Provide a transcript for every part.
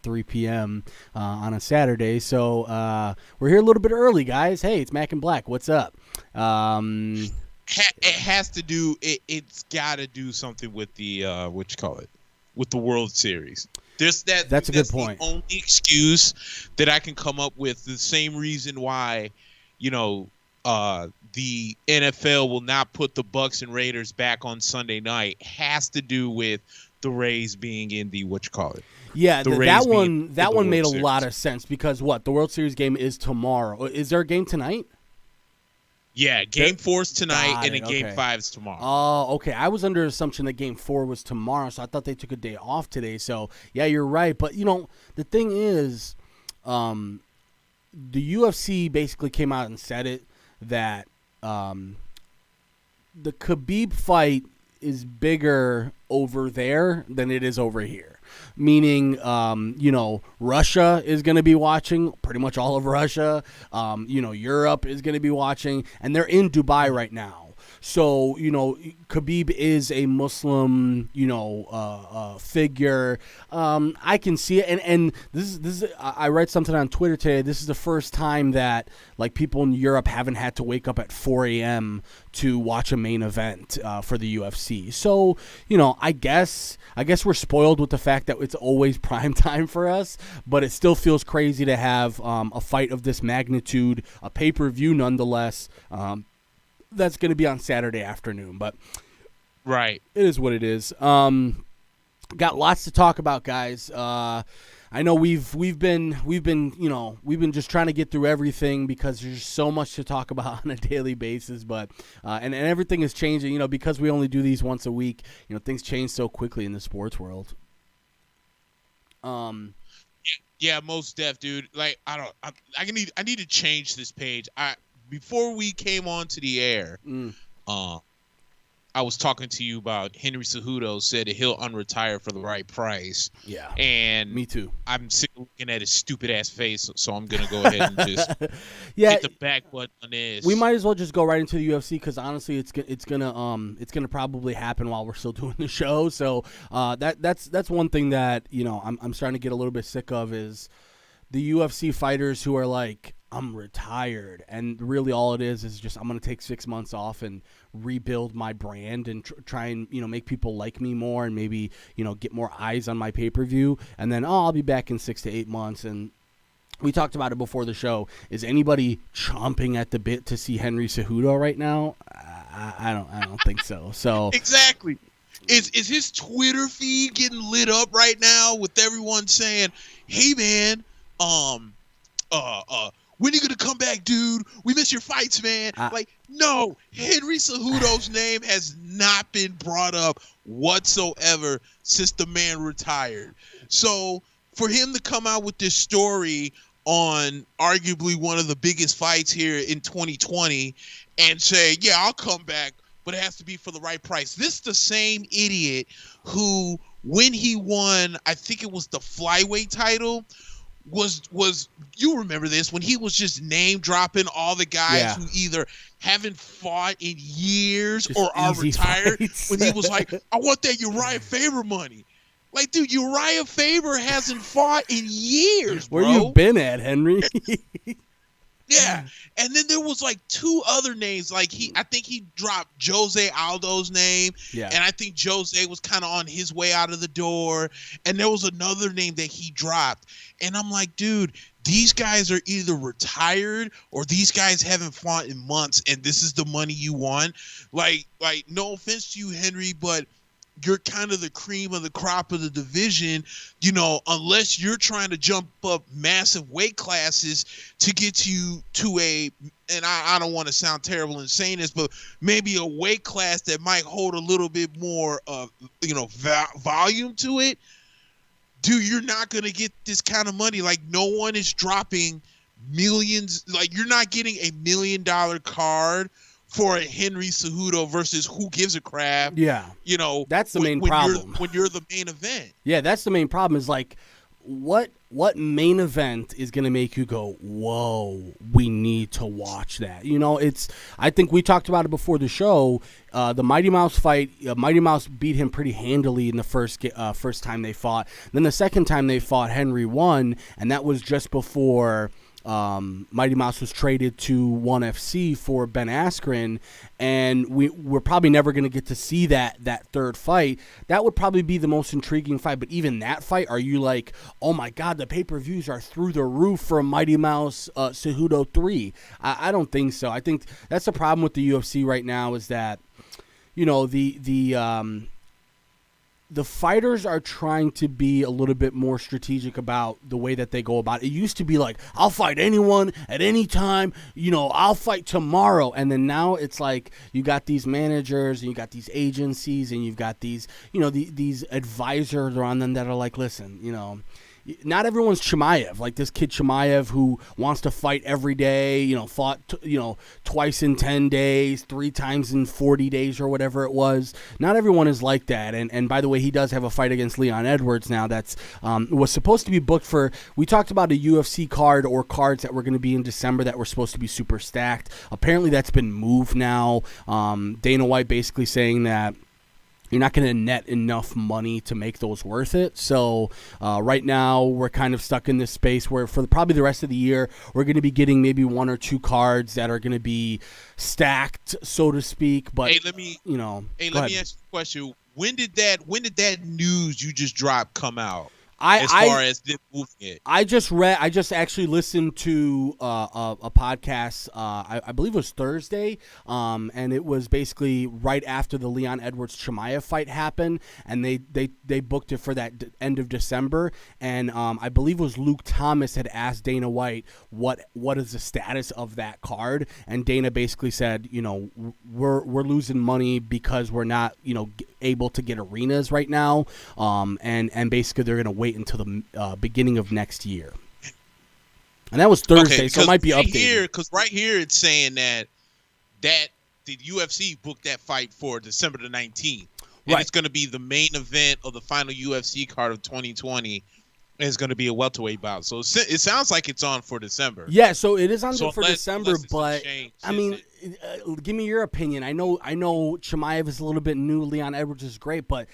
3 p.m. On a Saturday. So we're here a little bit early, guys. Hey, it's Mack and Black. What's up? It has to do. It's got to do something with the with the World Series. That's a good point. The only excuse that I can come up with. The same reason why, the NFL will not put the Bucks and Raiders back on Sunday night has to do with the Rays being in the Yeah, that one made a Series. lot of sense because the World Series game is tomorrow. Is there a game tonight? Yeah, Game 4's tonight, and then Game 5's tomorrow. Oh, okay. I was under the assumption that Game 4 was tomorrow, so I thought they took a day off today. So, yeah, you're right. But, the thing is, the UFC basically came out and said it, that the Khabib fight is bigger over there than it is over here. Meaning, Russia is going to be watching, pretty much all of Russia. Europe is going to be watching, and they're in Dubai right now. So, Khabib is a Muslim, figure. I can see it. And this is I read something on Twitter today. This is the first time that, people in Europe haven't had to wake up at 4 a.m. to watch a main event for the UFC. So, I guess we're spoiled with the fact that it's always prime time for us, but it still feels crazy to have a fight of this magnitude, a pay-per-view nonetheless, that's going to be on Saturday afternoon, but right, it is what it is. Got lots to talk about, guys. I know we've been just trying to get through everything because there's so much to talk about on a daily basis, but and everything is changing, because we only do these once a week. Things change so quickly in the sports world. Yeah, most def, dude. I need to change this page. Before we came on to the air, I was talking to you about Henry Cejudo said that he'll unretire for the right price. Yeah, and me too. I'm sick of looking at his stupid ass face, so I'm gonna go ahead and just hit the back button on this. We might as well just go right into the UFC because honestly, it's gonna probably happen while we're still doing the show. So that's one thing that I'm starting to get a little bit sick of is the UFC fighters who are like, I'm retired, and really all it is just I'm going to take 6 months off and rebuild my brand and try and make people like me more and maybe get more eyes on my pay-per-view, and then I'll be back in 6 to 8 months. And we talked about it before the show. Is anybody chomping at the bit to see Henry Cejudo right now? I don't think so. So exactly. Is his Twitter feed getting lit up right now with everyone saying, "Hey man, when are you going to come back, dude? We miss your fights, man." No, Henry Cejudo's name has not been brought up whatsoever since the man retired. So for him to come out with this story on arguably one of the biggest fights here in 2020 and say, yeah, I'll come back, but it has to be for the right price. This is the same idiot who, when he won, I think it was the flyweight title, was you remember this, when he was just name dropping all the guys who either haven't fought in years just or are retired fights. When he was like, I want that Uriah Faber money. Like, dude, Uriah Faber hasn't fought in years, bro. Where you been at, Henry? Yeah. And then there was like two other names. Like I think he dropped Jose Aldo's name. Yeah. And I think Jose was kind of on his way out of the door. And there was another name that he dropped. And I'm like, dude, these guys are either retired or these guys haven't fought in months, and this is the money you want. Like no offense to you, Henry, but you're kind of the cream of the crop of the division, unless you're trying to jump up massive weight classes to get you to and I don't want to sound terrible in saying this, but maybe a weight class that might hold a little bit more volume to it. Dude, you're not going to get this kind of money. Like, no one is dropping millions. Like, you're not getting $1 million card for a Henry Cejudo versus who gives a crap. Yeah. You know, that's the main problem. When you're the main event. Yeah, that's the main problem is like what main event is going to make you go, whoa, we need to watch that? I think we talked about it before the show. The Mighty Mouse fight, Mighty Mouse beat him pretty handily in the first time they fought. Then the second time they fought, Henry won, and that was just before Mighty Mouse was traded to ONE FC for Ben Askren, and we're probably never going to get to see that third fight. That would probably be the most intriguing fight, but even that fight, are you like, oh my God, the pay-per-views are through the roof for Mighty Mouse Cejudo 3? I don't think so. I think that's the problem with the UFC right now, is that, the fighters are trying to be a little bit more strategic about the way that they go about it. It used to be like, I'll fight anyone at any time, I'll fight tomorrow. And then now it's like you got these managers and you got these agencies and you've got these, these advisors around them that are like, listen, not everyone's Chimaev. Like this kid Chimaev who wants to fight every day, fought, twice in 10 days, 3 times in 40 days or whatever it was. Not everyone is like that. And by the way, he does have a fight against Leon Edwards now that's was supposed to be booked for, we talked about a UFC card or cards that were going to be in December that were supposed to be super stacked. Apparently that's been moved now. Dana White basically saying that you're not going to net enough money to make those worth it. So right now we're kind of stuck in this space where for probably the rest of the year, we're going to be getting maybe 1 or 2 cards that are going to be stacked, so to speak. But let me ask you a question. When did that news you just dropped come out? As them moving it, I just actually listened to a podcast. I believe it was Thursday, and it was basically right after the Leon Edwards Chimaev fight happened, and they booked it for that end of December. And I believe it was Luke Thomas had asked Dana White what is the status of that card, and Dana basically said, we're losing money because we're not able to get arenas right now, and basically they're gonna wait until the beginning of next year. And that was Thursday, so it might be updated. Because right here it's saying that the UFC booked that fight for December the 19th. And right. It's going to be the main event of the final UFC card of 2020. And it's going to be a welterweight bout. So it sounds like it's on for December. Yeah, so it is on for December, but I mean, give me your opinion. I know Chimaev is a little bit new. Leon Edwards is great, but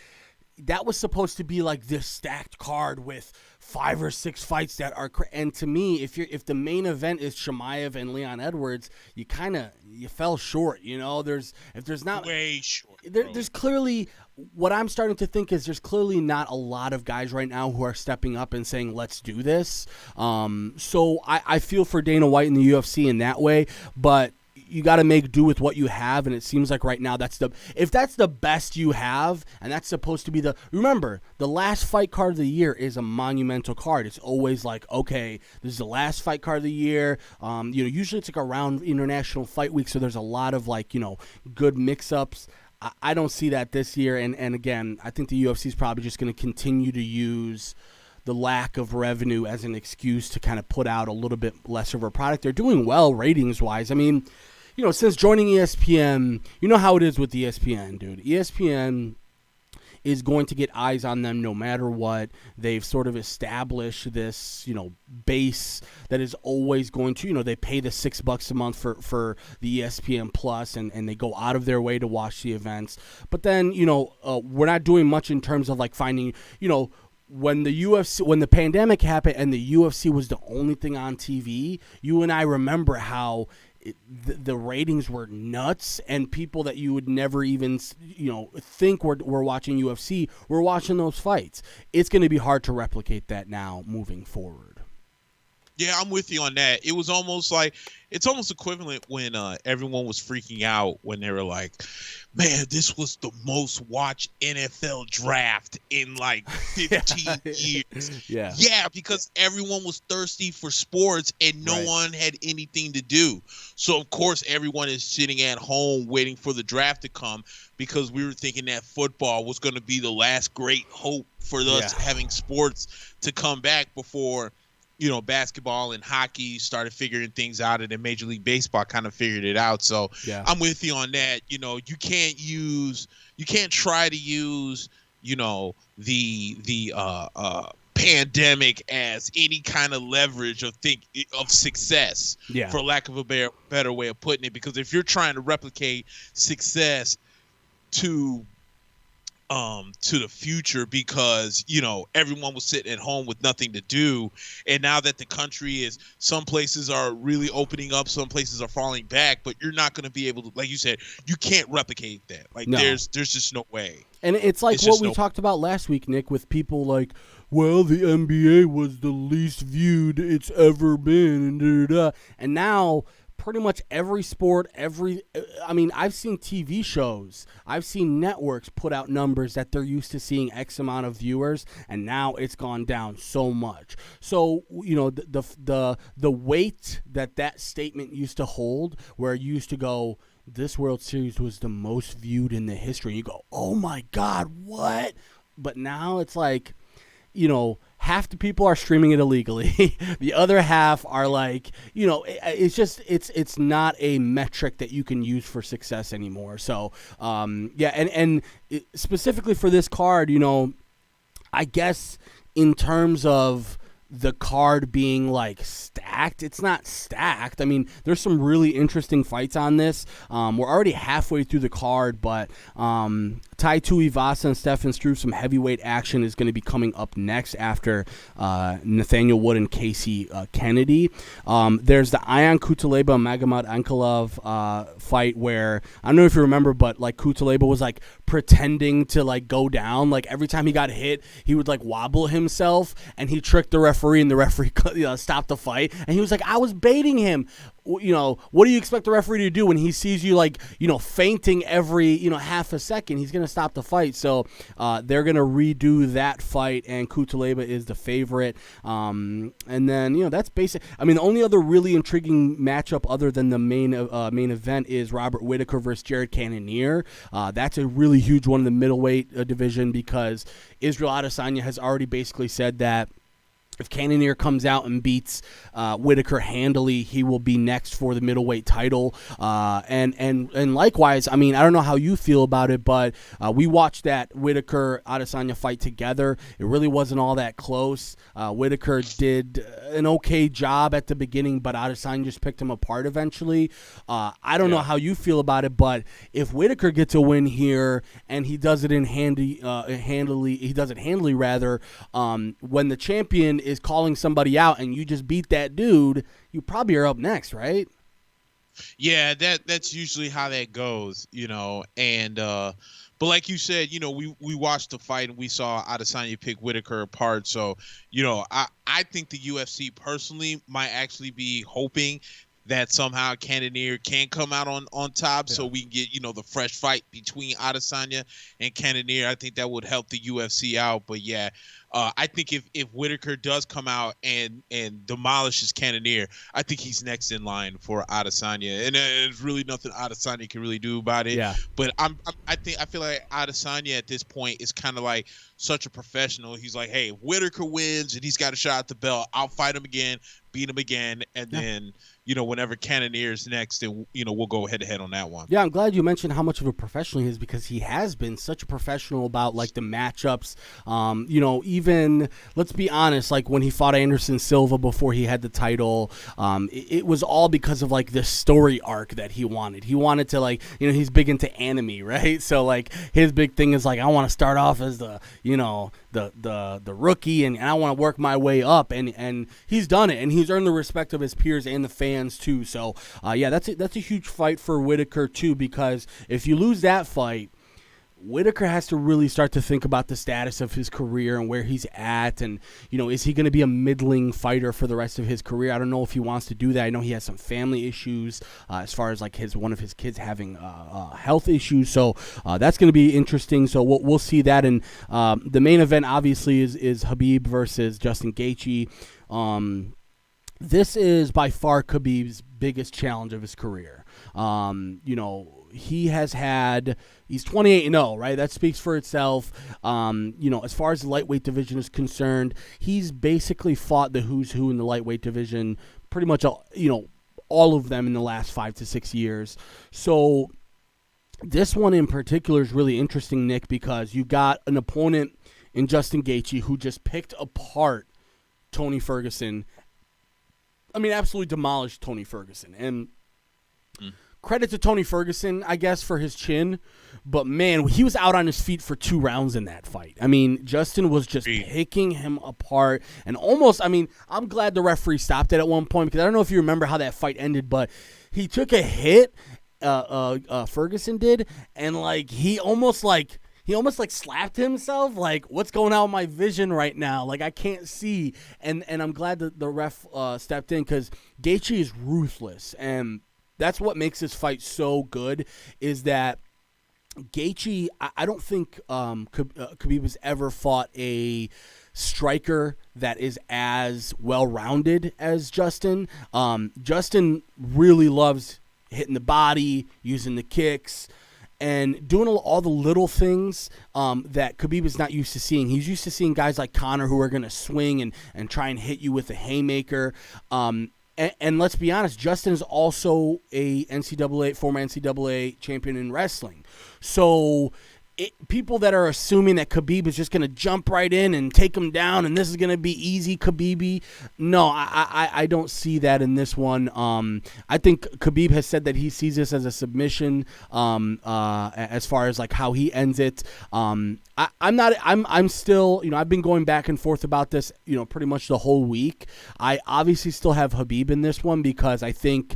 that was supposed to be like this stacked card with 5 or 6 fights that are and to me, if the main event is Chimaev and Leon Edwards, you fell short. There's not way short. There's clearly, what I'm starting to think is there's clearly not a lot of guys right now who are stepping up and saying, let's do this. So I feel for Dana White in the UFC in that way, but you got to make do with what you have, and it seems like right now if that's the best you have, and that's supposed to be remember, the last fight card of the year is a monumental card. It's always like, okay, this is the last fight card of the year. Usually it's like around International Fight Week, so there's a lot of good mix-ups. I don't see that this year, and again, I think the UFC is probably just going to continue to use the lack of revenue as an excuse to kind of put out a little bit less of a product. They're doing well ratings-wise. I mean, since joining ESPN, you know how it is with ESPN, dude. ESPN is going to get eyes on them no matter what. They've sort of established this, base that is always going to, they pay the $6 a month for the ESPN Plus, and they go out of their way to watch the events. But then, we're not doing much in terms of finding, when the pandemic happened and the UFC was the only thing on TV, you and I remember how the ratings were nuts, and people that you would never even think were watching UFC were watching those fights. It's going to be hard to replicate that now moving forward. Yeah, I'm with you on that. It was almost it's almost equivalent when everyone was freaking out when they were like, man, this was the most watched NFL draft in 15 years. Yeah, because everyone was thirsty for sports and no one had anything to do. So, of course, everyone is sitting at home waiting for the draft to come because we were thinking that football was going to be the last great hope for us having sports to come back before basketball and hockey started figuring things out, and then Major League Baseball kind of figured it out. So I'm with you on that. You can't try to use, the pandemic as any kind of leverage of success, for lack of a better way of putting it. Because if you're trying to replicate success to the future, because everyone was sitting at home with nothing to do, and now that the country is, some places are really opening up, some places are falling back, but you're not going to be able to, like you said, you can't replicate that. Like no. there's just no way. And it's like what we talked about last week, Nick, with people like, well, the NBA was the least viewed it's ever been, and now pretty much every sport, I've seen TV shows, I've seen networks put out numbers that they're used to seeing X amount of viewers, and now it's gone down so much. So, the weight that statement used to hold, where you used to go, this World Series was the most viewed in the history, and you go, oh my God, what? But now it's like, half the people are streaming it illegally. The other half are like, it's just, it's not a metric that you can use for success anymore. So, and specifically for this card, I guess in terms of the card being like stacked, it's not stacked. I mean, there's some really interesting fights on this. We're already halfway through the card, but Tai Tuivasa and Stefan Struve, some heavyweight action is going to be coming up next after Nathaniel Wood and Casey Kennedy. There's the Ion Kutaleba Magomed Ankalaev fight, where I don't know if you remember, but like Kutaleba was like pretending to like go down. Like every time he got hit, he would like wobble himself, and he tricked the referee, and the referee stopped the fight. And he was like, I was baiting him. What do you expect the referee to do when he sees you fainting every half a second? He's going to stop the fight. So they're going to redo that fight, and Kutaleba is the favorite. And then that's basic. I mean, the only other really intriguing matchup other than the main event is Robert Whittaker versus Jared Cannonier. That's a really huge one in the middleweight division, because Israel Adesanya has already basically said that if Cannonier comes out and beats Whittaker handily, he will be next for the middleweight title. And likewise, I mean, I don't know how you feel about it, but we watched that Whittaker-Adesanya fight together. It really wasn't all that close. Whittaker did an okay job at the beginning, but Adesanya just picked him apart eventually. I don't know how you feel about it, but if Whittaker gets a win here and he does it handily, when the champion is calling somebody out and you just beat that dude, you probably are up next, right? Yeah, that's usually how that goes, and but like you said, we watched the fight and we saw Adesanya pick Whittaker apart. So, I think the UFC personally might actually be hoping that somehow Cannonier can come out on top, so we can get, the fresh fight between Adesanya and Cannonier. I think that would help the UFC out. But yeah, I think if Whittaker does come out and demolishes Cannonier, I think he's next in line for Adesanya, and there's really nothing Adesanya can really do about it. Yeah. But I feel like Adesanya at this point is kind of like such a professional. He's like, hey, if Whittaker wins and he's got a shot at the belt, I'll fight him again, beat him again, and then whenever Cannonier is next, then we'll go head to head on that one. Yeah, I'm glad you mentioned how much of a professional he is, because he has been such a professional about like the matchups. Even let's be honest, like when he fought Anderson Silva before he had the title, it was all because of like this story arc that he wanted. He wanted to he's big into anime, right? So like his big thing is like, I want to start off as the rookie, and I want to work my way up, and he's done it, and he's earned the respect of his peers and the fans too. So that's a huge fight for Whittaker too, because if you lose that fight, Whittaker has to really start to think about the status of his career and where he's at, and is he going to be a middling fighter for the rest of his career? I don't know if he wants to do that. I know he has some family issues as far as like one of his kids having health issues, so that's going to be interesting. So we'll see that. And the main event obviously is Khabib versus Justin Gaethje. This is by far Khabib's biggest challenge of his career. He's 28-0, right? That speaks for itself. As far as the lightweight division is concerned, he's basically fought the who's who in the lightweight division, pretty much all of them in the last 5 to 6 years. So this one in particular is really interesting, Nick, because you got an opponent in Justin Gaethje, who just picked apart Tony Ferguson. I mean, absolutely demolished Tony Ferguson. And credit to Tony Ferguson, I guess, for his chin. But, man, he was out on his feet for 2 rounds in that fight. I mean, Justin was just picking him apart. And almost, I mean, I'm glad the referee stopped it at one point, because I don't know if you remember how that fight ended, but he took a hit, Ferguson did, and, like, he almost slapped himself, like, what's going on with my vision right now? Like, I can't see. And I'm glad that the ref stepped in, because Gaethje is ruthless. And that's what makes this fight so good, is that Gaethje, I don't think Khabib has ever fought a striker that is as well-rounded as Justin. Justin really loves hitting the body, using the kicks, and doing all the little things that Khabib is not used to seeing. He's used to seeing guys like Conor who are going to swing and try and hit you with a haymaker. And let's be honest, Justin is also a former NCAA champion in wrestling. So people that are assuming that Khabib is just going to jump right in and take him down and this is going to be easy Khabib, no, I don't see that in this one. I think Khabib has said that he sees this as a submission as far as like how he ends it. I'm still, I've been going back and forth about this, pretty much the whole week. I obviously still have Khabib in this one because I think,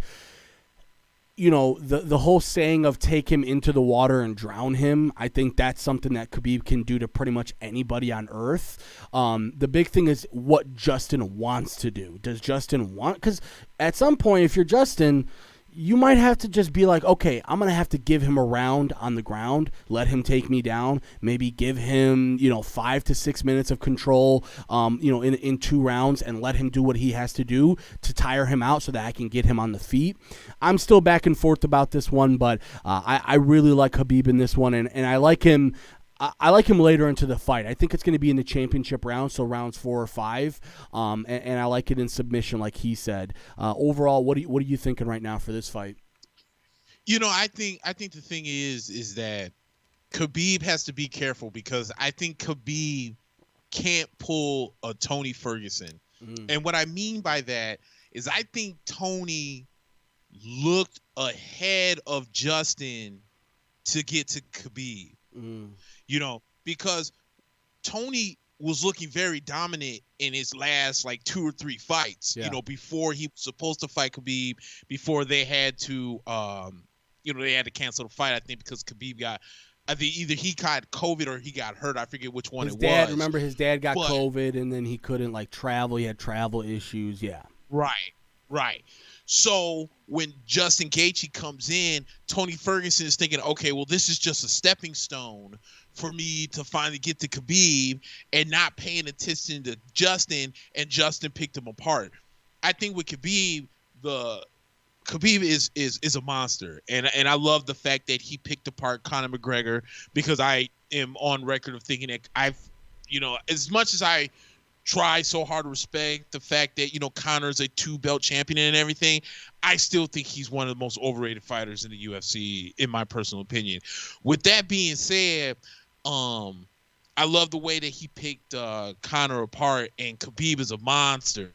the whole saying of take him into the water and drown him, I think that's something that Khabib can do to pretty much anybody on earth. The big thing is what Justin wants to do. Does Justin want? Because at some point, if you're Justin, you might have to just be like, okay, I'm going to have to give him a round on the ground, let him take me down, maybe give him, 5 to 6 minutes of control, in 2 rounds and let him do what he has to do to tire him out so that I can get him on the feet. I'm still back and forth about this one, but I really like Khabib in this one, and I like him. I like him later into the fight. I think it's going to be in the championship round, so rounds 4 or 5, and I like it in submission, like he said. Overall, what are you thinking right now for this fight? I think the thing is that Khabib has to be careful because I think Khabib can't pull a Tony Ferguson, and what I mean by that is I think Tony looked ahead of Justin to get to Khabib. Because Tony was looking very dominant in his last 2 or 3 fights, before he was supposed to fight Khabib, before they had to, they had to cancel the fight, I think, because Khabib either he caught COVID or he got hurt. I forget which one was. Remember his dad got COVID and then he couldn't travel. He had travel issues. Yeah. Right. So when Justin Gaethje comes in, Tony Ferguson is thinking, okay, well, this is just a stepping stone for me to finally get to Khabib, and not paying attention to Justin, and Justin picked him apart. I think with Khabib, Khabib is a monster, and I love the fact that he picked apart Conor McGregor, because I am on record of thinking that as much as I try so hard to respect the fact that Conor's a 2-belt champion and everything, I still think he's one of the most overrated fighters in the UFC, in my personal opinion. With that being said, I love the way that he picked Conor apart, and Khabib is a monster.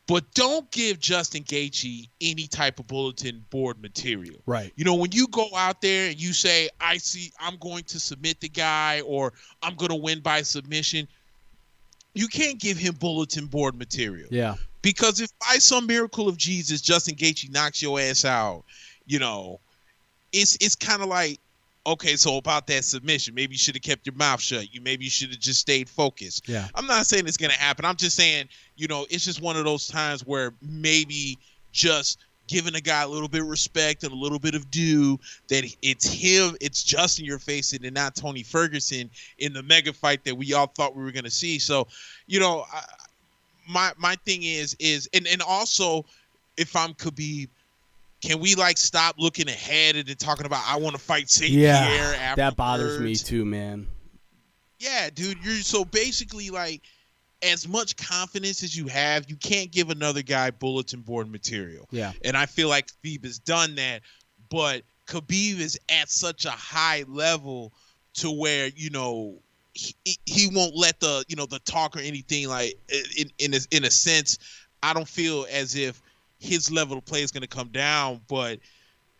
But don't give Justin Gaethje any type of bulletin board material. Right. When you go out there and you say, I'm going to submit the guy, or I'm going to win by submission, you can't give him bulletin board material. Yeah. Because if by some miracle of Jesus, Justin Gaethje knocks your ass out, it's kind of like, okay, so about that submission, maybe you should have kept your mouth shut. Maybe you should have just stayed focused. Yeah. I'm not saying it's going to happen. I'm just saying, it's just one of those times where maybe just giving a guy a little bit of respect and a little bit of due, that it's Justin you're facing and not Tony Ferguson in the mega fight that we all thought we were going to see. So, my thing is and also, if I'm Khabib, can we stop looking ahead and then talking about I want to fight St. Pierre afterwards? That bothers me too, man. Yeah, dude. You're so basically as much confidence as you have, you can't give another guy bulletin board material. Yeah. And I feel like Khabib has done that, but Khabib is at such a high level to where, he won't let the the talk or anything, like in a sense. I don't feel as if his level of play is going to come down, but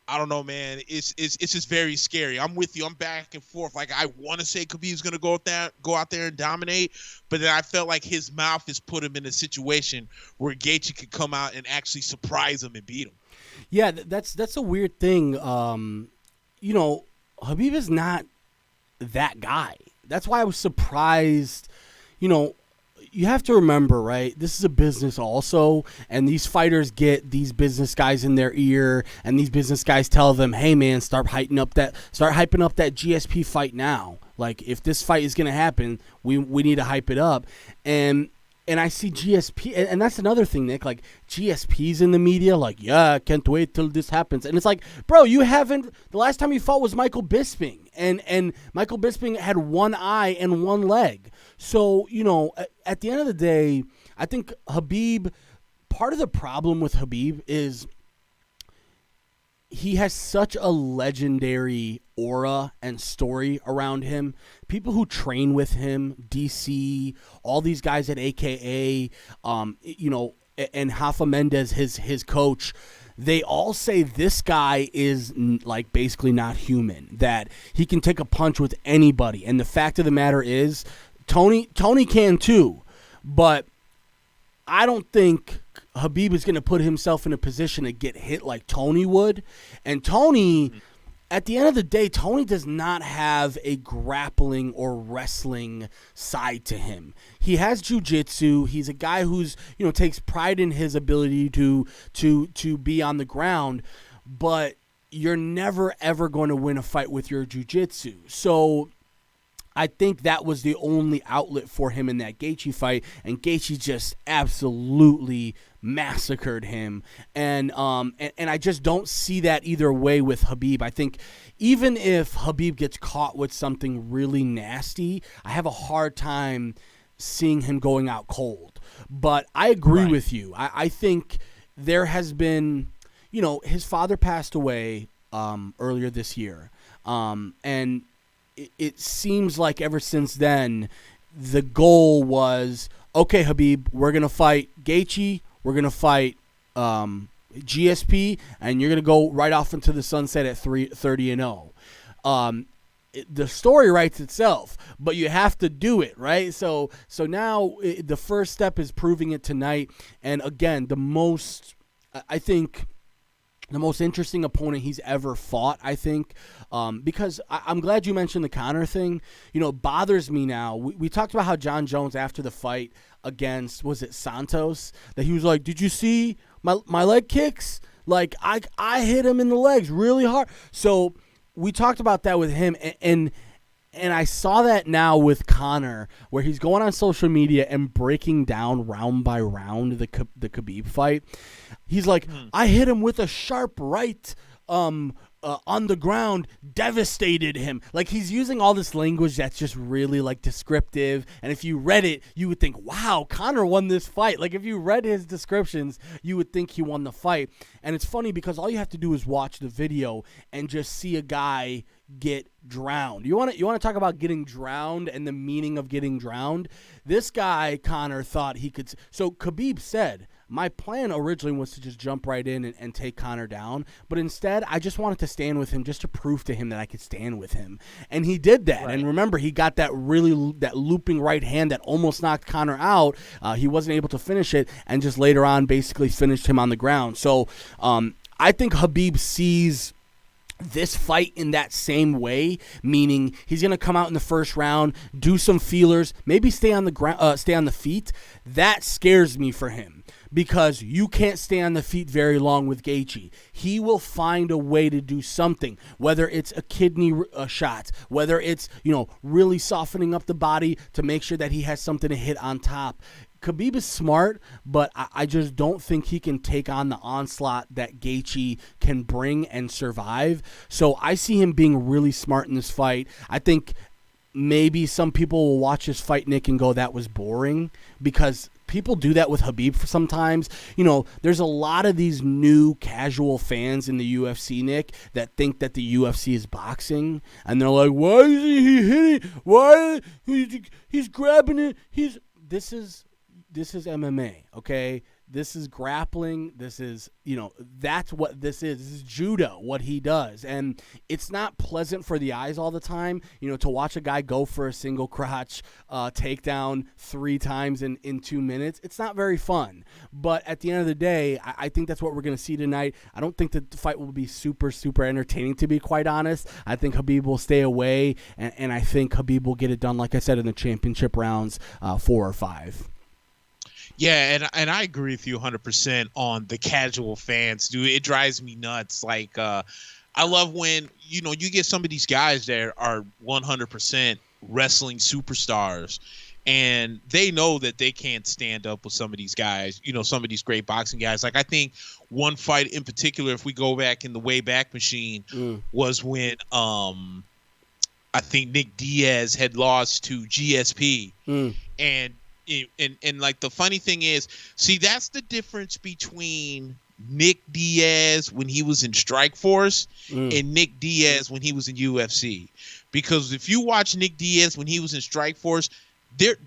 I don't know, man. It's just very scary. I'm with you. I'm back and forth. Like, I want to say Khabib's going to go out there and dominate, but then I felt like his mouth has put him in a situation where Gaethje could come out and actually surprise him and beat him. Yeah, that's a weird thing. Khabib is not that guy. That's why I was surprised. You have to remember, right? This is a business also, and these fighters get these business guys in their ear, and these business guys tell them, "Hey, man, start hyping up that GSP fight now. Like, if this fight is gonna happen, we need to hype it up." And I see GSP, and that's another thing, Nick. Like, GSP's in the media, like, "Yeah, I can't wait till this happens." And it's like, bro, you haven't. The last time you fought was Michael Bisping, and Michael Bisping had one eye and one leg. So, at the end of the day, I think Khabib, part of the problem with Khabib is he has such a legendary aura and story around him. People who train with him, DC, all these guys at AKA, and Rafa Mendes, his coach, they all say this guy is like basically not human, that he can take a punch with anybody. And the fact of the matter is, Tony can too, but I don't think Khabib is going to put himself in a position to get hit like Tony would. And Tony, at the end of the day, Tony does not have a grappling or wrestling side to him. He has jiu-jitsu. He's a guy who's, takes pride in his ability to be on the ground, but you're never ever going to win a fight with your jiu-jitsu. So I think that was the only outlet for him in that Gaethje fight, and Gaethje just absolutely massacred him. And I just don't see that either way with Khabib. I think even if Khabib gets caught with something really nasty, I have a hard time seeing him going out cold. But I agree with you. I think there has been, his father passed away earlier this year, and it seems like ever since then, the goal was, okay, Khabib, we're going to fight Gaethje, we're going to fight GSP, and you're going to go right off into the sunset at 30-0. The story writes itself, but you have to do it, right? So now the first step is proving it tonight. And again, the most interesting opponent he's ever fought, I think, because I'm glad you mentioned the Conor thing. It bothers me now. We talked about how John Jones, after the fight against, was it Santos, that he was like, "Did you see my leg kicks? Like, I hit him in the legs really hard." So we talked about that with him, and I saw that now with Conor, where he's going on social media and breaking down round by round the Khabib fight. He's like, "I hit him with a sharp right on the ground, devastated him." Like, he's using all this language that's just really like descriptive. And if you read it, you would think, wow, Conor won this fight. Like, if you read his descriptions, you would think he won the fight. And it's funny because all you have to do is watch the video and just see a guy get drowned. You want to talk about getting drowned and the meaning of getting drowned? This guy, Conor, thought he could. So Khabib said, "My plan originally was to just jump right in and take Conor down, but instead I just wanted to stand with him just to prove to him that I could stand with him." And he did that. Right. And remember, he got that looping right hand that almost knocked Conor out. He wasn't able to finish it, and just later on basically finished him on the ground. So I think Khabib sees this fight in that same way, meaning he's going to come out in the first round, do some feelers, maybe stay on the ground, stay on the feet. That scares me for him, because you can't stay on the feet very long with Gaethje. He will find a way to do something, whether it's a kidney shot, whether it's, really softening up the body to make sure that he has something to hit on top. Khabib is smart, but I just don't think he can take on the onslaught that Gaethje can bring and survive. So I see him being really smart in this fight. I think maybe some people will watch this fight, Nick, and go, that was boring, because people do that with Khabib sometimes. There's a lot of these new casual fans in the UFC, Nick, that think that the UFC is boxing, and they're like, why is he hitting? Why he's grabbing it? This is MMA, okay? This is grappling. This is, that's what this is. This is judo, what he does. And it's not pleasant for the eyes all the time, to watch a guy go for a single crotch takedown 3 times in 2 minutes. It's not very fun. But at the end of the day, I think that's what we're going to see tonight. I don't think that the fight will be super, super entertaining, to be quite honest. I think Khabib will stay away, and I think Khabib will get it done, like I said, in the championship rounds 4 or 5. Yeah, and I agree with you 100% on the casual fans, dude. It drives me nuts. Like, I love when, you get some of these guys that are 100% wrestling superstars, and they know that they can't stand up with some of these guys, some of these great boxing guys. Like, I think one fight in particular, if we go back in the Wayback Machine, was when I think Nick Diaz had lost to GSP. And like the funny thing is, see, that's the difference between Nick Diaz when he was in Strikeforce and Nick Diaz when he was in UFC. Because if you watch Nick Diaz when he was in Strikeforce,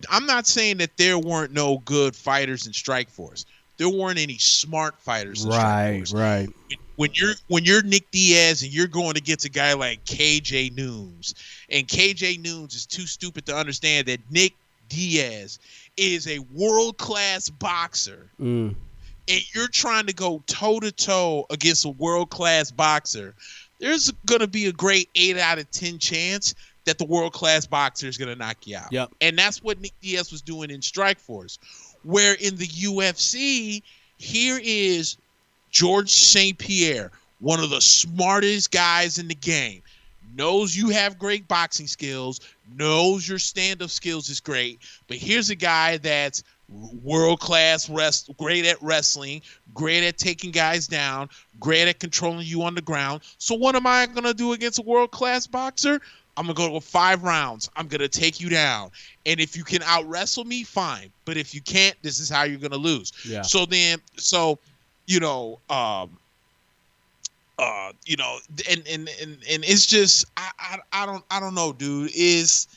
I'm not saying that there weren't no good fighters in Strikeforce. There weren't any smart fighters in Strikeforce. Right. When you're Nick Diaz and you're going against a guy like KJ Noons, and KJ Noons is too stupid to understand that Nick Diaz is a world-class boxer, and you're trying to go toe-to-toe against a world-class boxer, there's going to be a great 8 out of 10 chance that the world-class boxer is going to knock you out. Yep. And that's what Nick Diaz was doing in Strikeforce. Where in the UFC, here is George St. Pierre, one of the smartest guys in the game, knows you have great boxing skills, knows your stand-up skills is great, but here's a guy that's world-class, great at wrestling, great at taking guys down, great at controlling you on the ground. So what am I going to do against a world-class boxer? I'm going to go with 5 rounds. I'm going to take you down. And if you can out-wrestle me, fine. But if you can't, this is how you're going to lose. Yeah. So and it's just I don't know, dude. Is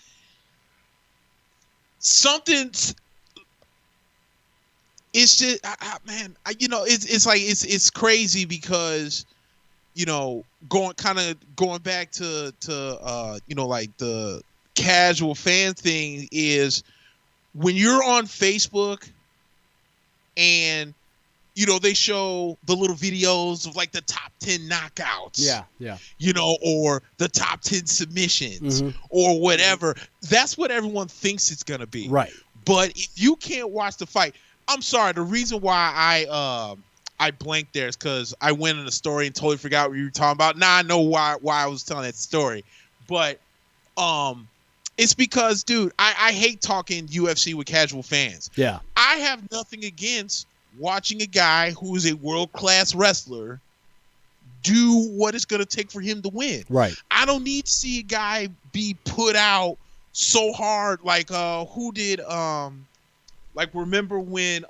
something? It's just man. It's like it's crazy because going back to like the casual fan thing is when you're on Facebook and they show the little videos of like the top 10 knockouts. Yeah. Or the top 10 submissions or whatever. That's what everyone thinks it's going to be. Right. But if you can't watch the fight, I'm sorry. The reason why I blanked there is because I went in a story and totally forgot what you were talking about. Now I know why I was telling that story. But it's because, dude, I hate talking UFC with casual fans. Yeah. I have nothing against watching a guy who is a world-class wrestler do what it's going to take for him to win. Right. I don't need to see a guy be put out so hard like who did like remember when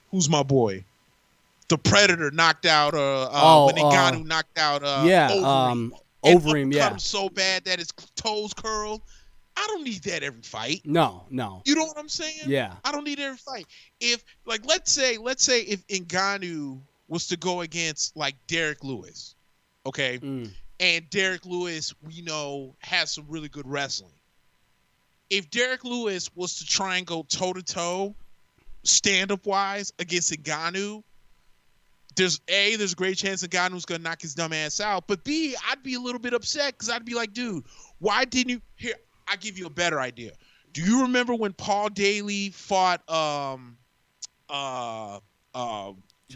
who's my boy? The Predator knocked out when Ngannou knocked out Overeem, cut him so bad that his toes curled. I don't need that every fight. No. You know what I'm saying? Yeah. I don't need every fight. If like let's say if Ngannou was to go against like Derek Lewis, okay, and Derek Lewis we know has some really good wrestling. If Derek Lewis was to try and go toe to toe, stand up wise against Ngannou, there's a great chance Ngannou's gonna knock his dumb ass out. But B, I'd be a little bit upset because I'd be like, dude, why didn't you here? I give you a better idea. Do you remember when Paul Daly fought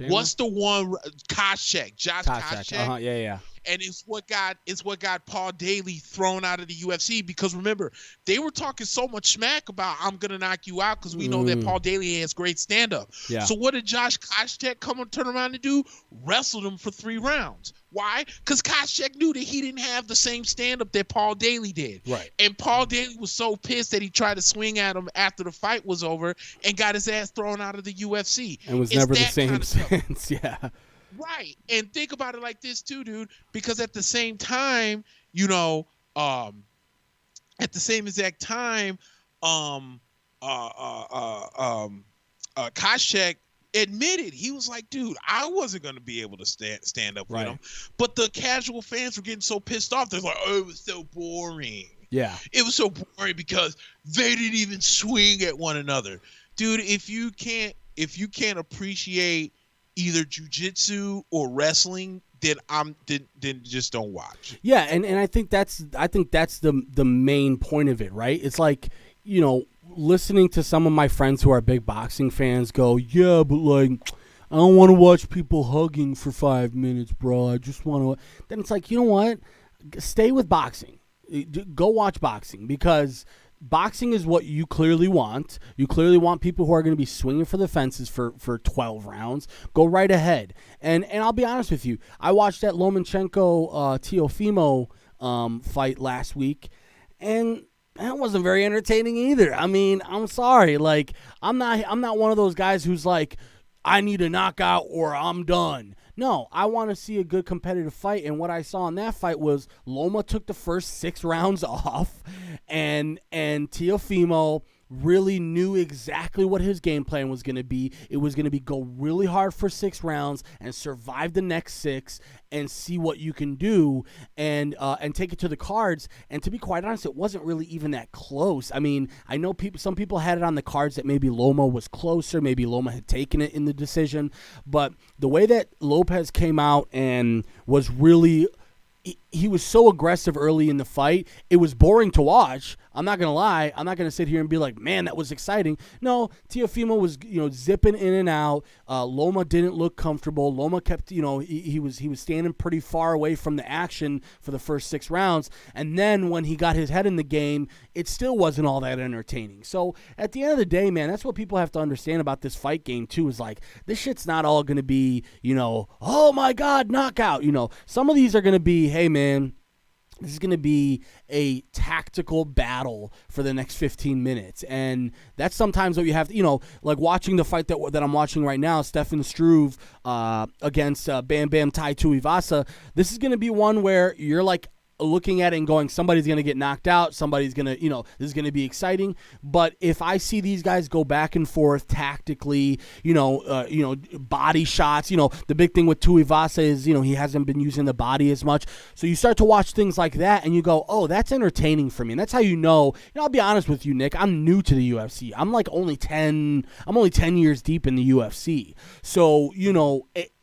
what's the one Josh Koscheck? Yeah. and it's what got Paul Daly thrown out of the UFC, because remember, they were talking so much smack about I'm gonna knock you out because we know that Paul Daly has great stand up. Yeah. So what did Josh Koscheck turn around and do? Wrestled him for 3 rounds. Why? Because Koscheck knew that he didn't have the same stand up that Paul Daly did. Right. And Paul Daly was so pissed that he tried to swing at him after the fight was over and got his ass thrown out of the UFC. And was never the same since. Yeah. Right. And think about it like this too, dude, because at the same time, you know, at the same exact time, Koscheck admitted, he was like, dude, I wasn't going to be able to stand up with him. But the casual fans were getting so pissed off. They're like, oh, it was so boring. Yeah. It was so boring because they didn't even swing at one another. Dude, if you can't appreciate either jiu-jitsu or wrestling, then just don't watch. Yeah, and I think that's the main point of it, right? It's like, you know, listening to some of my friends who are big boxing fans go, yeah, but like, I don't want to watch people hugging for 5 minutes, bro. I just want to. Then it's like, you know what? Stay with boxing. Go watch boxing, because boxing is what you clearly want. You clearly want people who are going to be swinging for the fences for 12 rounds. Go right ahead. And I'll be honest with you. I watched that Lomachenko Teofimo fight last week, and that wasn't very entertaining either. I mean, I'm sorry. Like, I'm not one of those guys who's like, I need a knockout or I'm done. No, I want to see a good competitive fight, and what I saw in that fight was Loma took the first 6 rounds off, and Teofimo really knew exactly what his game plan was going to be. It was going to be go really hard for 6 rounds and survive the next 6 and see what you can do, and take it to the cards. And to be quite honest, it wasn't really even that close. I mean, I know some people had it on the cards that maybe Loma was closer, maybe Loma had taken it in the decision, but the way that Lopez came out and was really, he was so aggressive early in the fight, it was boring to watch. I'm not going to lie. I'm not going to sit here and be like, man, that was exciting. No, Teofimo was, zipping in and out. Loma didn't look comfortable. Loma kept, he was standing pretty far away from the action for the first 6 rounds. And then when he got his head in the game, it still wasn't all that entertaining. So at the end of the day, man, that's what people have to understand about this fight game too, is like, this shit's not all going to be, oh my God, knockout. Some of these are going to be, hey man, this is going to be a tactical battle for the next 15 minutes. And that's sometimes what you have to, like watching the fight that I'm watching right now, Stefan Struve against Bam Bam Tai Tuivasa. This is going to be one where you're like looking at it and going, somebody's going to get knocked out. Somebody's going to, this is going to be exciting. But if I see these guys go back and forth tactically, body shots, the big thing with Tuivasa is, he hasn't been using the body as much. So you start to watch things like that and you go, oh, that's entertaining for me. And that's how I'll be honest with you, Nick, I'm new to the UFC. I'm only 10 years deep in the UFC. So,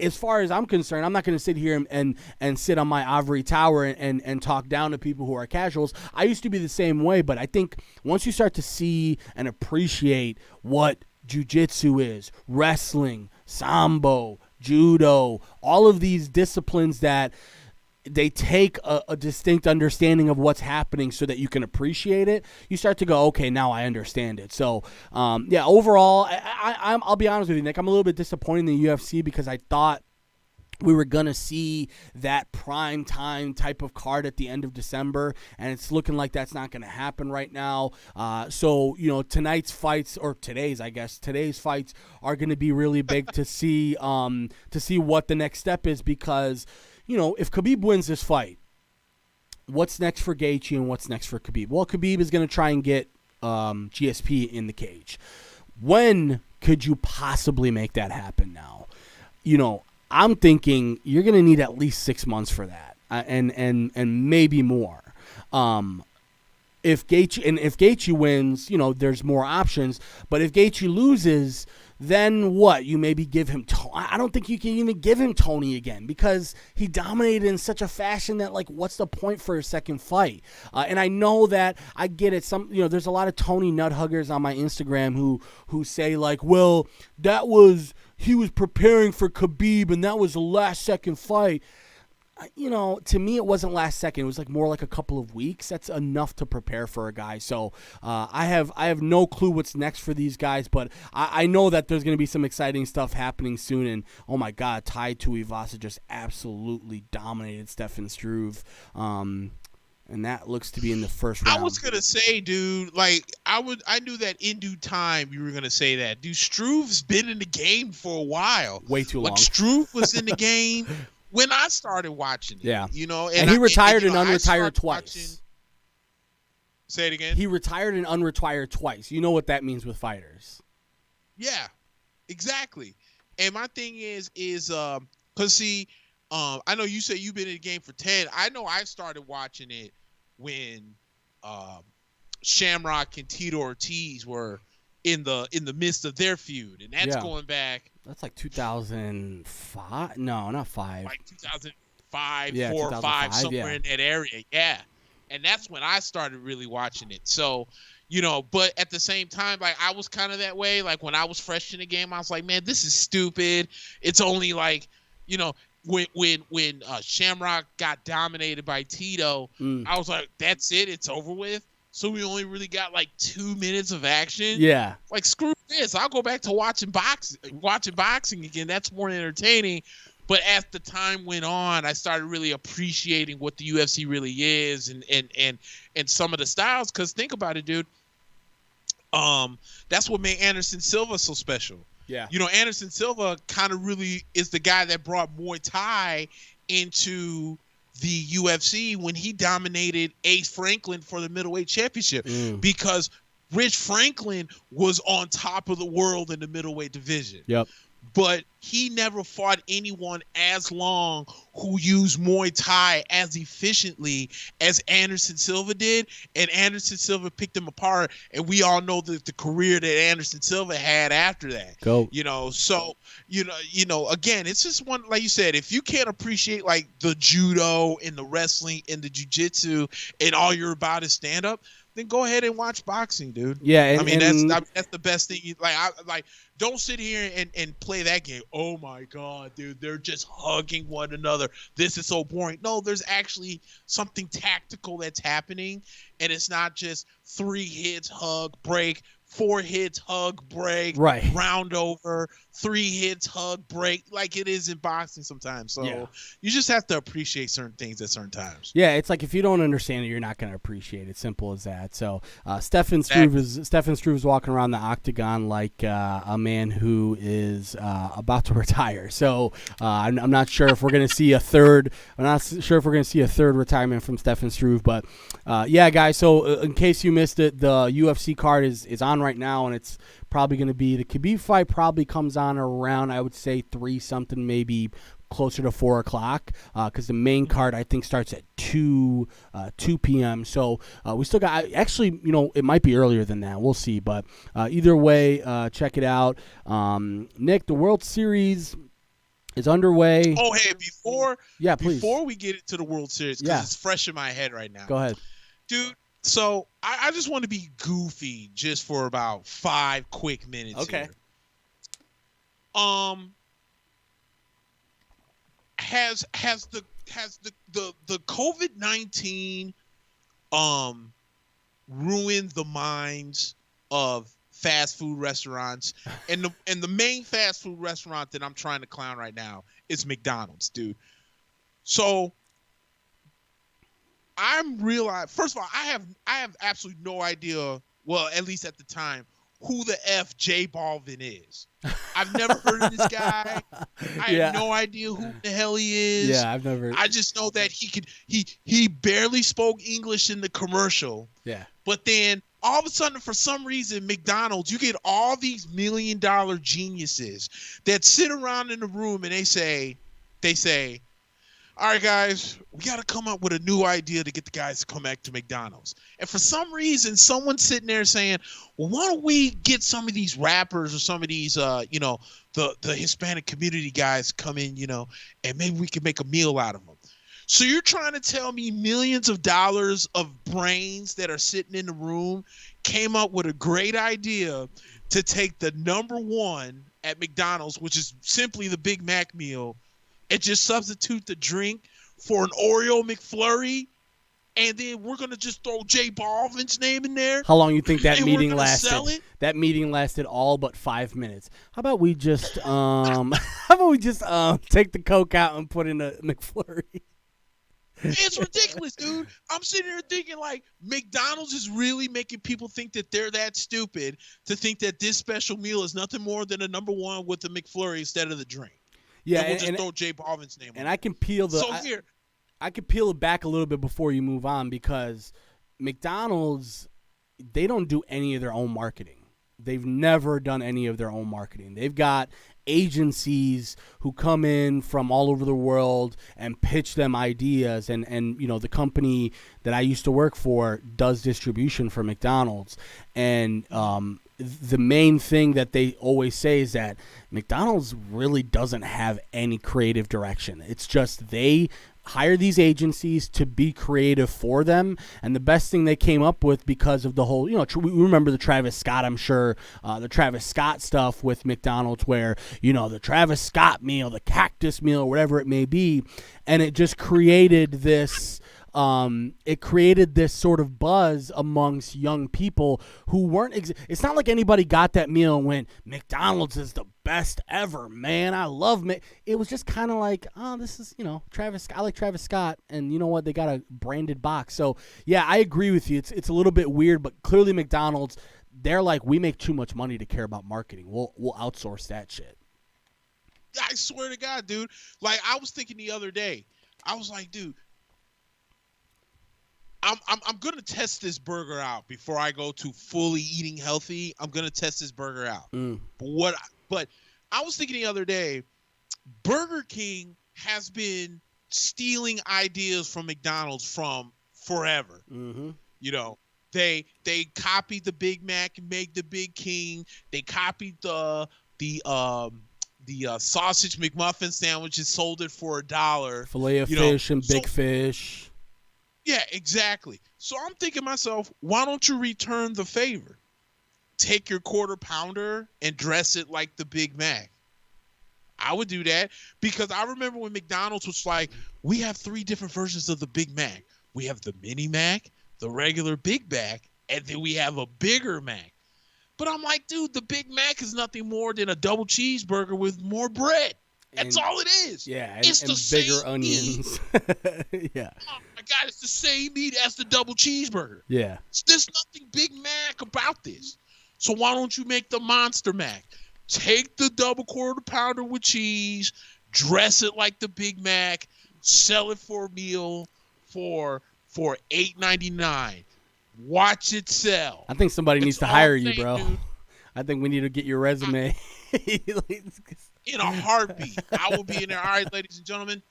as far as I'm concerned, I'm not going to sit here and sit on my ivory tower and talk down to people who are casuals. I used to be the same way, but I think once you start to see and appreciate what jiu-jitsu is, wrestling, sambo, judo, all of these disciplines that they take a distinct understanding of what's happening so that you can appreciate it, you start to go, okay, now I understand it. So, overall, I'll be honest with you, Nick, I'm a little bit disappointed in the UFC because I thought we were going to see that prime time type of card at the end of December, and it's looking like that's not going to happen right now. So, tonight's fights, or today's fights are going to be really big to see what the next step is, because, if Khabib wins this fight, what's next for Gaethje and what's next for Khabib? Well, Khabib is going to try and get GSP in the cage. When could you possibly make that happen now? I'm thinking you're going to need at least 6 months for that, and maybe more. If Gaethje wins, there's more options. But if Gaethje loses, then what? You maybe give him. I don't think you can even give him Tony again, because he dominated in such a fashion that, like, what's the point for a second fight? And I know that, I get it. There's a lot of Tony nut huggers on my Instagram who say, like, well, he was preparing for Khabib and that was the last second fight. To me, it wasn't last second. It was like more like a couple of weeks. That's enough to prepare for a guy. So I have no clue what's next for these guys, but I know that there's going to be some exciting stuff happening soon. And oh my God, Tai Tuivasa just absolutely dominated Stefan Struve. And that looks to be in the first round. I was gonna say, dude, like I knew that in due time you were gonna say that. Dude, Struve's been in the game for a while. Way too long. Like Struve was in the game when I started watching it. Yeah. And he retired and unretired twice. Say it again. He retired and unretired twice. You know what that means with fighters. Yeah, exactly. And my thing is because see, I know you say you've been in the game for 10. I know I started watching it when Shamrock and Tito Ortiz were in the midst of their feud, and that's going back. That's like 2005. No, not 5. Like 2005, 4 or 5, 2005, somewhere in that area. Yeah, and that's when I started really watching it. So, but at the same time, like I was kind of that way. Like when I was fresh in the game, I was like, man, this is stupid. It's only like, when Shamrock got dominated by Tito, I was like, that's it. It's over with. So we only really got like 2 minutes of action. Yeah. Like screw this. I'll go back to watching boxing again. That's more entertaining. But as the time went on, I started really appreciating what the UFC really is and some of the styles. Because think about it, dude. That's what made Anderson Silva so special. Yeah. Anderson Silva kind of really is the guy that brought Muay Thai into the UFC when he dominated Ace Franklin for the middleweight championship because Rich Franklin was on top of the world in the middleweight division. Yep. But he never fought anyone as long who used Muay Thai as efficiently as Anderson Silva did, and Anderson Silva picked him apart, and we all know the career that Anderson Silva had after that. So again, it's just one, like you said, if you can't appreciate like the judo and the wrestling and the jiu-jitsu and all you're about is stand up, then go ahead and watch boxing, dude. Yeah, that's the best thing. Don't sit here and play that game. Oh my God, dude, they're just hugging one another. This is so boring. No, there's actually something tactical that's happening, and it's not just 3 hits, hug, break, 4 hits, hug, break, right, round over, 3 hits, hug, break, like it is in boxing sometimes. So you just have to appreciate certain things at certain times. Yeah, it's like if you don't understand it, you're not going to appreciate it. Simple as that. So Stefan Struve is walking around the octagon like a man who is about to retire. So I'm not sure if we're going to see a third. I'm not sure if we're going to see a third retirement from Stefan Struve. But yeah, guys. So in case you missed it, the UFC card is on right now, and it's probably going to be the Khabib fight. Probably comes on around, I would say, 3 something, maybe closer to 4 o'clock, because the main card I think starts at 2 p.m. So we still got, actually, it might be earlier than that. We'll see, but either way, check it out. Nick, the World Series is underway. Oh, hey, before we get into the World Series, because it's fresh in my head right now. Go ahead, dude. So I just want to be goofy just for about 5 quick minutes. Okay. Here. Has the COVID-19 ruined the minds of fast food restaurants? And the main fast food restaurant that I'm trying to clown right now is McDonald's, dude. So first of all, I have absolutely no idea, well, at least at the time, who the F J Balvin is. I've never heard of this guy. I have no idea who the hell he is. Yeah, I've never. I just know that he barely spoke English in the commercial. Yeah. But then all of a sudden, for some reason, McDonald's, you get all these $1 million geniuses that sit around in the room and they say, all right, guys, we got to come up with a new idea to get the guys to come back to McDonald's. And for some reason, someone's sitting there saying, well, why don't we get some of these rappers or some of these, the Hispanic community guys come in, and maybe we can make a meal out of them. So you're trying to tell me millions of dollars of brains that are sitting in the room came up with a great idea to take the number one at McDonald's, which is simply the Big Mac meal, and just substitute the drink for an Oreo McFlurry, and then we're gonna just throw J Balvin's name in there. How long you think that and meeting we're gonna lasted? Sell it? That meeting lasted all but 5 minutes. How about we just take the Coke out and put in a McFlurry? It's ridiculous, dude. I'm sitting here thinking, like, McDonald's is really making people think that they're that stupid to think that this special meal is nothing more than a number one with the McFlurry instead of the drink. Yeah, and we'll just throw J Balvin's name on it. And I can peel I can peel it back a little bit before you move on, because McDonald's, they don't do any of their own marketing. They've never done any of their own marketing. They've got agencies who come in from all over the world and pitch them ideas. And the company that I used to work for does distribution for McDonald's. And the main thing that they always say is that McDonald's really doesn't have any creative direction. It's just they hire these agencies to be creative for them, and the best thing they came up with, because of the whole, we remember the Travis Scott, I'm sure, the Travis Scott stuff with McDonald's, where, the Travis Scott meal, the cactus meal, whatever it may be, and it just created this sort of buzz amongst young people who weren't. It's not like anybody got that meal and went, McDonald's is the best ever, man. I love it. It was just kind of like, oh, this is, Travis. I like Travis Scott, and you know what? They got a branded box. So yeah, I agree with you. It's a little bit weird, but clearly McDonald's, they're like, we make too much money to care about marketing. We'll outsource that shit. I swear to God, dude. Like, I was thinking the other day, I was like, dude, I'm gonna test this burger out before I go to fully eating healthy. I'm gonna test this burger out. But I was thinking the other day, Burger King has been stealing ideas from McDonald's from forever. Mm-hmm. They copied the Big Mac and made the Big King. They copied the sausage McMuffin sandwich and sold it for $1. Filet of fish and big fish. Yeah, exactly. So I'm thinking to myself, why don't you return the favor? Take your quarter pounder and dress it like the Big Mac. I would do that, because I remember when McDonald's was like, we have 3 different versions of the Big Mac. We have the Mini Mac, the regular Big Mac, and then we have a bigger Mac. But I'm like, dude, the Big Mac is nothing more than a double cheeseburger with more bread. That's all it is. Yeah, it's and the bigger same onions. Yeah. Oh my God, it's the same meat as the double cheeseburger. Yeah. There's nothing Big Mac about this. So why don't you make the Monster Mac? Take the double quarter pounder with cheese, dress it like the Big Mac, sell it for a meal for $8.99. Watch it sell. I think somebody needs to hire you, bro. Dude. I think we need to get your resume. In a heartbeat. I will be in there. All right, ladies and gentlemen.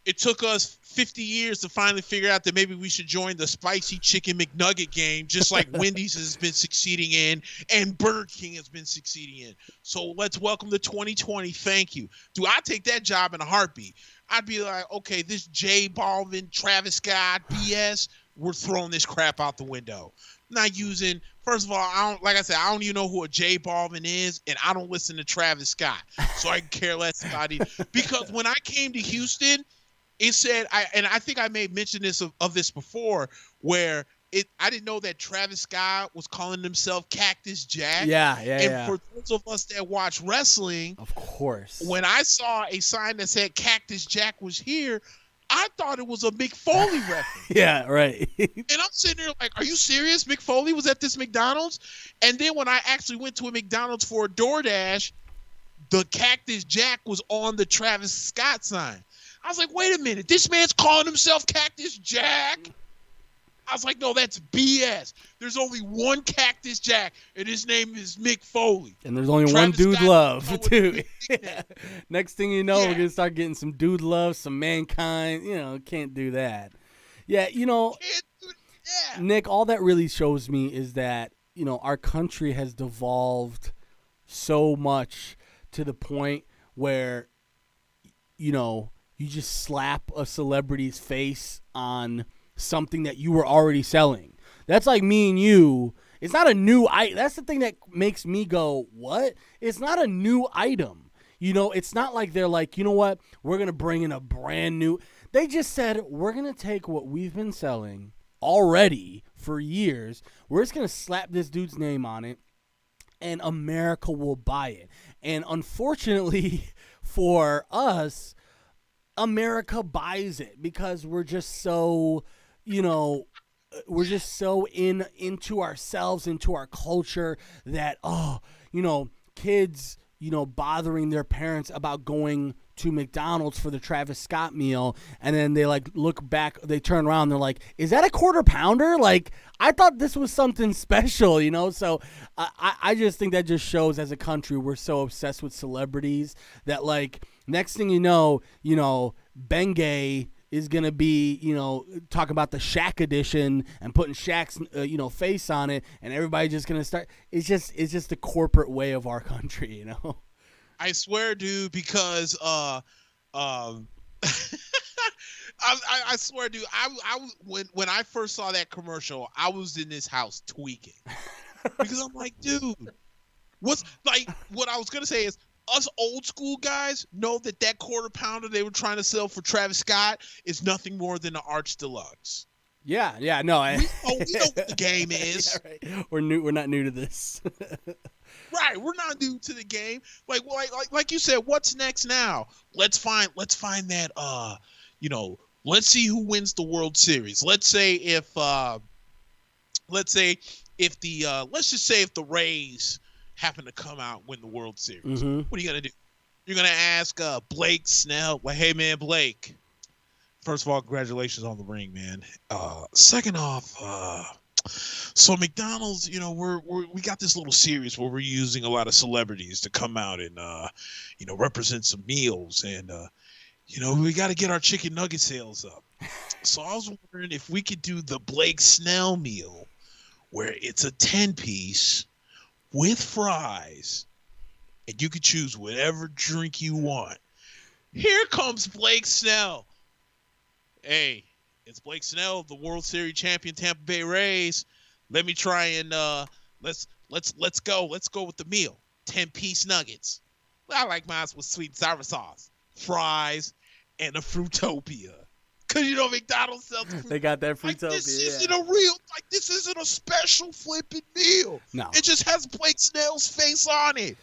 It took us 50 years to finally figure out that maybe we should join the spicy chicken McNugget game, just like Wendy's has been succeeding in and Burger King has been succeeding in. So let's welcome to 2020. Thank you. Dude, I'd take that job in a heartbeat. I'd be like, okay, this J Balvin, Travis Scott, BS, we're throwing this crap out the window. Not using, first of all, I don't even know who a J Balvin is, and I don't listen to Travis Scott, so I care less about it. Because when I came to Houston, it said, I think I may mention this of this before, where I didn't know that Travis Scott was calling himself Cactus Jack. Yeah. For those of us that watch wrestling, of course, when I saw a sign that said Cactus Jack was here, I thought it was a Mick Foley reference. Yeah, right. And I'm sitting there like, are you serious? Mick Foley was at this McDonald's? And then when I actually went to a McDonald's for a DoorDash, the Cactus Jack was on the Travis Scott sign. I was like, wait a minute. This man's calling himself Cactus Jack? I was like, no, that's BS. There's only one Cactus Jack, and his name is Mick Foley. And there's only Travis one Dude Scott Love, too. Yeah. Next thing you know, we're going to start getting some Dude Love, some Mankind. Can't do that. Yeah, Can't do it. Yeah. Nick, all that really shows me is that, our country has devolved so much to the point where, you just slap a celebrity's face on something that you were already selling. That's like me and you. It's not a new item. That's the thing that makes me go, what? It's not a new item. It's not like they're like, you know what, we're going to bring in a brand new. They just said, we're going to take what we've been selling already for years. We're just going to slap this dude's name on it, and America will buy it. And unfortunately for us, America buys it because we're just so, into ourselves, into our culture that, kids, bothering their parents about going to McDonald's for the Travis Scott meal, and then they look back, they turn around, they're like, is that a quarter pounder? Like, I thought this was something special, so I just think that just shows, as a country, we're so obsessed with celebrities that, like, next thing you know, Bengay is going to be, talking about the Shaq edition and putting Shaq's, face on it, and everybody just going to start. It's just the corporate way of our country, I swear, dude, because I swear, dude, I when I first saw that commercial, I was in this house tweaking because I'm like, dude, what I was gonna say is, us old school guys know that quarter pounder they were trying to sell for Travis Scott is nothing more than an Arch Deluxe. Yeah, no. We know what the game is. Yeah, right. We're not new to this. Right, we're not new to the game. Like you said, what's next now? Let's find that. Let's see who wins the World Series. Let's just say if the Rays happen to come out and win the World Series. Mm-hmm. What are you gonna do? You're gonna ask Blake Snell, well, hey man, Blake. First of all, congratulations on the ring, man. Second off, so McDonald's, we got this little series where we're using a lot of celebrities to come out and represent some meals, and we got to get our chicken nugget sales up. So I was wondering if we could do the Blake Snell meal, where it's a 10-piece with fries, and you could choose whatever drink you want. Here comes Blake Snell. Hey, it's Blake Snell, the World Series champion Tampa Bay Rays. Let me try and let's go with the meal. 10-piece nuggets. I like mine with sweet and sour sauce, fries, and a Fruitopia. Cause McDonald's sells food. They got that Fruitopia. This isn't a special flipping meal. No, it just has Blake Snell's face on it.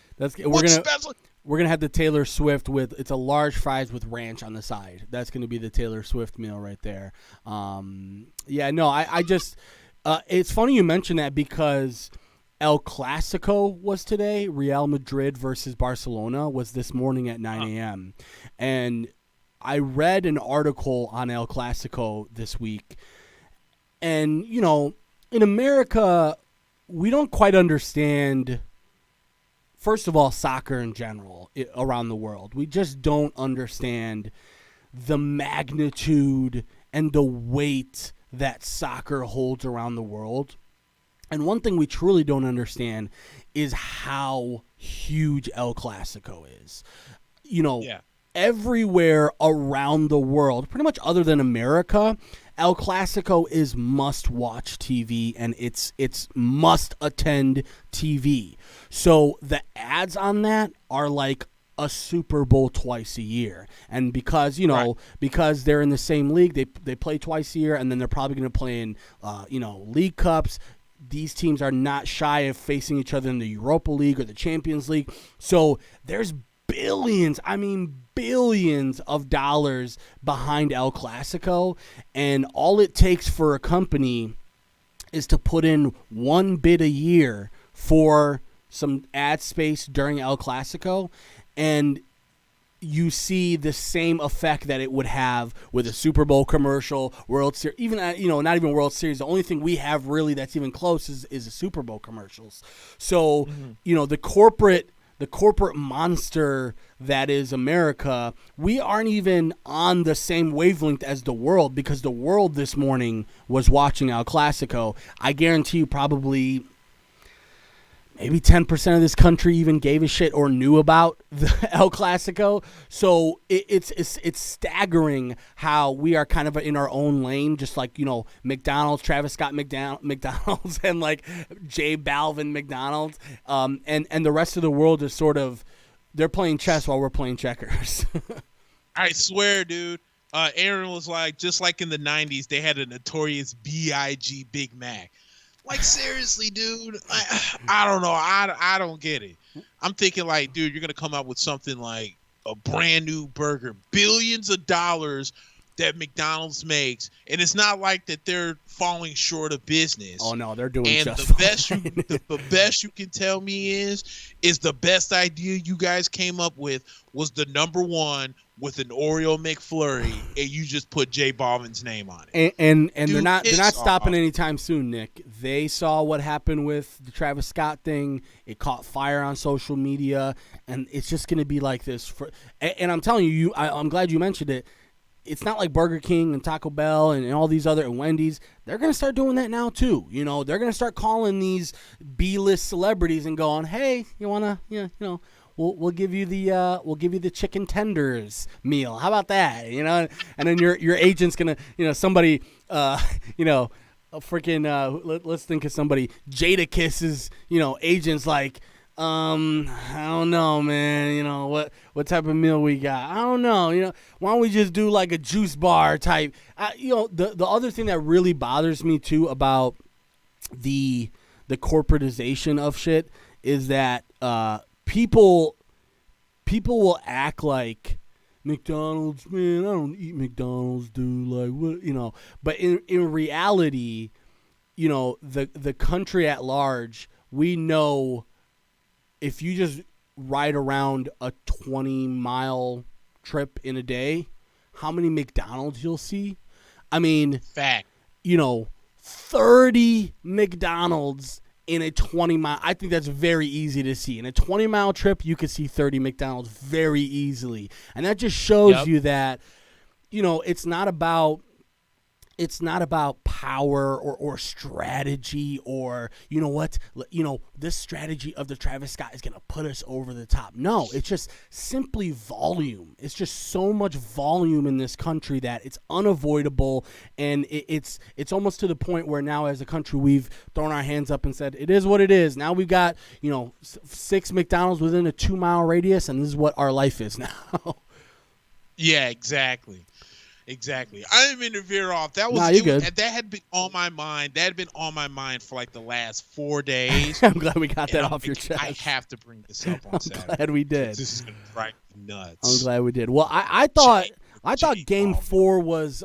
We're gonna have the Taylor Swift it's a large fries with ranch on the side. That's gonna be the Taylor Swift meal right there. I just it's funny you mentioned that because El Clasico was today. Real Madrid versus Barcelona was this morning at 9 a.m. And I read an article on El Clasico this week, and in America, we don't quite understand, first of all, soccer in general around the world. We just don't understand the magnitude and the weight that soccer holds around the world. And one thing we truly don't understand is how huge El Clasico is. Everywhere around the world, pretty much other than America, El Clasico is must-watch TV, and it's must-attend TV. So the ads on that are like a Super Bowl twice a year. And because, because they're in the same league, they play twice a year, and then they're probably going to play in, League Cups. These teams are not shy of facing each other in the Europa League or the Champions League. So there's billions of dollars behind El Clasico, and all it takes for a company is to put in one bid a year for some ad space during El Clasico, and you see the same effect that it would have with a Super Bowl commercial, World Series, even not even World Series. The only thing we have really that's even close is the Super Bowl commercials. So the corporate monster that is America, we aren't even on the same wavelength as the world, because the world this morning was watching El Clasico. I guarantee you probably maybe 10% of this country even gave a shit or knew about the El Clasico. So it's staggering how we are kind of in our own lane, just like, McDonald's, Travis Scott McDonald's, and like J Balvin McDonald's, and the rest of the world is sort of they're playing chess while we're playing checkers. I swear, dude. Aaron was like, just like in the 90s, they had a notorious B.I.G. Big Mac. Like, seriously, dude. I don't know. I don't get it. I'm thinking, like, dude, you're going to come out with something like a brand new burger, billions of dollars that McDonald's makes, and it's not like that they're falling short of business. Oh no, they're doing and just the fine. the best you can tell me is the best idea you guys came up with was the number one with an Oreo McFlurry, and you just put J Balvin's name on it. And Dude, they're not stopping anytime soon, Nick. They saw what happened with the Travis Scott thing. It caught fire on social media, and it's just going to be like this. And I'm telling you, I'm glad you mentioned it. It's not like Burger King and Taco Bell and all these other and Wendy's. They're going to start doing that now too. You know, they're going to start calling these B-list celebrities and going, "Hey, you want to, you know, we'll give you the chicken tenders meal. How about that?" You know, and then your agent's going to, you know, somebody you know, a freaking let's think of somebody, Jadakiss, you know, agent's like, I don't know, man. You know, what type of meal we got? I don't know. You know, why don't we just do like a juice bar type? You know, the other thing that really bothers me too about the corporatization of shit is that people will act like McDonald's, man. I don't eat McDonald's, dude. Like what, you know? But in reality, you know, the country at large, we know. If you just ride around a 20-mile trip in a day, how many McDonald's you'll see? I mean, fact. You know, 30 McDonald's in a 20-mile. I think that's very easy to see. In a 20-mile trip, you could see 30 McDonald's very easily. And that just shows you that, you know, it's not about power or strategy or, you know what, you know, this strategy of the Travis Scott is going to put us over the top. No, it's just simply volume. It's just so much volume in this country that it's unavoidable. And it's almost to the point where now as a country, we've thrown our hands up and said, it is what it is. Now we've got, you know, 6 McDonald's within a 2-mile radius. And this is what our life is now. Yeah, exactly. Exactly. I didn't mean to veer off. That was, that had been on my mind. That had been on my mind for like the last 4 days. I'm glad we got that off your chest. I have to bring this up on Saturday. I'm glad we did. This is gonna drive me nuts. I'm glad we did. Well, I thought Game 4 was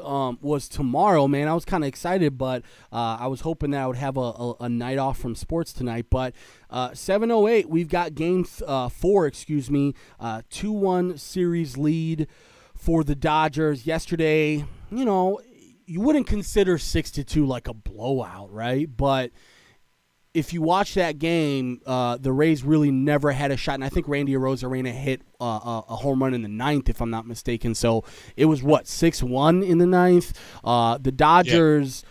tomorrow, man. I was kind of excited, but I was hoping that I would have a night off from sports tonight. But 7:08, we've got Game 4. 2-1 series lead for the Dodgers. Yesterday, you know, you wouldn't consider 6-2 like a blowout, right? But if you watch that game, the Rays really never had a shot. And I think Randy Arozarena hit a home run in the 9th, if I'm not mistaken. So it was, 6-1 in the 9th? The Dodgers,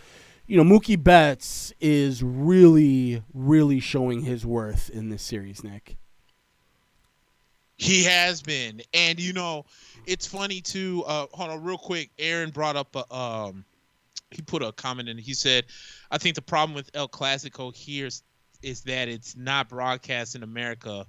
you know, Mookie Betts is really, really showing his worth in this series, Nick. He has been. And, you know, it's funny too. Hold on, real quick. Aaron brought up he put a comment in. He said, "I think the problem with El Clasico here is that it's not broadcast in America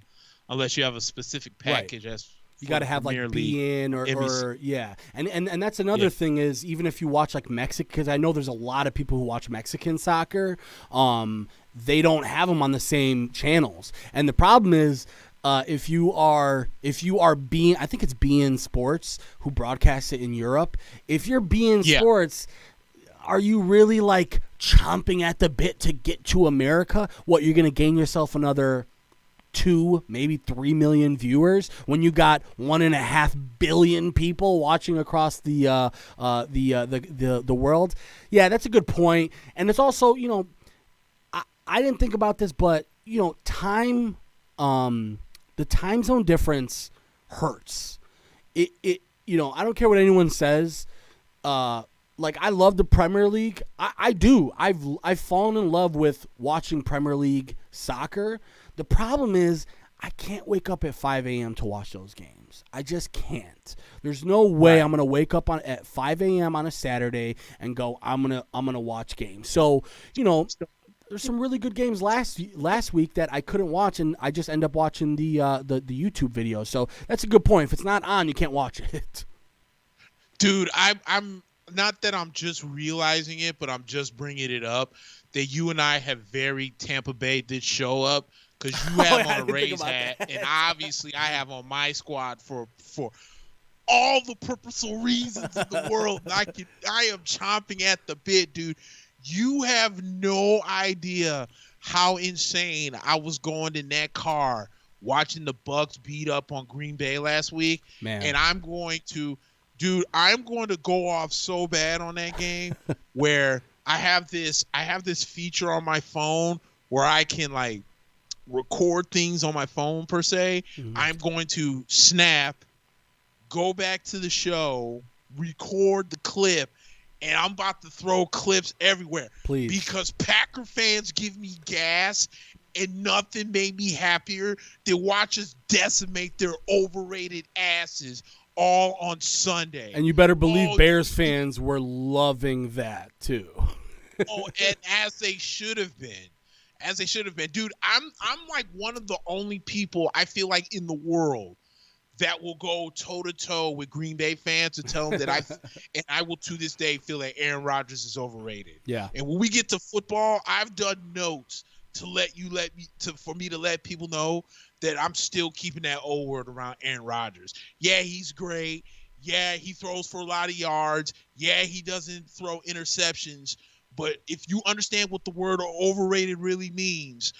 unless you have a specific package." Right. You got to have like BN or yeah, and that's another thing is even if you watch like Mexican, because I know there's a lot of people who watch Mexican soccer, they don't have them on the same channels, and the problem is. If you are being, I think it's beIN Sports who broadcasts it in Europe. If you're beIN Sports, are you really like chomping at the bit to get to America? What, you're going to gain yourself another 2, maybe 3 million viewers when you got 1.5 billion people watching across the world? Yeah, that's a good point. And it's also, you know, I didn't think about this, but you know, time. The time zone difference hurts. It you know, I don't care what anyone says. Like I love the Premier League. I do. I've fallen in love with watching Premier League soccer. The problem is I can't wake up at 5 a.m. to watch those games. I just can't. There's no way I'm gonna wake up at 5 a.m. on a Saturday and go, I'm gonna watch games. So, you know, there's some really good games last week that I couldn't watch, and I just end up watching the YouTube video. So that's a good point. If it's not on, you can't watch it. Dude, I'm not that I'm just realizing it, but I'm just bringing it up that you and I have very Tampa Bay did show up because you have on a Rays hat, and obviously I have on my squad for all the purposeful reasons in the world. I am chomping at the bit, dude. You have no idea how insane I was going in that car watching the Bucks beat up on Green Bay last week. Man. And I'm going to go off so bad on that game where I have this feature on my phone where I can like record things on my phone per se. Mm-hmm. I'm going to snap, go back to the show, record the clip, and I'm about to throw clips everywhere. Please. Because Packer fans give me gas, and nothing made me happier than watch us decimate their overrated asses all on Sunday. And you better believe Bears fans were loving that too. And as they should have been. Dude, I'm like one of the only people I feel like in the world that will go toe-to-toe with Green Bay fans to tell them that I will to this day feel that Aaron Rodgers is overrated. Yeah. And when we get to football, I've done notes for me to let people know that I'm still keeping that old word around Aaron Rodgers. Yeah, he's great. Yeah, he throws for a lot of yards. Yeah, he doesn't throw interceptions. But if you understand what the word overrated really means,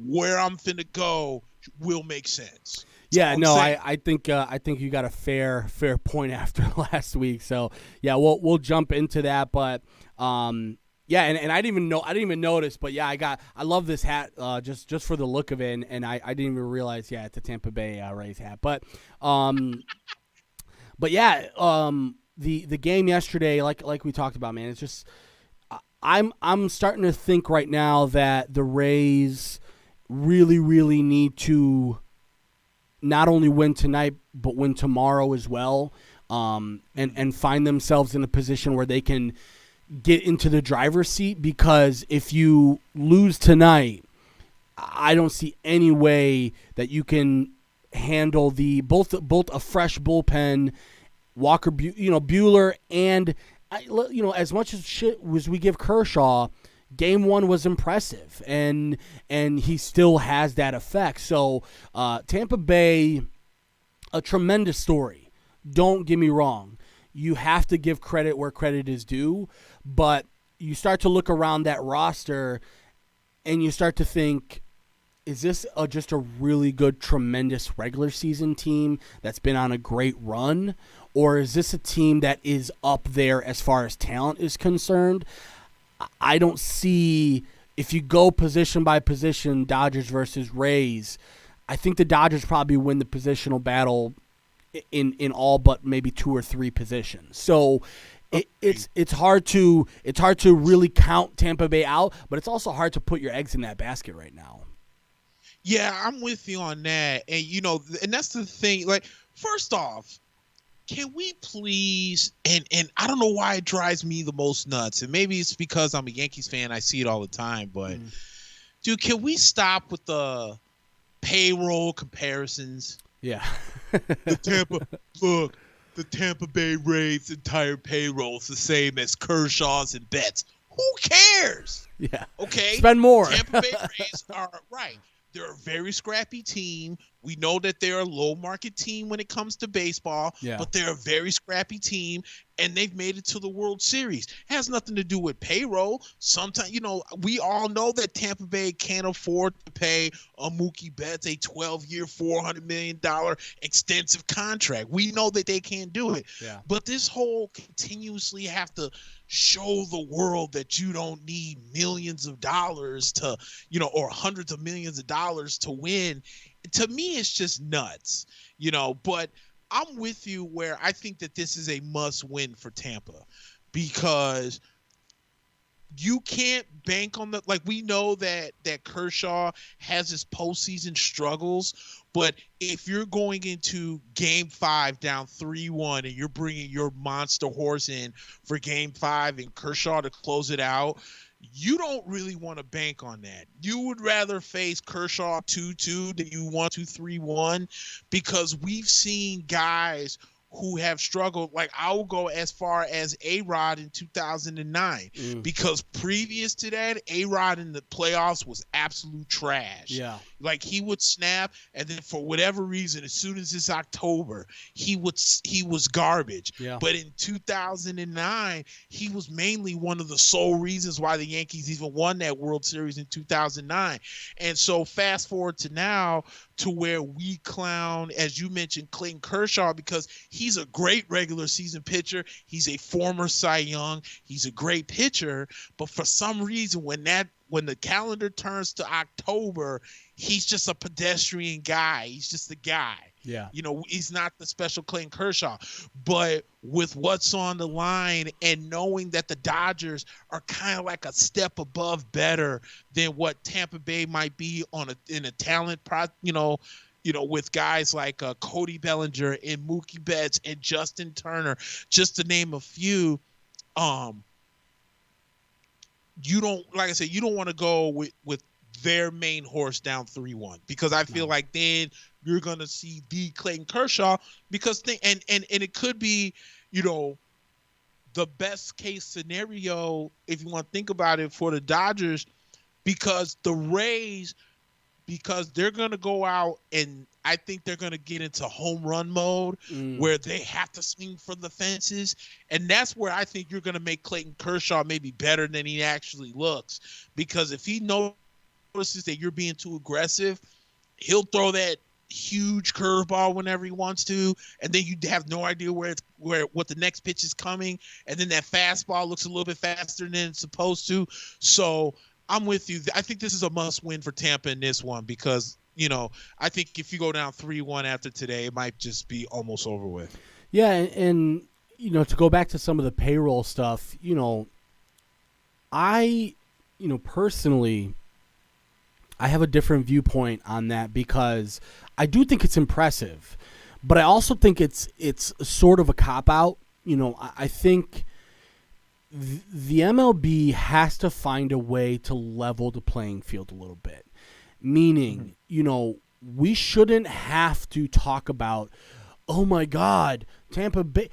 where I'm finna go will make sense. Yeah, no, I think you got a fair point after last week. So yeah, we'll jump into that. But yeah, and I didn't even notice. But yeah, I love this hat just for the look of it, and I didn't even realize it's a Tampa Bay Rays hat. But yeah, the game yesterday, like we talked about, man, it's just I'm starting to think right now that the Rays really, really need to not only win tonight, but win tomorrow as well, and find themselves in a position where they can get into the driver's seat. Because if you lose tonight, I don't see any way that you can handle both a fresh bullpen, Walker, Buehler, and as much as shit as we give Kershaw, Game 1 was impressive, and he still has that effect. So Tampa Bay, a tremendous story. Don't get me wrong. You have to give credit where credit is due, but you start to look around that roster, and you start to think, is this just a really good, tremendous regular season team that's been on a great run? Or is this a team that is up there as far as talent is concerned? I don't see, if you go position by position, Dodgers versus Rays, I think the Dodgers probably win the positional battle in all but maybe 2 or 3 positions. So it's hard to really count Tampa Bay out, but it's also hard to put your eggs in that basket right now. Yeah, I'm with you on that. And and that's the thing. Like, first off, can we please, and I don't know why it drives me the most nuts, and maybe it's because I'm a Yankees fan, I see it all the time, but dude, can we stop with the payroll comparisons? Yeah. The Tampa Bay Rays' entire payroll is the same as Kershaw's and Betts. Who cares? Yeah. Okay. Spend more. Tampa Bay Rays are right. They're a very scrappy team. We know that they're a low market team when it comes to baseball, but they're a very scrappy team, and they've made it to the World Series. It has nothing to do with payroll. Sometimes, we all know that Tampa Bay can't afford to pay a Mookie Betts a 12-year, $400 million extensive contract. We know that they can't do it. Yeah. But this whole continuously have to show the world that you don't need millions of dollars to, or hundreds of millions of dollars to win. To me, it's just nuts, but I'm with you where I think that this is a must win for Tampa, because you can't bank on we know that Kershaw has his postseason struggles, but if you're going into Game 5 down 3-1 and you're bringing your monster horse in for Game 5 and Kershaw to close it out, you don't really want to bank on that. You would rather face Kershaw 2-2 than you want to 3-1, because we've seen guys who have struggled. Like, I will go as far as A-Rod in 2009, because previous to that, A-Rod in the playoffs was absolute trash. Yeah. Like, he would snap, and then for whatever reason, as soon as it's October, he was garbage. Yeah. But in 2009, he was mainly one of the sole reasons why the Yankees even won that World Series in 2009. And so fast forward to now, to where we clown, as you mentioned, Clayton Kershaw, because he's a great regular season pitcher. He's a former Cy Young. He's a great pitcher. But for some reason, when the calendar turns to October, he's just a pedestrian guy. He's just a guy. Yeah. You know, he's not the special Clayton Kershaw. But with what's on the line, and knowing that the Dodgers are kind of like a step above better than what Tampa Bay might be in a talent with guys like Cody Bellinger and Mookie Betts and Justin Turner, just to name a few, you don't want to go with their main horse down 3-1, because I feel like then you're going to see the Clayton Kershaw, because and it could be, the best case scenario, if you want to think about it, for the Dodgers, because the Rays, because they're going to go out, and I think they're going to get into home run mode where they have to swing for the fences. And that's where I think you're going to make Clayton Kershaw maybe better than he actually looks, because if he notices that you're being too aggressive, he'll throw that huge curveball whenever he wants to, and then you have no idea what the next pitch is coming, and then that fastball looks a little bit faster than it's supposed to. So I'm with you. I think this is a must-win for Tampa in this one, because I think if you go down 3-1 after today, it might just be almost over with. Yeah, and to go back to some of the payroll stuff, I personally, I have a different viewpoint on that, because I do think it's impressive, but I also think it's sort of a cop-out. I think the MLB has to find a way to level the playing field a little bit. Meaning, we shouldn't have to talk about, oh my God, Tampa Bay.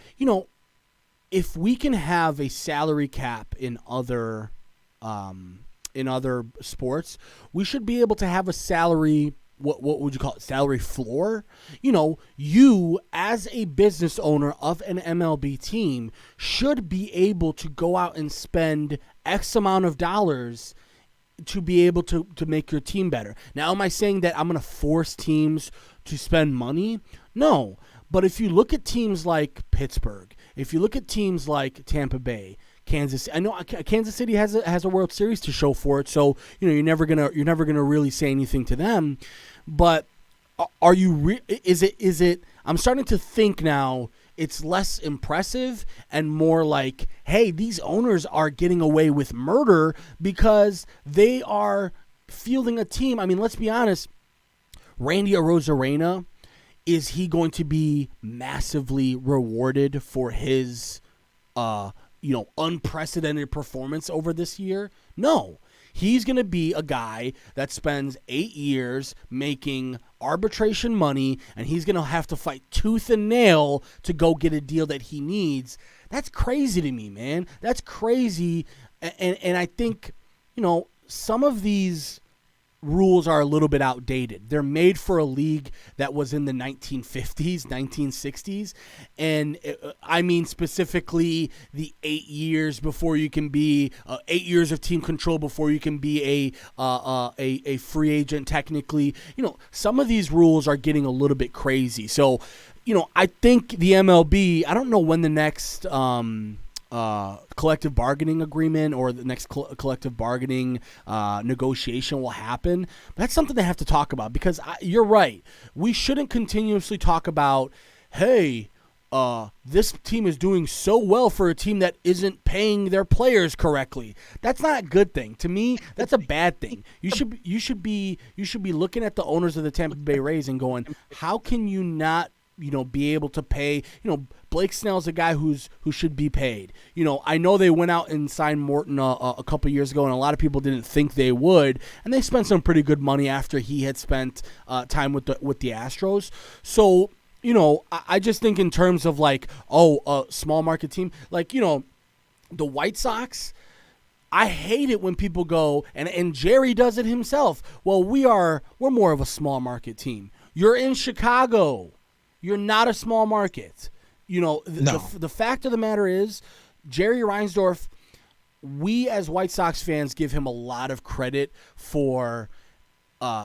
If we can have a salary cap in other sports, we should be able to have a salary. What would you call it? Salary floor? You as a business owner of an MLB team should be able to go out and spend X amount of dollars to be able to make your team better. Now, am I saying that I'm going to force teams to spend money? No. But if you look at teams like Pittsburgh, if you look at teams like Tampa Bay, Kansas, I know Kansas City has a World Series to show for it, so you're never gonna really say anything to them. But are you? Is it? I'm starting to think now it's less impressive and more like, hey, these owners are getting away with murder because they are fielding a team. I mean, let's be honest. Randy Arozarena, is he going to be massively rewarded for his unprecedented performance over this year? No. He's going to be a guy that spends 8 years making arbitration money, and he's going to have to fight tooth and nail to go get a deal that he needs. That's crazy to me, man. That's crazy. And I think, some of these rules are a little bit outdated. They're made for a league that was in the 1950s, 1960s. And I mean specifically the 8 years before you can be 8 years of team control before you can be a free agent technically. Some of these rules are getting a little bit crazy. So, I think the MLB, I don't know when the next collective bargaining agreement or the next collective bargaining negotiation will happen. But that's something they have to talk about, because you're right. We shouldn't continuously talk about, hey, this team is doing so well for a team that isn't paying their players correctly. That's not a good thing. To me, that's a bad thing. You should be looking at the owners of the Tampa Bay Rays and going, how can you not be able to pay. Blake Snell's a guy who should be paid. I know they went out and signed Morton a couple years ago, and a lot of people didn't think they would, and they spent some pretty good money after he had spent time with the Astros. So, I just think in terms of like, a small market team, like, the White Sox, I hate it when people go, and Jerry does it himself. Well, we're more of a small market team. You're in Chicago. You're not a small market. The fact of the matter is, Jerry Reinsdorf, we as White Sox fans give him a lot of credit for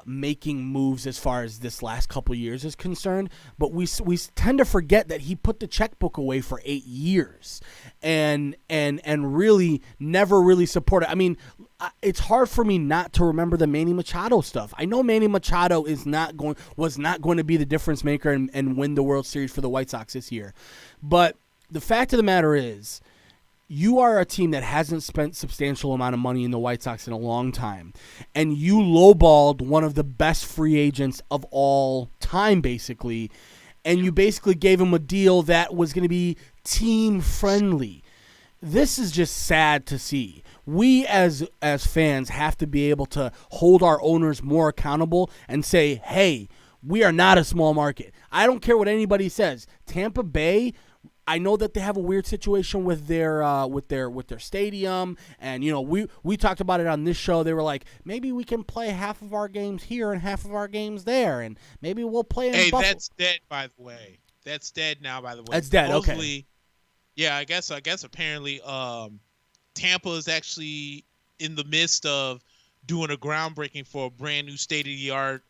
making moves as far as this last couple years is concerned, but we tend to forget that he put the checkbook away for 8 years and really never really supported. I mean, it's hard for me not to remember the Manny Machado stuff. I know Manny Machado was not going to be the difference maker and win the World Series for the White Sox this year, but the fact of the matter is, you are a team that hasn't spent substantial amount of money in the White Sox in a long time, and you lowballed one of the best free agents of all time, basically, and you basically gave him a deal that was going to be team friendly. This is just sad to see. We as fans have to be able to hold our owners more accountable and say, hey, we are not a small market. I don't care what anybody says. Tampa Bay, I know that they have a weird situation with their stadium, and we talked about it on this show. They were like, maybe we can play half of our games here and half of our games there, and maybe we'll play in Buffalo. That's dead, by the way. That's dead now, by the way. That's dead. Okay. Yeah, I guess apparently Tampa is actually in the midst of doing a groundbreaking for a brand new state-of-the-art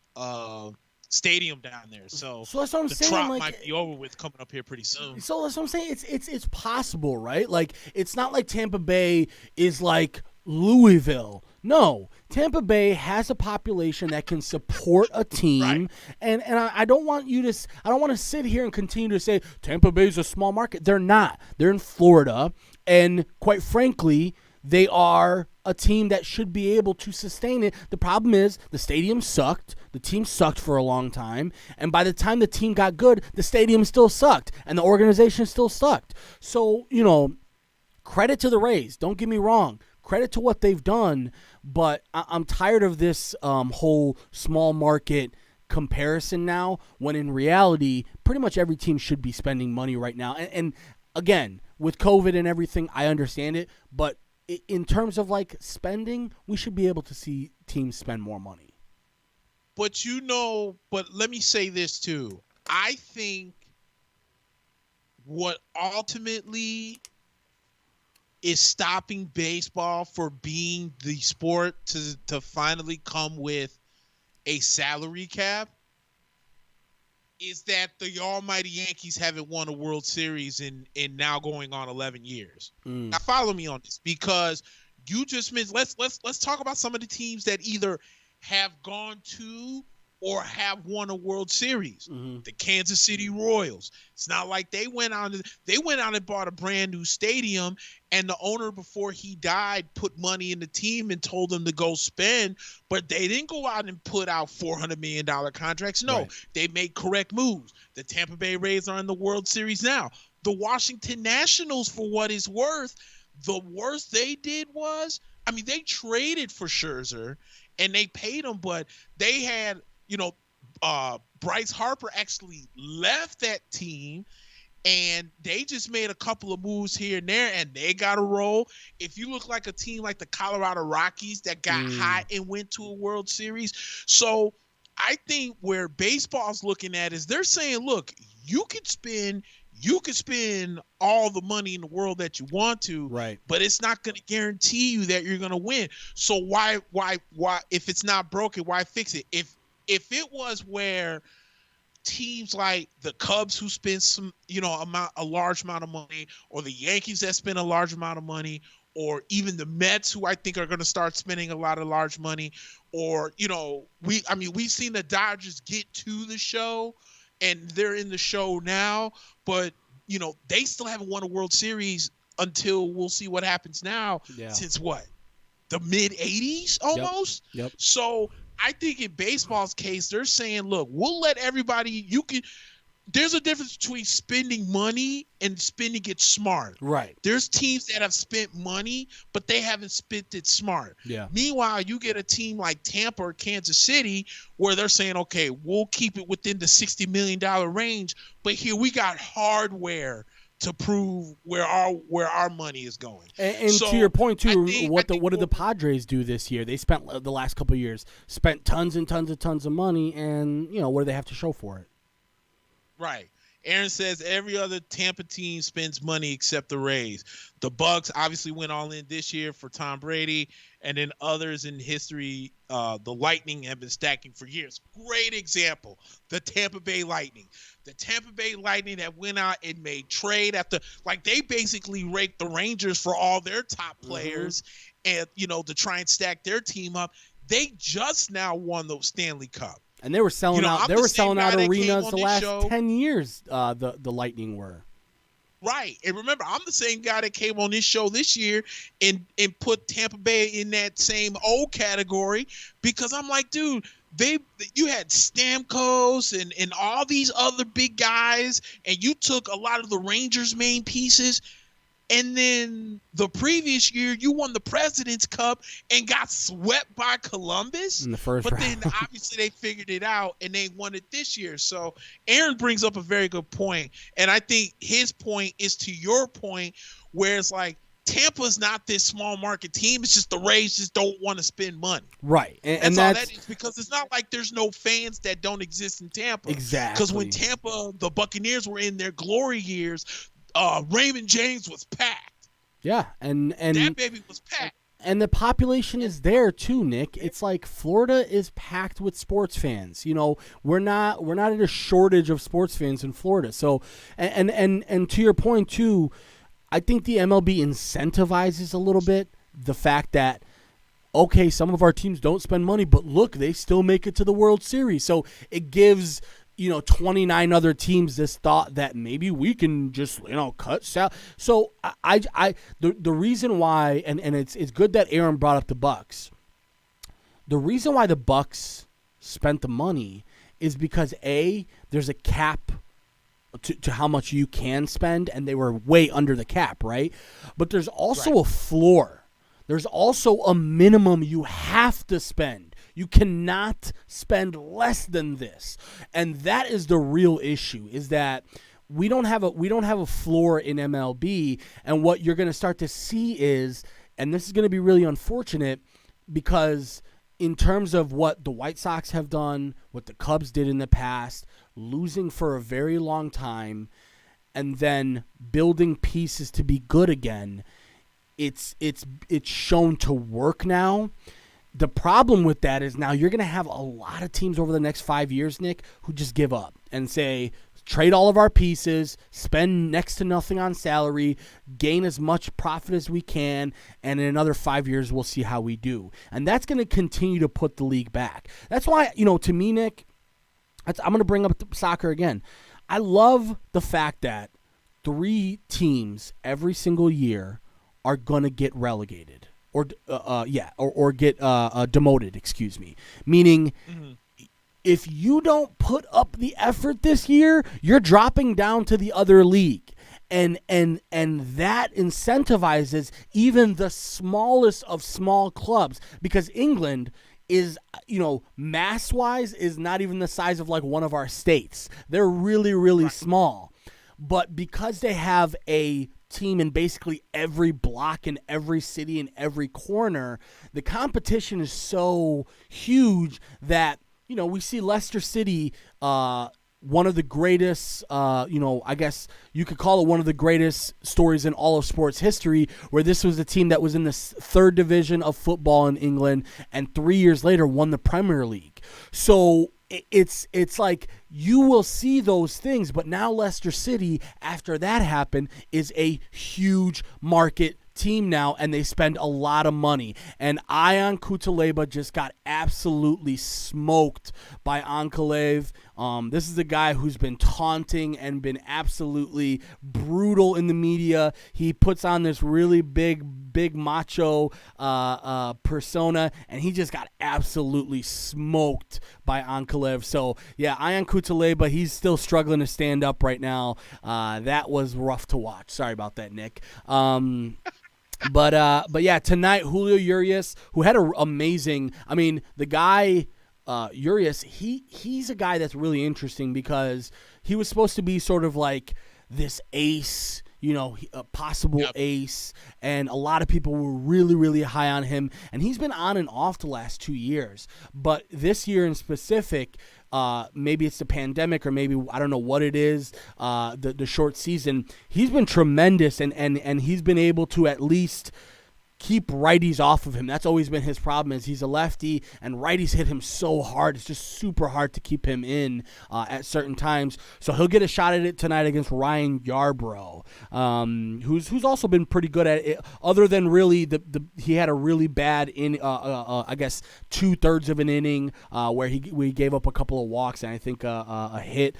stadium down there, so that's what I'm saying. Trot like, might be over with coming up here pretty soon. So that's what I'm saying. It's possible, right? Like, it's not like Tampa Bay is like Louisville. No, Tampa Bay has a population that can support a team, right. and I don't want to sit here and continue to say Tampa Bay is a small market. They're not. They're in Florida, and quite frankly, they are a team that should be able to sustain it. The problem is the stadium sucked. The team sucked for a long time. And by the time the team got good, the stadium still sucked. And the organization still sucked. So, credit to the Rays. Don't get me wrong. Credit to what they've done. But I'm tired of this whole small market comparison now, when in reality, pretty much every team should be spending money right now. And again, with COVID and everything, I understand it. But in terms of like spending, we should be able to see teams spend more money. But let me say this too. I think what ultimately is stopping baseball for being the sport to finally come with a salary cap is that the almighty Yankees haven't won a World Series in now going on 11 years. Now follow me on this, because you just mentioned, let's talk about some of the teams that either have gone to or have won a World Series. Mm-hmm. The Kansas City Royals. It's not like they went out and bought a brand new stadium, and the owner before he died put money in the team and told them to go spend, but they didn't go out and put out $400 million contracts. No, right. They made correct moves. The Tampa Bay Rays are in the World Series now. The Washington Nationals, for what it's worth, the worst they did was, they traded for Scherzer and they paid him, but they had, Bryce Harper actually left that team, and they just made a couple of moves here and there, and they got a roll. If you look like a team like the Colorado Rockies that got hot and went to a World Series. So I think where baseball's looking at is they're saying, look, you could spend all the money in the world that you want to, right? But it's not going to guarantee you that you're going to win. So why, if it's not broken, why fix it? If it was where teams like the Cubs, who spend a large amount of money, or the Yankees that spend a large amount of money, or even the Mets, who I think are going to start spending a lot of large money, or we've seen the Dodgers get to the show, and they're in the show now, but they still haven't won a World Series until we'll see what happens now. Yeah. Since what, the mid '80s almost. Yep. So I think in baseball's case, they're saying, look, we'll let everybody, there's a difference between spending money and spending it smart. Right. There's teams that have spent money, but they haven't spent it smart. Yeah. Meanwhile, you get a team like Tampa or Kansas City where they're saying, okay, we'll keep it within the $60 million range, but here we got hardware to prove where our money is going. And so, to your point too, what did the Padres do this year? They spent the last couple of years tons and tons of money, and what do they have to show for it? Right. Aaron says every other Tampa team spends money except the Rays. The Bucks obviously went all in this year for Tom Brady, and then others in history, the Lightning have been stacking for years. Great example, the Tampa Bay Lightning. The Tampa Bay Lightning that went out and made trade after, like, they basically raked the Rangers for all their top players, and to try and stack their team up. They just now won the Stanley Cup. And they were selling out. They were selling out arenas the last 10 years. The Lightning were. Right. And remember, I'm the same guy that came on this show this year and put Tampa Bay in that same old category, because I'm like, dude, you had Stamkos and all these other big guys, and you took a lot of the Rangers' main pieces. And then the previous year, you won the President's Cup and got swept by Columbus in the first round. Then obviously they figured it out and they won it this year. So Aaron brings up a very good point. And I think his point is to your point, where it's like, Tampa's not this small market team. It's just the Rays just don't want to spend money. Right. And that's all that is, because it's not like there's no fans that don't exist in Tampa. Exactly. Because when Tampa, the Buccaneers were in their glory years, Raymond James was packed. Yeah, and that baby was packed. And the population is there too, Nick. It's like Florida is packed with sports fans. We're not at a shortage of sports fans in Florida. So, and to your point too, I think the MLB incentivizes a little bit the fact that, okay, some of our teams don't spend money, but look, they still make it to the World Series. So it gives 29 other teams this thought that maybe we can just, cut salary. So the reason why, and it's good that Aaron brought up the Bucks. The reason why the Bucks spent the money is because there's a cap to how much you can spend, and they were way under the cap, right? But there's also a floor. There's also a minimum you have to spend. You cannot spend less than this. And that is the real issue, is that we don't have a floor in MLB, and what you're going to start to see is, and this is going to be really unfortunate, because in terms of what the White Sox have done, what the Cubs did in the past, losing for a very long time, and then building pieces to be good again, it's shown to work now. The problem with that is now you're going to have a lot of teams over the next 5 years, Nick, who just give up and say, trade all of our pieces, spend next to nothing on salary, gain as much profit as we can, and in another 5 years we'll see how we do. And that's going to continue to put the league back. That's why, to me, Nick, I'm going to bring up soccer again. I love the fact that 3 teams every single year are going to get relegated. Or get demoted, excuse me. Meaning, if you don't put up the effort this year, you're dropping down to the other league. And that incentivizes even the smallest of small clubs, because England is, mass-wise, is not even the size of like one of our states. They're really, really small. But because they have a team in basically every block in every city in every corner, the competition is so huge that we see Leicester City, one of the greatest, I guess you could call it one of the greatest stories in all of sports history, where this was a team that was in the 3rd division of football in England, and 3 years later won the Premier League. So it's like you will see those things, but now Leicester City, after that happened, is a huge market team now, and they spend a lot of money. And Ion Kutaleba just got absolutely smoked by Ankalev. This is a guy who's been taunting and been absolutely brutal in the media. He puts on this really big big macho persona, and he just got absolutely smoked by Ankalaev. So, yeah, Ion Cutelaba, but he's still struggling to stand up right now. That was rough to watch. Sorry about that, Nick. But yeah, tonight, Julio Urias, who had an amazing – I mean, the guy Urias, he's a guy that's really interesting because he was supposed to be sort of like this ace – a possible ace, and a lot of people were really, really high on him, and he's been on and off the last 2 years. But this year in specific, maybe it's the pandemic or maybe I don't know what it is, the short season, he's been tremendous, and he's been able to at least keep righties off of him. That's always been his problem, is he's a lefty, and righties hit him so hard. It's just super hard to keep him in at certain times. So he'll get a shot at it tonight against Ryan Yarbrough, who's also been pretty good at it. Other than really, he had a really bad I guess 2/3 of an inning where we gave up a couple of walks and I think a hit.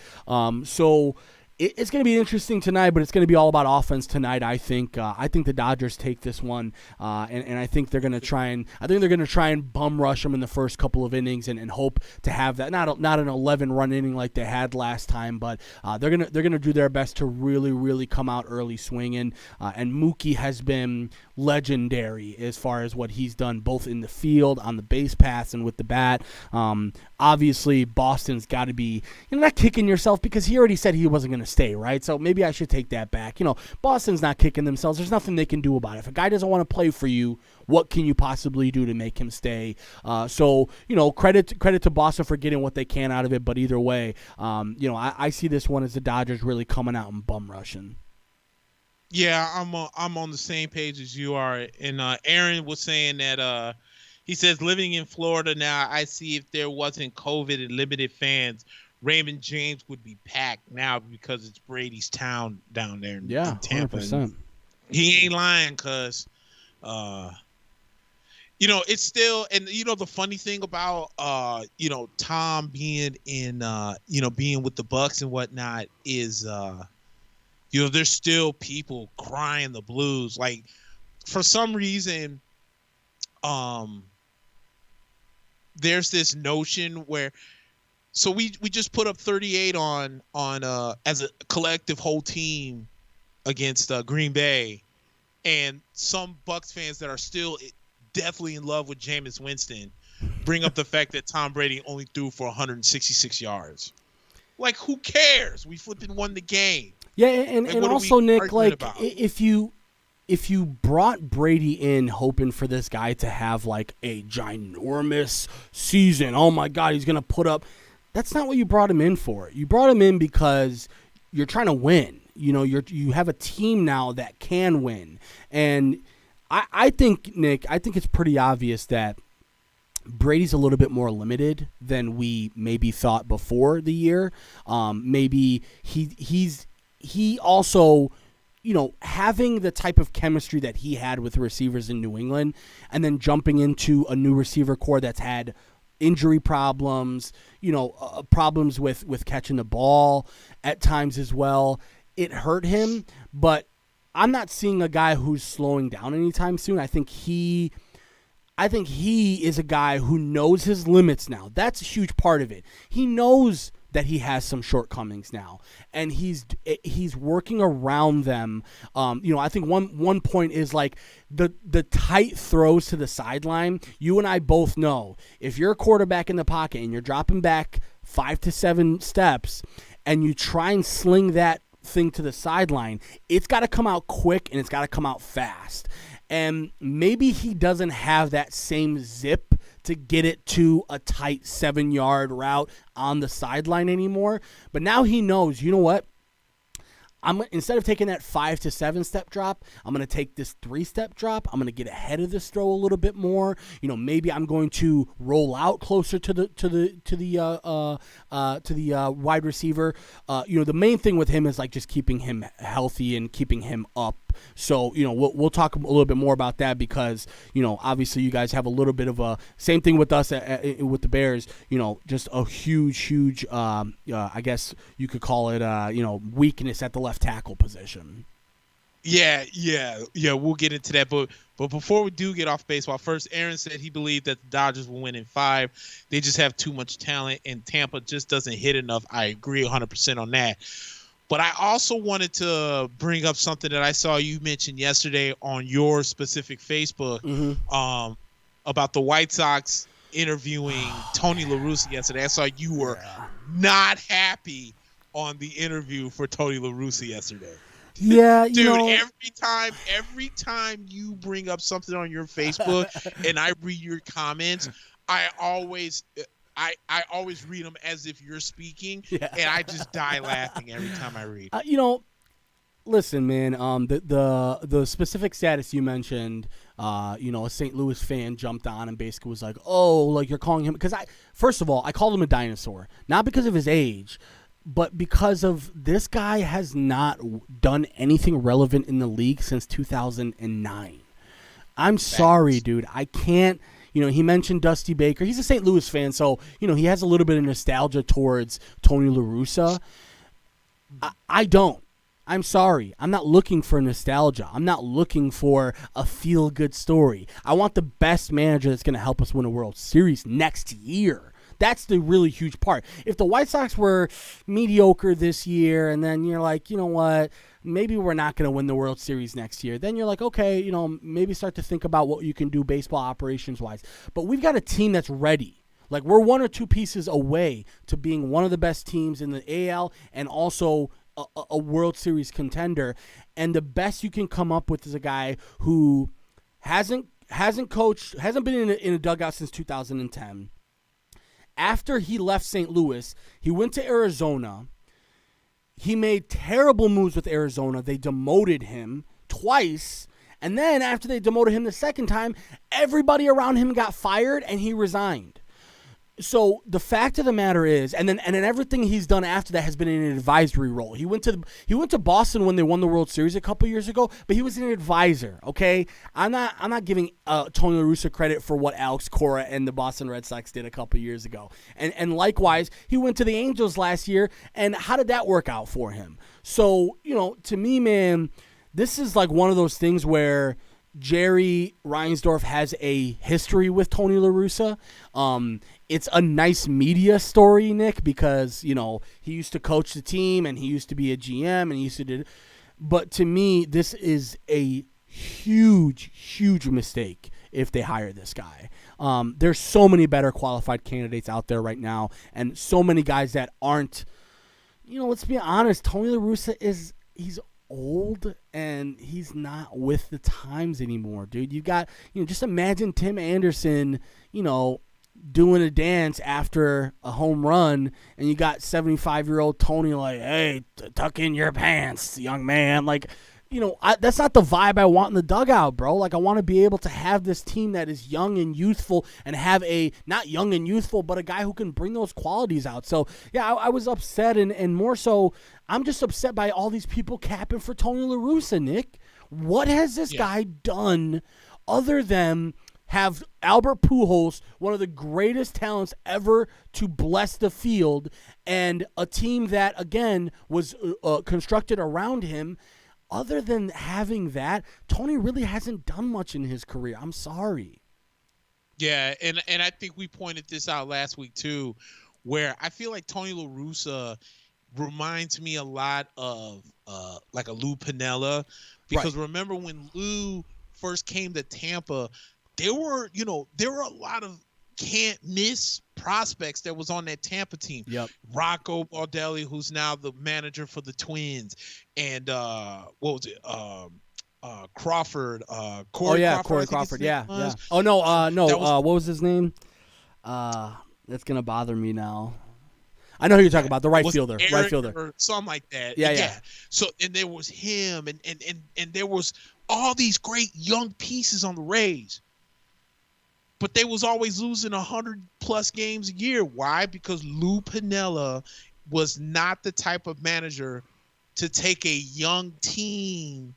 So. It's going to be interesting tonight, but it's going to be all about offense tonight. I think the Dodgers take this one, and I think they're going to try and bum rush them in the first couple of innings and hope to have that not an 11-run inning like they had last time, but they're gonna do their best to really, really come out early swinging. And Mookie has been legendary as far as what he's done both in the field, on the base paths, and with the bat. Obviously, Boston's got to be not kicking yourself because he already said he wasn't going to stay, right? So maybe I should take that back. Boston's not kicking themselves. There's nothing they can do about it. If a guy doesn't want to play for you, what can you possibly do to make him stay? So credit to Boston for getting what they can out of it. But either way, I see this one as the Dodgers really coming out and bum rushing. Yeah, I'm on the same page as you are. And Aaron was saying that he says, living in Florida now, I see if there wasn't COVID and limited fans, Raymond James would be packed now because it's Brady's town down there in Tampa. 100%. He ain't lying because, it's still – and, the funny thing about, Tom being in, being with the Bucks and whatnot is, there's still people crying the blues. Like, for some reason, there's this notion where – so we just put up 38 on as a collective whole team against Green Bay, and some Bucs fans that are still definitely in love with Jameis Winston bring up the fact that Tom Brady only threw for 166 yards. Like, who cares? We flipping won the game. Yeah, and also, Nick, like about? if you brought Brady in hoping for this guy to have like a ginormous season, oh my God, he's gonna put up. That's not what you brought him in for. You brought him in because you're trying to win. You have a team now that can win. And I think, Nick, it's pretty obvious that Brady's a little bit more limited than we maybe thought before the year. Maybe he also, having the type of chemistry that he had with receivers in New England and then jumping into a new receiver core that's had injury problems, problems with catching the ball at times as well. It hurt him, but I'm not seeing a guy who's slowing down anytime soon. I think he is a guy who knows his limits now. That's a huge part of it. He knows that he has some shortcomings now, and he's working around them. I think one point is like the tight throws to the sideline. You and I both know if you're a quarterback in the pocket and you're dropping back 5 to 7 steps and you try and sling that thing to the sideline, it's got to come out quick and it's got to come out fast. And maybe he doesn't have that same zip to get it to a tight 7-yard route on the sideline anymore. But now he knows, you know what? Instead of taking that 5 to 7 step drop, I'm going to take this 3-step drop. I'm going to get ahead of this throw a little bit more. Maybe I'm going to roll out closer to the wide receiver. The main thing with him is like just keeping him healthy and keeping him up. So, we'll talk a little bit more about that because, obviously you guys have a little bit of a same thing with us with the Bears, just a huge, I guess you could call it, weakness at the left tackle position. Yeah. We'll get into that. But But before we do get off baseball, first, Aaron said he believed that the Dodgers will win in 5. They just have too much talent, and Tampa just doesn't hit enough. I agree 100% on that. But I also wanted to bring up something that I saw you mention yesterday on your specific Facebook about the White Sox interviewing Tony La Russa yesterday. I saw you were not happy on the interview for Tony La Russa yesterday. Yeah, dude. Every time you bring up something on your Facebook and I read your comments, I always read them as if you're speaking, and I just die laughing every time I read. Listen, man. The specific status you mentioned, a St. Louis fan jumped on and basically was like, "Oh, like you're calling him," because first of all, I called him a dinosaur, not because of his age, but because of this guy has not done anything relevant in the league since 2009. I'm sorry, dude. I can't. He mentioned Dusty Baker. He's a St. Louis fan, so he has a little bit of nostalgia towards Tony La Russa. I don't. I'm sorry. I'm not looking for nostalgia. I'm not looking for a feel-good story. I want the best manager that's going to help us win a World Series next year. That's the really huge part. If the White Sox were mediocre this year and then you're like, you know what, maybe we're not going to win the World Series next year, then you're like, okay, maybe start to think about what you can do baseball operations-wise. But we've got a team that's ready. Like, we're 1 or 2 pieces away to being one of the best teams in the AL and also a World Series contender. And the best you can come up with is a guy who hasn't coached, hasn't been in a dugout since 2010. After he left St. Louis, he went to Arizona. He made terrible moves with Arizona. They demoted him twice. And then after they demoted him the second time, everybody around him got fired and he resigned. So the fact of the matter is, and then everything he's done after that has been in an advisory role. He went to Boston when they won the World Series a couple years ago, but he was an advisor. Okay, I'm not giving Tony La Russa credit for what Alex Cora and the Boston Red Sox did a couple years ago. And likewise, he went to the Angels last year, and how did that work out for him? So to me, man, this is like one of those things where Jerry Reinsdorf has a history with Tony La Russa. It's a nice media story, Nick, because, he used to coach the team and he used to be a GM and he used to do. But to me, this is a huge, huge mistake if they hire this guy. There's so many better qualified candidates out there right now and so many guys that aren't, let's be honest, Tony La Russa he's old and he's not with the times anymore, dude. You got, just imagine Tim Anderson, doing a dance after a home run, and you got 75-year-old Tony like, hey, tuck in your pants, young man. Like, that's not the vibe I want in the dugout, bro. Like, I want to be able to have this team that is young and youthful and have not young and youthful, but a guy who can bring those qualities out. So, yeah, I was upset, and more so, I'm just upset by all these people capping for Tony La Russa, Nick. What has this guy done other than have Albert Pujols, one of the greatest talents ever to bless the field, and a team that, again, was constructed around him? Other than having that, Tony really hasn't done much in his career. I'm sorry. Yeah, and I think we pointed this out last week too, where I feel like Tony La Russa reminds me a lot of like a Lou Piniella, because remember when Lou first came to Tampa, there were a lot of can't miss prospects that was on that Tampa team. Yep. Rocco Baldelli, who's now the manager for the Twins, and what was it? Crawford. Corey Crawford. Yeah. Oh no. What was his name? That's gonna bother me now. I know who you're talking about. The right fielder. Or something like that. Yeah. So, and there was him, and there was all these great young pieces on the Rays. But they was always losing 100+ games a year. Why? Because Lou Piniella was not the type of manager to take a young team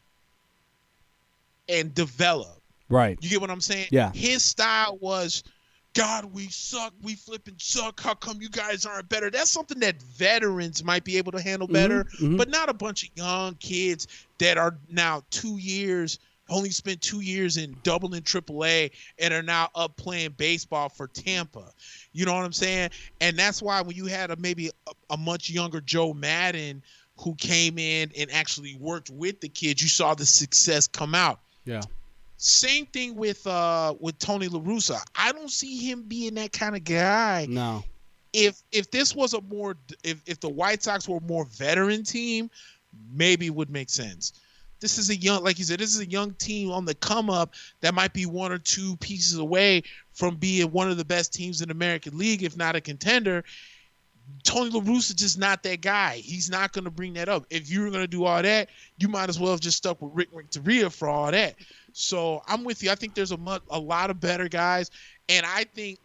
and develop. Right. You get what I'm saying? Yeah. His style was, God, we suck. We flipping suck. How come you guys aren't better? That's something that veterans might be able to handle better, but not a bunch of young kids that are now 2 years only spent 2 years in Dublin AAA and are now up playing baseball for Tampa. You know what I'm saying? And that's why when you had maybe a much younger Joe Madden who came in and actually worked with the kids, you saw the success come out. Yeah. Same thing with Tony La Russa. I don't see him being that kind of guy. No. If this was if the White Sox were a more veteran team, maybe it would make sense. This is a young, like you said, this is a young team on the come up that might be 1 or 2 pieces away from being one of the best teams in the American League, if not a contender. Tony La Russa is just not that guy. He's not going to bring that up. If you were going to do all that, you might as well have just stuck with Rick Renteria for all that. So I'm with you. I think there's a lot of better guys, and I think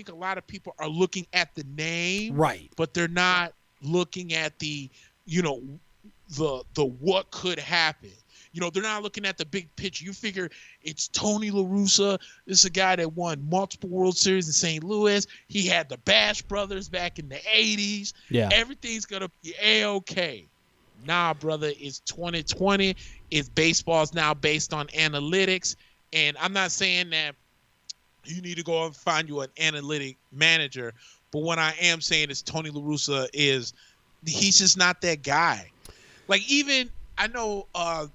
a lot of people are looking at the name, right? But they're not looking at the what could happen. They're not looking at the big picture. You figure it's Tony La Russa. This is a guy that won multiple World Series in St. Louis. He had the Bash brothers back in the 80s. Yeah. Everything's going to be A-okay. Nah, brother, it's 2020. Baseball's now based on analytics. And I'm not saying that you need to go and find you an analytic manager. But what I am saying is Tony La Russa he's just not that guy. Like, even I know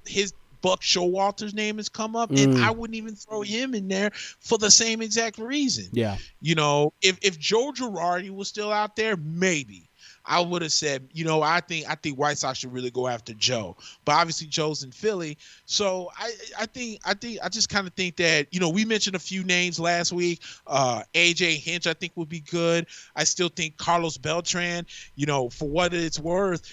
his Buck Showalter's name has come up, and I wouldn't even throw him in there for the same exact reason. Yeah. If Joe Girardi was still out there, maybe I would have said, I think White Sox should really go after Joe. But obviously Joe's in Philly. So I just kind of think that, we mentioned a few names last week. AJ Hinch, I think, would be good. I still think Carlos Beltran, for what it's worth,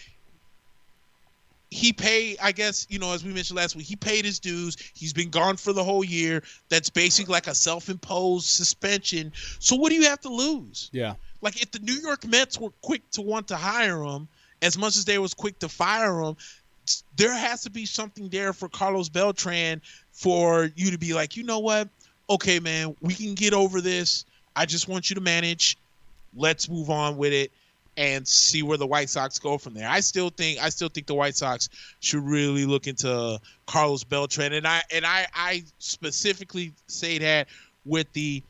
he paid, I guess, as we mentioned last week, he paid his dues. He's been gone for the whole year. That's basically like a self-imposed suspension. So what do you have to lose? Yeah. Like, if the New York Mets were quick to want to hire him, as much as they was quick to fire him, there has to be something there for Carlos Beltran for you to be like, you know what? Okay, man, we can get over this. I just want you to manage. Let's move on with it and see where the White Sox go from there. I still think the White Sox should really look into Carlos Beltran, and I specifically say that with the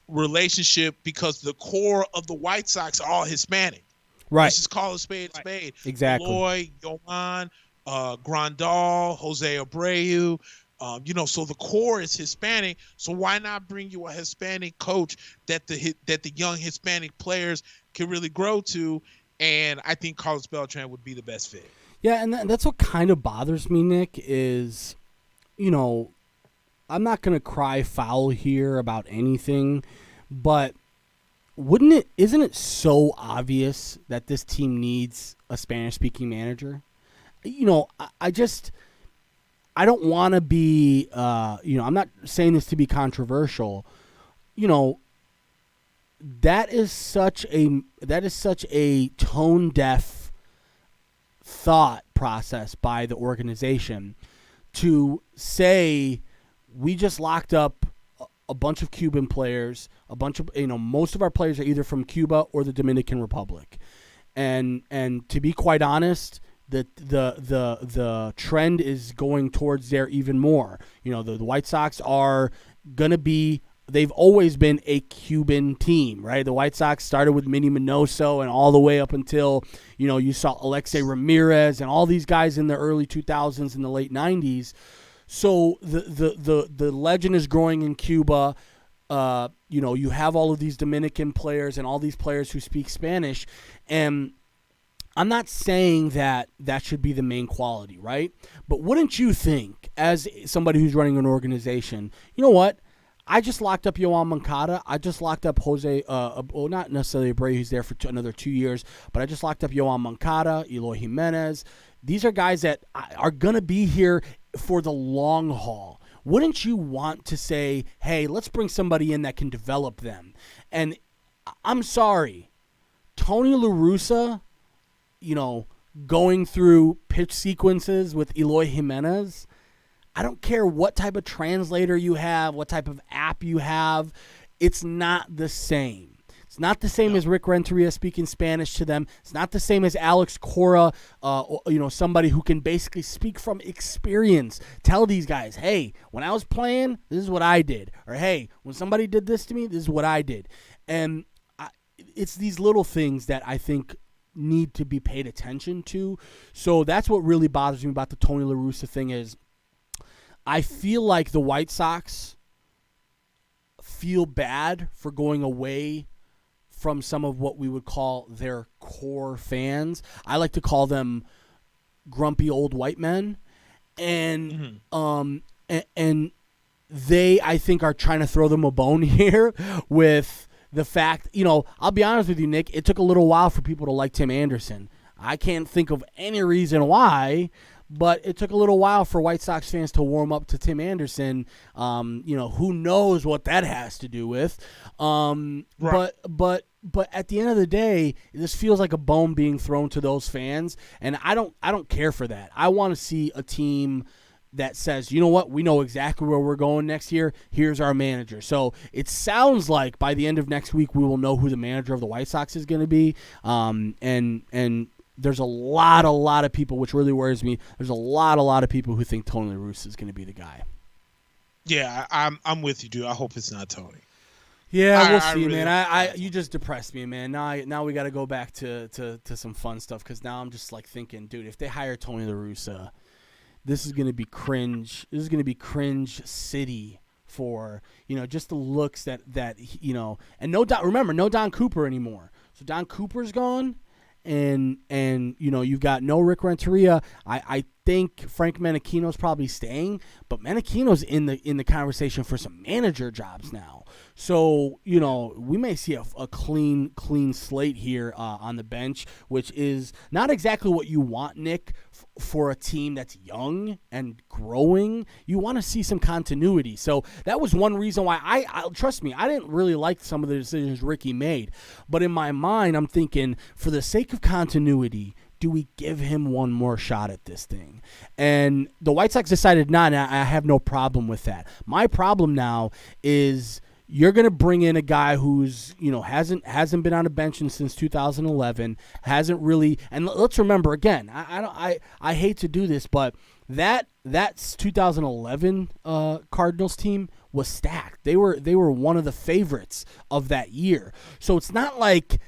relationship because the core of the White Sox are all Hispanic. Right. Let's just call a spade a spade. Exactly. Eloy, Yohan, Grandal, Jose Abreu. So the core is Hispanic. So why not bring you a Hispanic coach that the young Hispanic players can really grow to? And I think Carlos Beltran would be the best fit. Yeah, and that's what kind of bothers me, Nick, is, I'm not going to cry foul here about anything, but isn't it so obvious that this team needs a Spanish-speaking manager? I don't want to be, I'm not saying this to be controversial. That is such a tone deaf thought process by the organization to say we just locked up a bunch of Cuban players, most of our players are either from Cuba or the Dominican Republic, and to be quite honest, the trend is going towards there even more. The White Sox are going to be, they've always been a Cuban team, right? The White Sox started with Minnie Minoso and all the way up until, you saw Alexei Ramirez and all these guys in the early 2000s and the late 90s. So the legend is growing in Cuba. You have all of these Dominican players and all these players who speak Spanish, and I'm not saying that should be the main quality, right? But wouldn't you think, as somebody who's running an organization, you know what? I just locked up Yohan Moncada. I just locked up Jose, not necessarily Abreu, who's there for another 2 years, but I just locked up Yohan Moncada, Eloy Jimenez. These are guys that are going to be here for the long haul. Wouldn't you want to say, hey, let's bring somebody in that can develop them? And I'm sorry, Tony La Russa, going through pitch sequences with Eloy Jimenez, I don't care what type of translator you have, what type of app you have, it's not the same. It's not the same as Rick Renteria speaking Spanish to them. It's not the same as Alex Cora, somebody who can basically speak from experience. Tell these guys, hey, when I was playing, this is what I did. Or, hey, when somebody did this to me, this is what I did. And it's these little things that I think need to be paid attention to. So that's what really bothers me about the Tony La Russa thing is I feel like the White Sox feel bad for going away from some of what we would call their core fans. I like to call them grumpy old white men. And and they, I think, are trying to throw them a bone here with the fact, I'll be honest with you, Nick, it took a little while for people to like Tim Anderson. I can't think of any reason why, but it took a little while for White Sox fans to warm up to Tim Anderson. Who knows what that has to do with. Right. But at the end of the day, this feels like a bone being thrown to those fans, and I don't care for that. I want to see a team that says, you know what, we know exactly where we're going next year. Here's our manager. So it sounds like by the end of next week we will know who the manager of the White Sox is going to be. And there's a lot of people, which really worries me. There's a lot of people who think Tony La Russa is going to be the guy. Yeah, I'm with you, dude. I hope it's not Tony. Yeah, we'll see, really, man. You just depressed me, man. Now we got to go back to some fun stuff because now I'm just like thinking, dude, if they hire Tony La Russa, this is going to be cringe. This is going to be cringe city for, just the looks that and no Don Cooper anymore. So Don Cooper's gone and you've got no Rick Renteria. I think Frank Menachino's probably staying, but Menachino's in the conversation for some manager jobs now. So, we may see a clean slate here on the bench, which is not exactly what you want, Nick, for a team that's young and growing. You want to see some continuity. So that was one reason why I trust me, I didn't really like some of the decisions Ricky made. But in my mind, I'm thinking, for the sake of continuity, do we give him one more shot at this thing? And the White Sox decided not, and I have no problem with that. My problem now is you're going to bring in a guy who's, hasn't been on a bench since 2011, hasn't really, and let's remember again, I hate to do this, but that's 2011 Cardinals team was stacked. They were one of the favorites of that year. So it's not like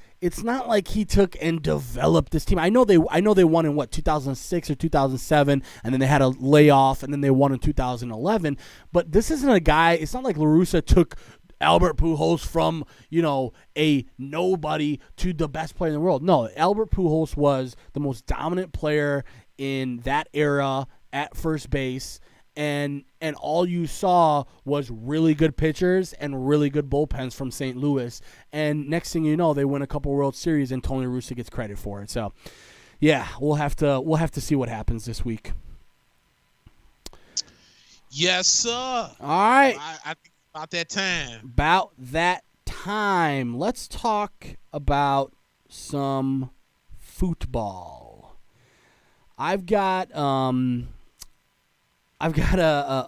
he took and developed this team. I know they won in 2006 or 2007, and then they had a layoff, and then they won in 2011. But this isn't a guy. It's not like La Russa took Albert Pujols from a nobody to the best player in the world. No, Albert Pujols was the most dominant player in that era at first base. And all you saw was really good pitchers and really good bullpens from St. Louis. And next thing you know, they win a couple World Series, and Tony La Russa gets credit for it. So, yeah, we'll have to see what happens this week. Yes, sir. All right. I think about that time. About that time. Let's talk about some football. I've got a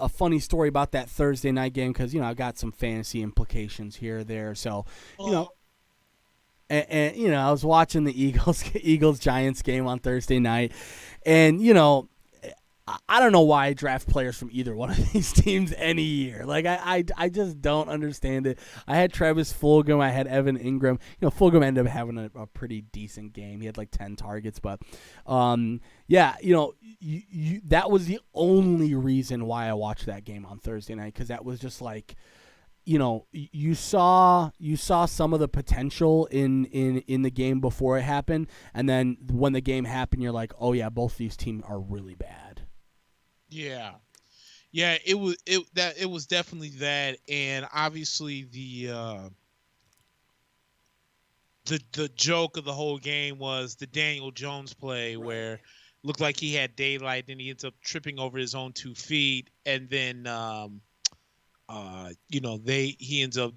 funny story about that Thursday night game because, I've got some fantasy implications here or there. So, and I was watching the Eagles-Giants game on Thursday night. And, I don't know why I draft players from either one of these teams any year. Like, I just don't understand it. I had Travis Fulgham. I had Evan Ingram. Fulgham ended up having a pretty decent game. He had like 10 targets. But, that was the only reason why I watched that game on Thursday night, because that was just like, you saw some of the potential in the game before it happened. And then when the game happened, you're like, oh, yeah, both these teams are really bad. Yeah, it was definitely that, and obviously the joke of the whole game was the Daniel Jones play, right, where it looked like he had daylight, then he ends up tripping over his own 2 feet, and then he ends up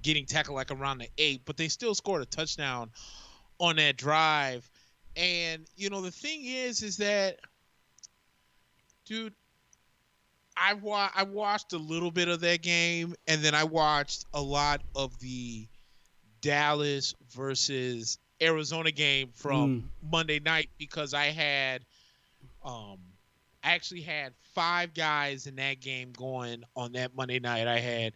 getting tackled like around the 8, but they still scored a touchdown on that drive. And the thing is that, dude, I watched a little bit of that game, and then I watched a lot of the Dallas versus Arizona game from Monday night because I actually had 5 guys in that game going on that Monday night. I had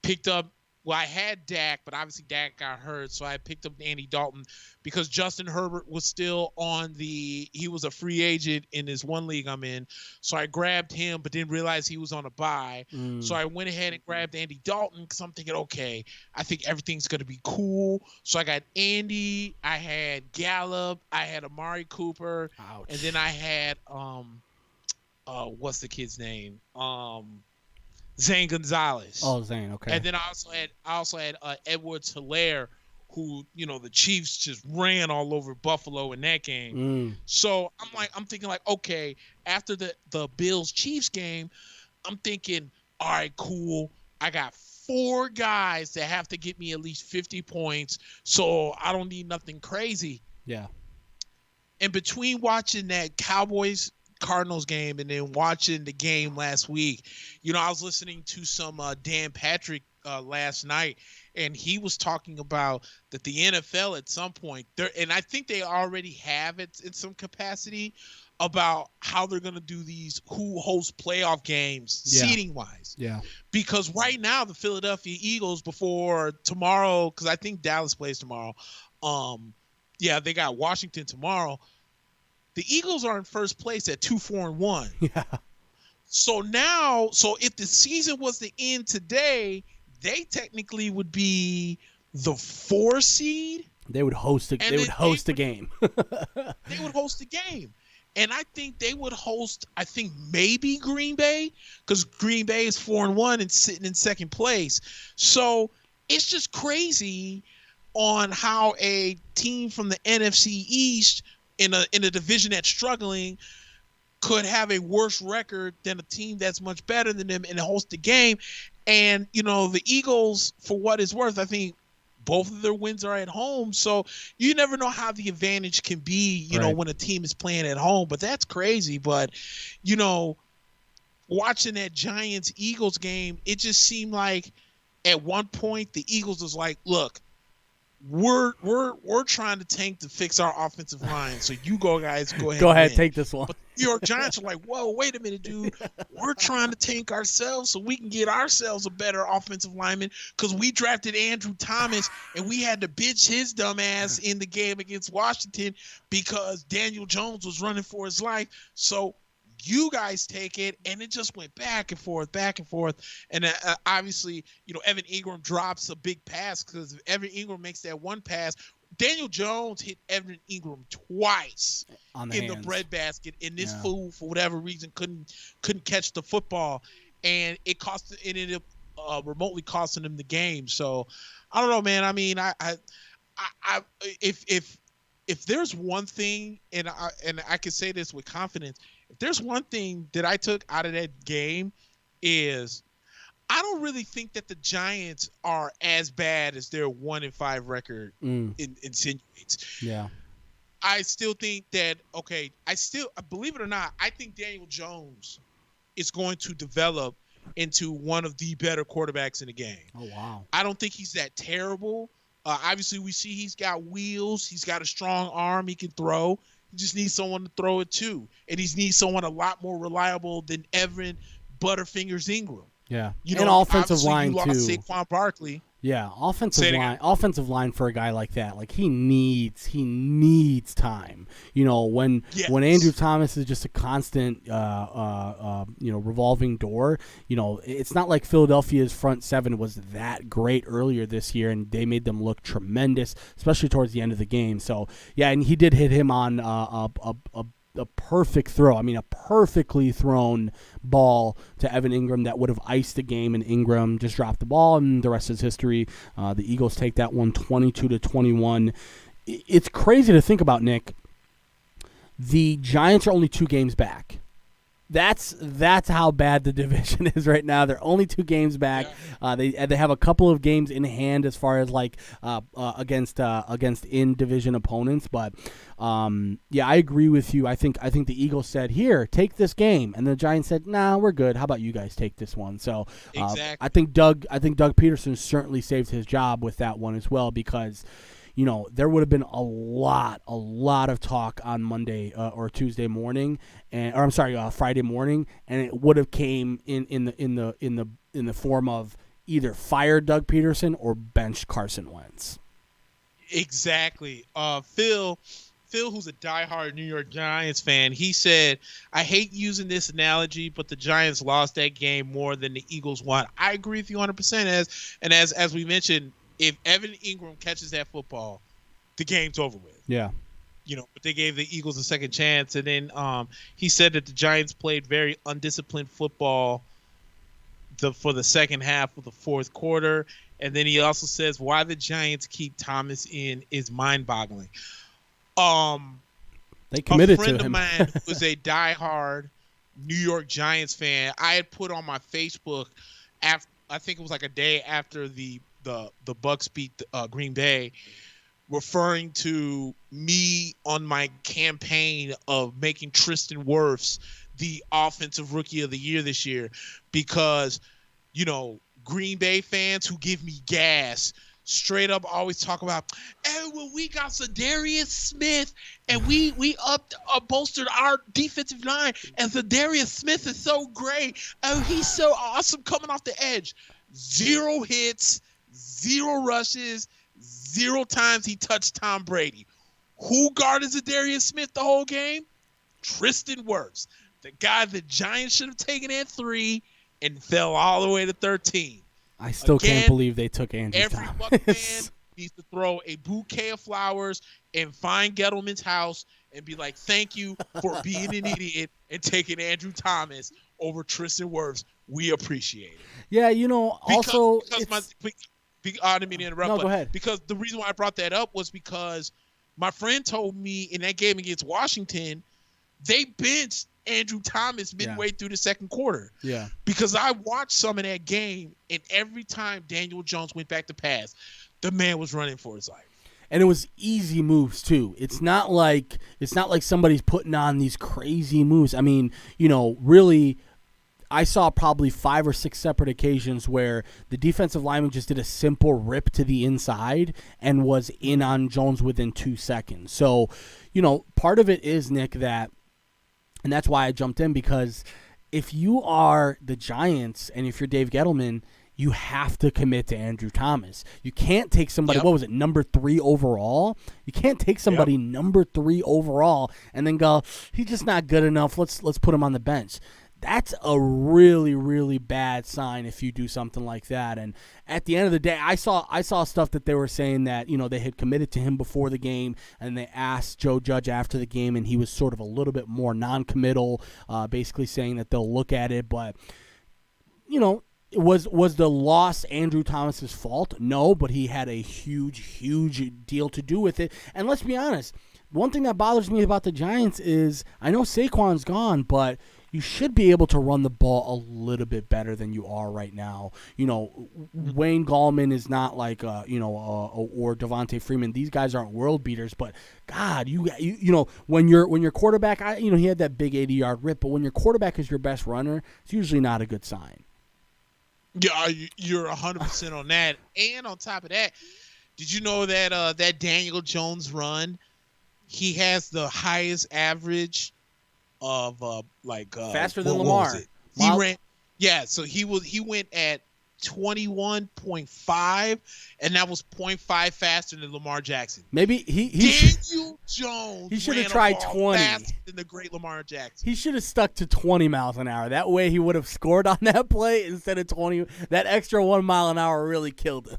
picked up, I had Dak, but obviously Dak got hurt, so I picked up Andy Dalton because Justin Herbert was still he was a free agent in this one league I'm in, so I grabbed him, but didn't realize he was on a bye. So I went ahead and grabbed Andy Dalton because I'm thinking, okay, I think everything's going to be cool. So I got Andy, I had Gallup, I had Amari Cooper, and then I had, what's the kid's name? Zane Gonzalez. Oh, Zane, okay. And then I also had Edwards-Helaire, who, the Chiefs just ran all over Buffalo in that game. So I'm thinking like, okay, after the Bills-Chiefs game, I'm thinking, all right, cool. I got 4 guys that have to get me at least 50 points, so I don't need nothing crazy. Yeah. And between watching that Cardinals game and then watching the game last week, I was listening to some Dan Patrick last night, and he was talking about that the NFL at some point, and I think they already have it in some capacity, about how they're going to do these who hosts playoff games seating wise. Yeah. Because right now the Philadelphia Eagles before tomorrow, because I think Dallas plays tomorrow. They got Washington tomorrow. The Eagles are in first place at 2-4-1. Yeah. So if the season was to end today, they technically would be the 4 seed. They would host a game. They would host a game. And I think they would host, maybe Green Bay, because Green Bay is 4-1 and sitting in second place. So it's just crazy on how a team from the NFC East in a division that's struggling could have a worse record than a team that's much better than them and host the game. And, the Eagles, for what it's worth, I think both of their wins are at home. So you never know how the advantage can be, right, when a team is playing at home. But that's crazy. But, watching that Giants-Eagles game, it just seemed like at one point the Eagles was like, look, we're trying to tank to fix our offensive line, so you guys go ahead take this one. But the New York Giants are like, whoa, wait a minute, dude, we're trying to tank ourselves so we can get ourselves a better offensive lineman, because we drafted Andrew Thomas and we had to bitch his dumb ass in the game against Washington because Daniel Jones was running for his life. So you guys take it, and it just went back and forth. And obviously, Evan Ingram drops a big pass, because if Evan Ingram makes that one pass, Daniel Jones hit Evan Ingram twice in the breadbasket, and this fool, for whatever reason, couldn't catch the football, and it ended up remotely costing him the game. So I don't know, man. I mean, if there's one thing, and I can say this with confidence, if there's one thing that I took out of that game, is I don't really think that the Giants are as bad as their 1-5 record insinuates. Yeah. I still think that, believe it or not, I think Daniel Jones is going to develop into one of the better quarterbacks in the game. Oh, wow. I don't think he's that terrible. Obviously, we see he's got wheels. He's got a strong arm. He can throw. He just needs someone to throw it to. And he needs someone a lot more reliable than Evan Butterfingers Ingram. Yeah. And offensive line, you too. Lost Saquon Barkley. Yeah, offensive line for a guy like that, like he needs time. When Andrew Thomas is just a constant revolving door, it's not like Philadelphia's front seven was that great earlier this year, and they made them look tremendous, especially towards the end of the game. So yeah, and he did hit him on a perfect throw. I mean, a perfectly thrown ball to Evan Ingram that would have iced the game, and Ingram just dropped the ball, and the rest is history. The Eagles take that one 22-21. It's crazy to think about, Nick. The Giants are only 2 games back. That's how bad the division is right now. They're only 2 games back. Yeah. They have a couple of games in hand as far as like against in division opponents. But I agree with you. I think the Eagles said, "Here, take this game," and the Giants said, "Nah, we're good. How about you guys take this one?" So exactly. I think Doug Peterson certainly saved his job with that one as well, because there would have been a lot of talk on Monday or Tuesday morning, Friday morning, and it would have came in the form of either fire Doug Peterson or bench Carson Wentz. Exactly. Phil, who's a diehard New York Giants fan, he said, "I hate using this analogy, but the Giants lost that game more than the Eagles won." I agree with you 100%. As we mentioned, if Evan Ingram catches that football, the game's over with. Yeah. But they gave the Eagles a second chance. And then he said that the Giants played very undisciplined football for the second half of the fourth quarter. And then he also says why the Giants keep Thomas in is mind-boggling. They committed to him. A friend of mine who was a diehard New York Giants fan, I had put on my Facebook, I think it was like a day after the Bucs beat Green Bay, referring to me on my campaign of making Tristan Wirfs the offensive rookie of the year this year, because Green Bay fans who give me gas straight up always talk about, "Hey, well, we got Zadarius Smith and we bolstered our defensive line, and Zadarius Smith is so great. Oh, he's so awesome coming off the edge." 0 hits, 0 rushes, 0 times he touched Tom Brady. Who guarded Zadarius Smith the whole game? Tristan Wirfs, the guy the Giants should have taken at 3 and fell all the way to 13. I still can't believe they took Andrew Every Thomas. Buck fan needs to throw a bouquet of flowers and find Gettleman's house and be like, "Thank you for being an idiot and taking Andrew Thomas over Tristan Wirfs. We appreciate it." Yeah, I didn't mean to interrupt. No, go ahead. Because the reason why I brought that up was because my friend told me in that game against Washington, they benched Andrew Thomas midway through the second quarter. Yeah. Because I watched some of that game, and every time Daniel Jones went back to pass, the man was running for his life. And it was easy moves too. It's not like somebody's putting on these crazy moves. I mean, really, I saw probably 5 or 6 separate occasions where the defensive lineman just did a simple rip to the inside and was in on Jones within 2 seconds. So, part of it is, Nick, and that's why I jumped in, because if you are the Giants and if you're Dave Gettleman, you have to commit to Andrew Thomas. You can't take somebody, what was it, number 3 overall? You can't take somebody number 3 overall and then go, "He's just not good enough. Let's put him on the bench." That's a really, really bad sign if you do something like that. And at the end of the day, I saw stuff that they were saying that, they had committed to him before the game, and they asked Joe Judge after the game, and he was sort of a little bit more non-committal, basically saying that they'll look at it. But, was the loss Andrew Thomas's fault? No, but he had a huge, huge deal to do with it. And let's be honest, one thing that bothers me about the Giants is I know Saquon's gone, but you should be able to run the ball a little bit better than you are right now. Wayne Gallman is not like or Devontae Freeman. These guys aren't world beaters, but God, when your quarterback, he had that big 80-yard rip, but when your quarterback is your best runner, it's usually not a good sign. Yeah, you're 100% on that. And on top of that, did you know that that Daniel Jones run, he has the highest average of faster than Lamar. He ran, so he went at 21.5, and that was 0.5 faster than Lamar Jackson. Maybe Daniel Jones. He should have tried 20 faster than the great Lamar Jackson. He should have stuck to 20 miles an hour. That way, he would have scored on that play instead of 20. That extra 1 mile an hour really killed him.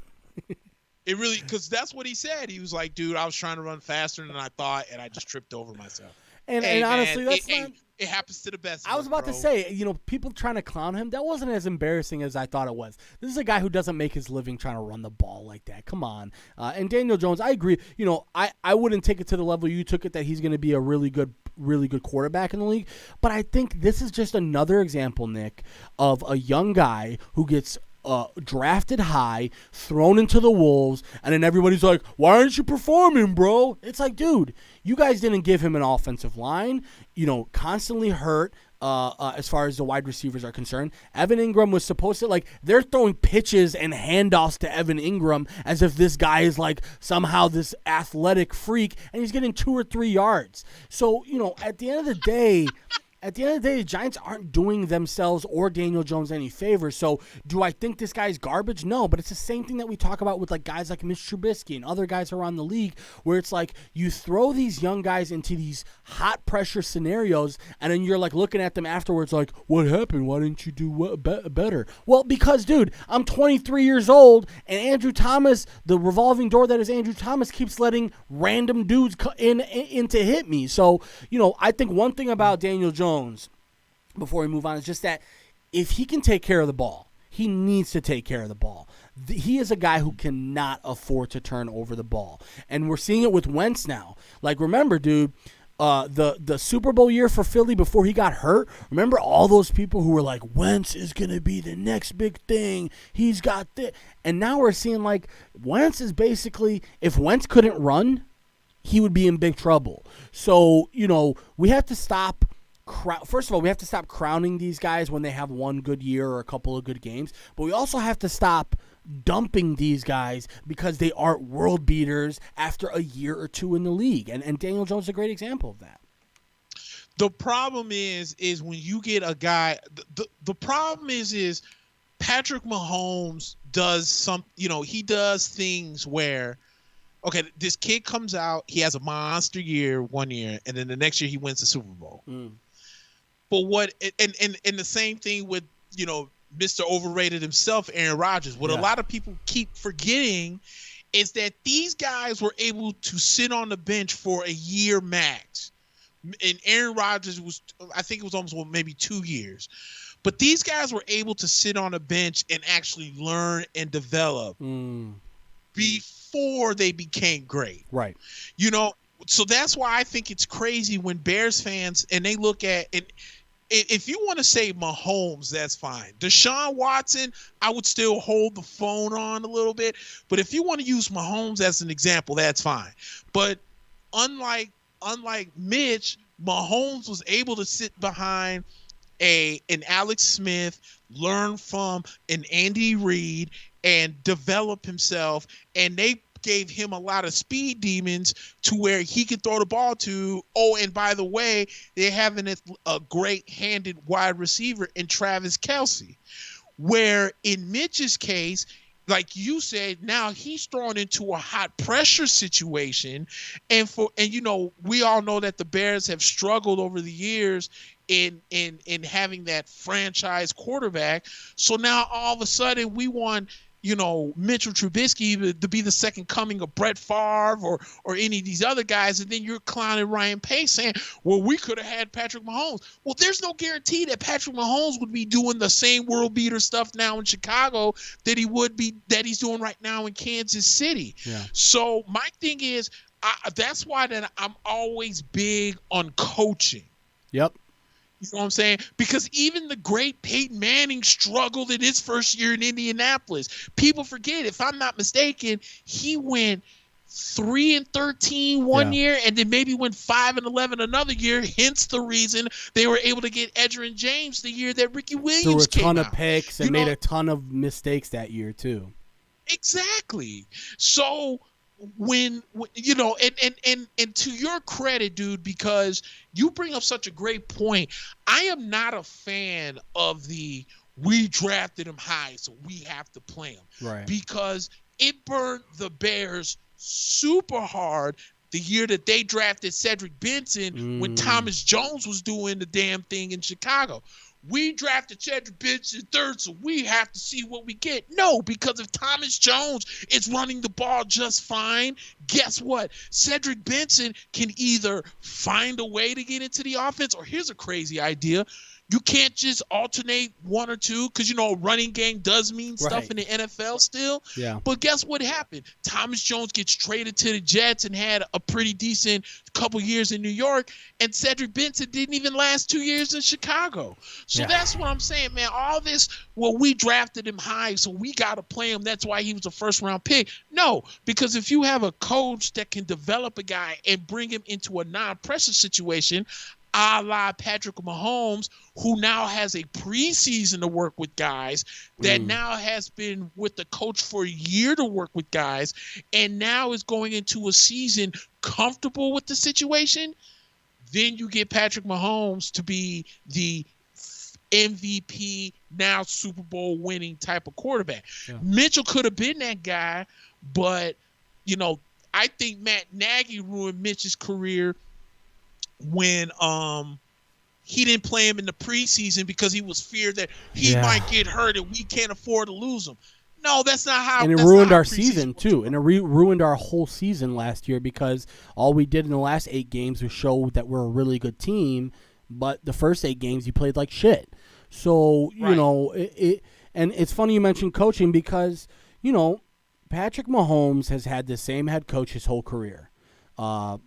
It really, because that's what he said. He was like, "Dude, I was trying to run faster than I thought, and I just tripped over myself." And honestly, that's not. It happens to the best of I was us, about bro. to say, people trying to clown him, that wasn't as embarrassing as I thought it was. This is a guy who doesn't make his living trying to run the ball like that. Come on. And Daniel Jones, I agree. I wouldn't take it to the level you took it, that he's going to be a really good quarterback in the league. But I think this is just another example, Nick, of a young guy who gets drafted high, thrown into the wolves, and then everybody's like, why aren't you performing, bro? It's like, dude, you guys didn't give him an offensive line, constantly hurt. As far as the wide receivers are concerned, Evan Ingram was supposed to, they're throwing pitches and handoffs to Evan Ingram as if this guy is somehow this athletic freak, and he's getting 2 or 3 yards. So, at the end of the day, the Giants aren't doing themselves or Daniel Jones any favors. So do I think this guy's garbage? No, but it's the same thing that we talk about with guys like Mitch Trubisky and other guys around the league, where it's you throw these young guys into these hot pressure scenarios, and then you're looking at them afterwards what happened? Why didn't you do better? Well, because, dude, I'm 23 years old, and Andrew Thomas, the revolving door that is Andrew Thomas, keeps letting random dudes in to hit me. So, I think one thing about Daniel Jones, before we move on, is just that if he can take care of the ball, he needs to take care of the ball. He is a guy who cannot afford to turn over the ball. And we're seeing it with Wentz now. Remember, dude, the Super Bowl year for Philly before he got hurt, remember all those people who were like, Wentz is going to be the next big thing. He's got this. And now we're seeing Wentz is basically, if Wentz couldn't run, he would be in big trouble. So, we have to stop. First of all, we have to stop crowning these guys when they have one good year or a couple of good games. But we also have to stop dumping these guys because they aren't world beaters after a year or two in the league. And Daniel Jones is a great example of that. The problem is when you get a guy, the problem is Patrick Mahomes does he does things where, okay, this kid comes out, he has a monster year one year, and then the next year he wins the Super Bowl. But and the same thing with, Mr. Overrated himself, Aaron Rodgers. What a lot of people keep forgetting is that these guys were able to sit on the bench for a year max. And Aaron Rodgers I think it was almost maybe 2 years. But these guys were able to sit on a bench and actually learn and develop before they became great. Right. So that's why I think it's crazy when Bears fans, and they look at, and if you want to say Mahomes, that's fine. Deshaun Watson, I would still hold the phone on a little bit. But if you want to use Mahomes as an example, that's fine. But unlike Mitch, Mahomes was able to sit behind an Alex Smith, learn from an Andy Reid, and develop himself. And they gave him a lot of speed demons to where he could throw the ball to. Oh, and by the way, they're having a great-handed wide receiver in Travis Kelce. Where in Mitch's case, like you said, now he's thrown into a hot pressure situation. And we all know that the Bears have struggled over the years in having that franchise quarterback. So now all of a sudden we want Mitchell Trubisky to be the second coming of Brett Favre or any of these other guys, and then you're clowning Ryan Pace saying, well, we could have had Patrick Mahomes. Well, there's no guarantee that Patrick Mahomes would be doing the same world beater stuff now in Chicago that he's doing right now in Kansas City. Yeah. So my thing is, that's why that I'm always big on coaching. Yep. You know what I'm saying? Because even the great Peyton Manning struggled in his first year in Indianapolis. People forget, if I'm not mistaken, he went 3-13 one year, and then maybe went 5-11 another year. Hence the reason they were able to get Edgerrin James the year that Ricky Williams came out. Threw a ton of picks and made a ton of mistakes that year too. Exactly. So when and to your credit, dude, because you bring up such a great point, I am not a fan of we drafted him high, so we have to play him. Right. Because it burned the Bears super hard the year that they drafted Cedric Benson when Thomas Jones was doing the damn thing in Chicago. we drafted Cedric Benson third, so we have to see what we get. No, because if Thomas Jones is running the ball just fine, guess what? Cedric Benson can either find a way to get into the offense, or here's a crazy idea. You can't just alternate one or two because, running game does mean stuff in the NFL still. Yeah. But guess what happened? Thomas Jones gets traded to the Jets and had a pretty decent couple years in New York, and Cedric Benson didn't even last 2 years in Chicago. So that's what I'm saying, man. All this, we drafted him high, so we got to play him. That's why he was a first-round pick. No, because if you have a coach that can develop a guy and bring him into a non-pressure situation, a la Patrick Mahomes, who now has a preseason to work with guys, that now has been with the coach for a year to work with guys, and now is going into a season comfortable with the situation, then you get Patrick Mahomes to be the MVP, now Super Bowl winning type of quarterback. Yeah. Mitchell could have been that guy, but, I think Matt Nagy ruined Mitch's career when he didn't play him in the preseason because he was feared that he might get hurt and we can't afford to lose him. No, that's not how. And it ruined our season too, and it ruined our whole season last year because all we did in the last 8 games was show that we're a really good team, but the first 8 games you played like shit. So and it's funny you mentioned coaching because Patrick Mahomes has had the same head coach his whole career.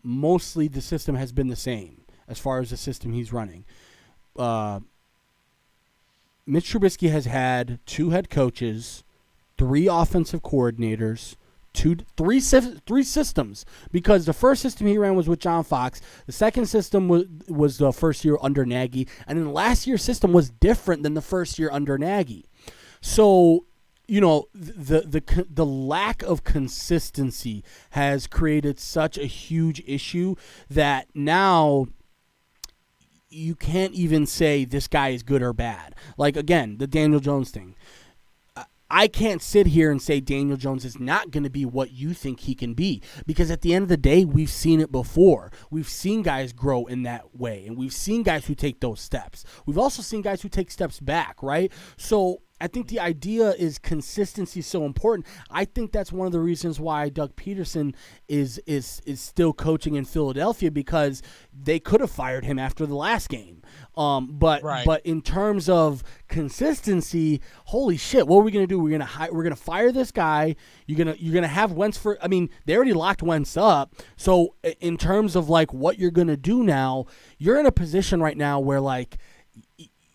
Mostly the system has been the same as far as the system he's running. Mitch Trubisky has had 2 head coaches, 3 offensive coordinators, 3 systems, because the first system he ran was with John Fox. The second system was the first year under Nagy, and then last year's system was different than the first year under Nagy. So the lack of consistency has created such a huge issue that now you can't even say this guy is good or bad. Like, again, the Daniel Jones thing. I can't sit here and say Daniel Jones is not going to be what you think he can be, because at the end of the day, we've seen it before. We've seen guys grow in that way, and we've seen guys who take those steps. We've also seen guys who take steps back, right? So I think the idea is consistency is so important. I think that's one of the reasons why Doug Peterson is still coaching in Philadelphia, because they could have fired him after the last game. But in terms of consistency, holy shit, what are we gonna do? We're gonna fire this guy. You're gonna have Wentz for. I mean, they already locked Wentz up. So in terms of like what you're gonna do now, you're in a position right now where like.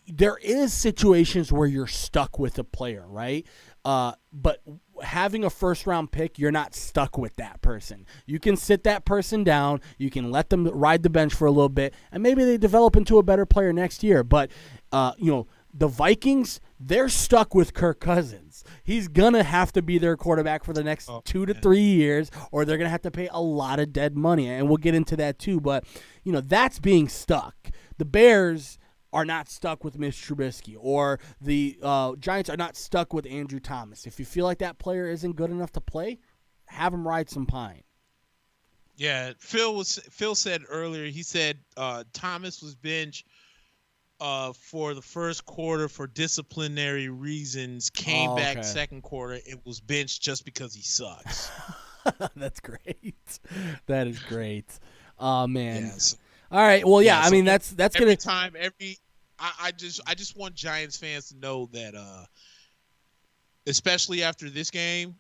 There is situations where you're stuck with a player, right? But having a first-round pick, you're not stuck with that person. You can sit that person down. You can let them ride the bench for a little bit, and maybe they develop into a better player next year. But, the Vikings, they're stuck with Kirk Cousins. He's going to have to be their quarterback for the next 2 to 3 years, or they're going to have to pay a lot of dead money, and we'll get into that too. But, that's being stuck. The Bears are not stuck with Mitch Trubisky, or the Giants are not stuck with Andrew Thomas. If you feel like that player isn't good enough to play, have him ride some pine. Yeah, Phil said earlier, he said Thomas was benched for the first quarter for disciplinary reasons, came back second quarter, it was benched just because he sucks. That's great. That is great. Oh, man. Yes. All right. Well, yeah. I mean, that's every time. I just want Giants fans to know that, especially after this game,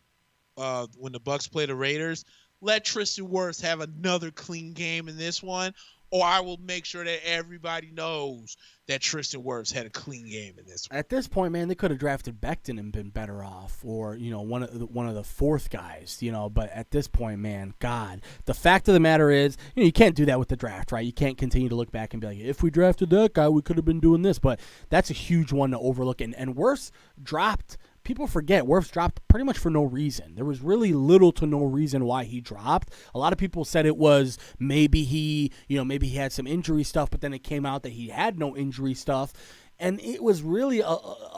when the Bucs play the Raiders, let Tristan Wirfs have another clean game in this one, or I will make sure that everybody knows that Tristan Wirfs had a clean game in this one. At this point, man, they could have drafted Becton and been better off, or one of the fourth guys, But at this point, man, God, the fact of the matter is, you can't do that with the draft, right? You can't continue to look back and be like, if we drafted that guy, we could have been doing this. But that's a huge one to overlook, and Wirfs dropped. People forget Wirfs dropped pretty much for no reason. There was really little to no reason why he dropped. A lot of people said it was maybe he had some injury stuff, but then it came out that he had no injury stuff. And it was really a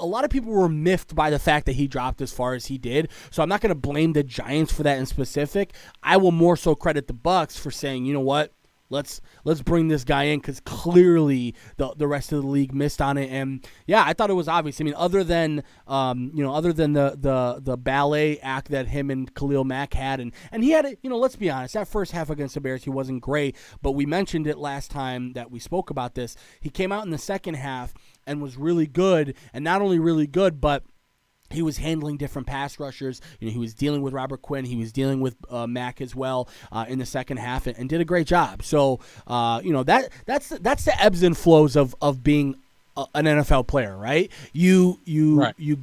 lot of people were miffed by the fact that he dropped as far as he did. So I'm not going to blame the Giants for that in specific. I will more so credit the Bucs for saying, you know what? let's bring this guy in because clearly the rest of the league missed on it. And yeah, I thought it was obvious. I mean, other than the ballet act that him and Khalil Mack had, and he had it. Let's be honest, that first half against the Bears, he wasn't great. But we mentioned it last time that we spoke about this. He came out in the second half and was really good, and not only really good, but he was handling different pass rushers. He was dealing with Robert Quinn. He was dealing with Mack as well in the second half, and did a great job. So that's the ebbs and flows of being an NFL player, right? You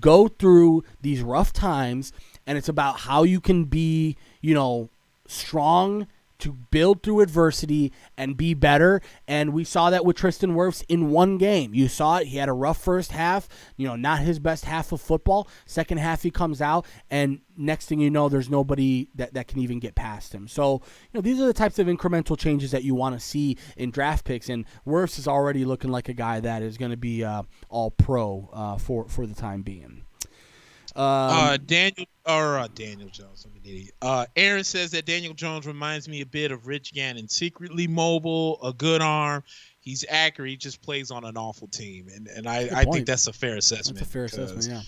go through these rough times, and it's about how you can be strong to build through adversity and be better. And we saw that with Tristan Wirfs in one game. You saw it. He had a rough first half, not his best half of football. Second half, he comes out, and next thing you know, there's nobody that can even get past him. So, these are the types of incremental changes that you want to see in draft picks. And Wirfs is already looking like a guy that is going to be all pro for the time being. Daniel Jones. I'm an idiot. Aaron says that Daniel Jones reminds me a bit of Rich Gannon. Secretly mobile, a good arm. He's accurate. He just plays on an awful team, and I think that's a fair assessment. That's a fair assessment, yeah.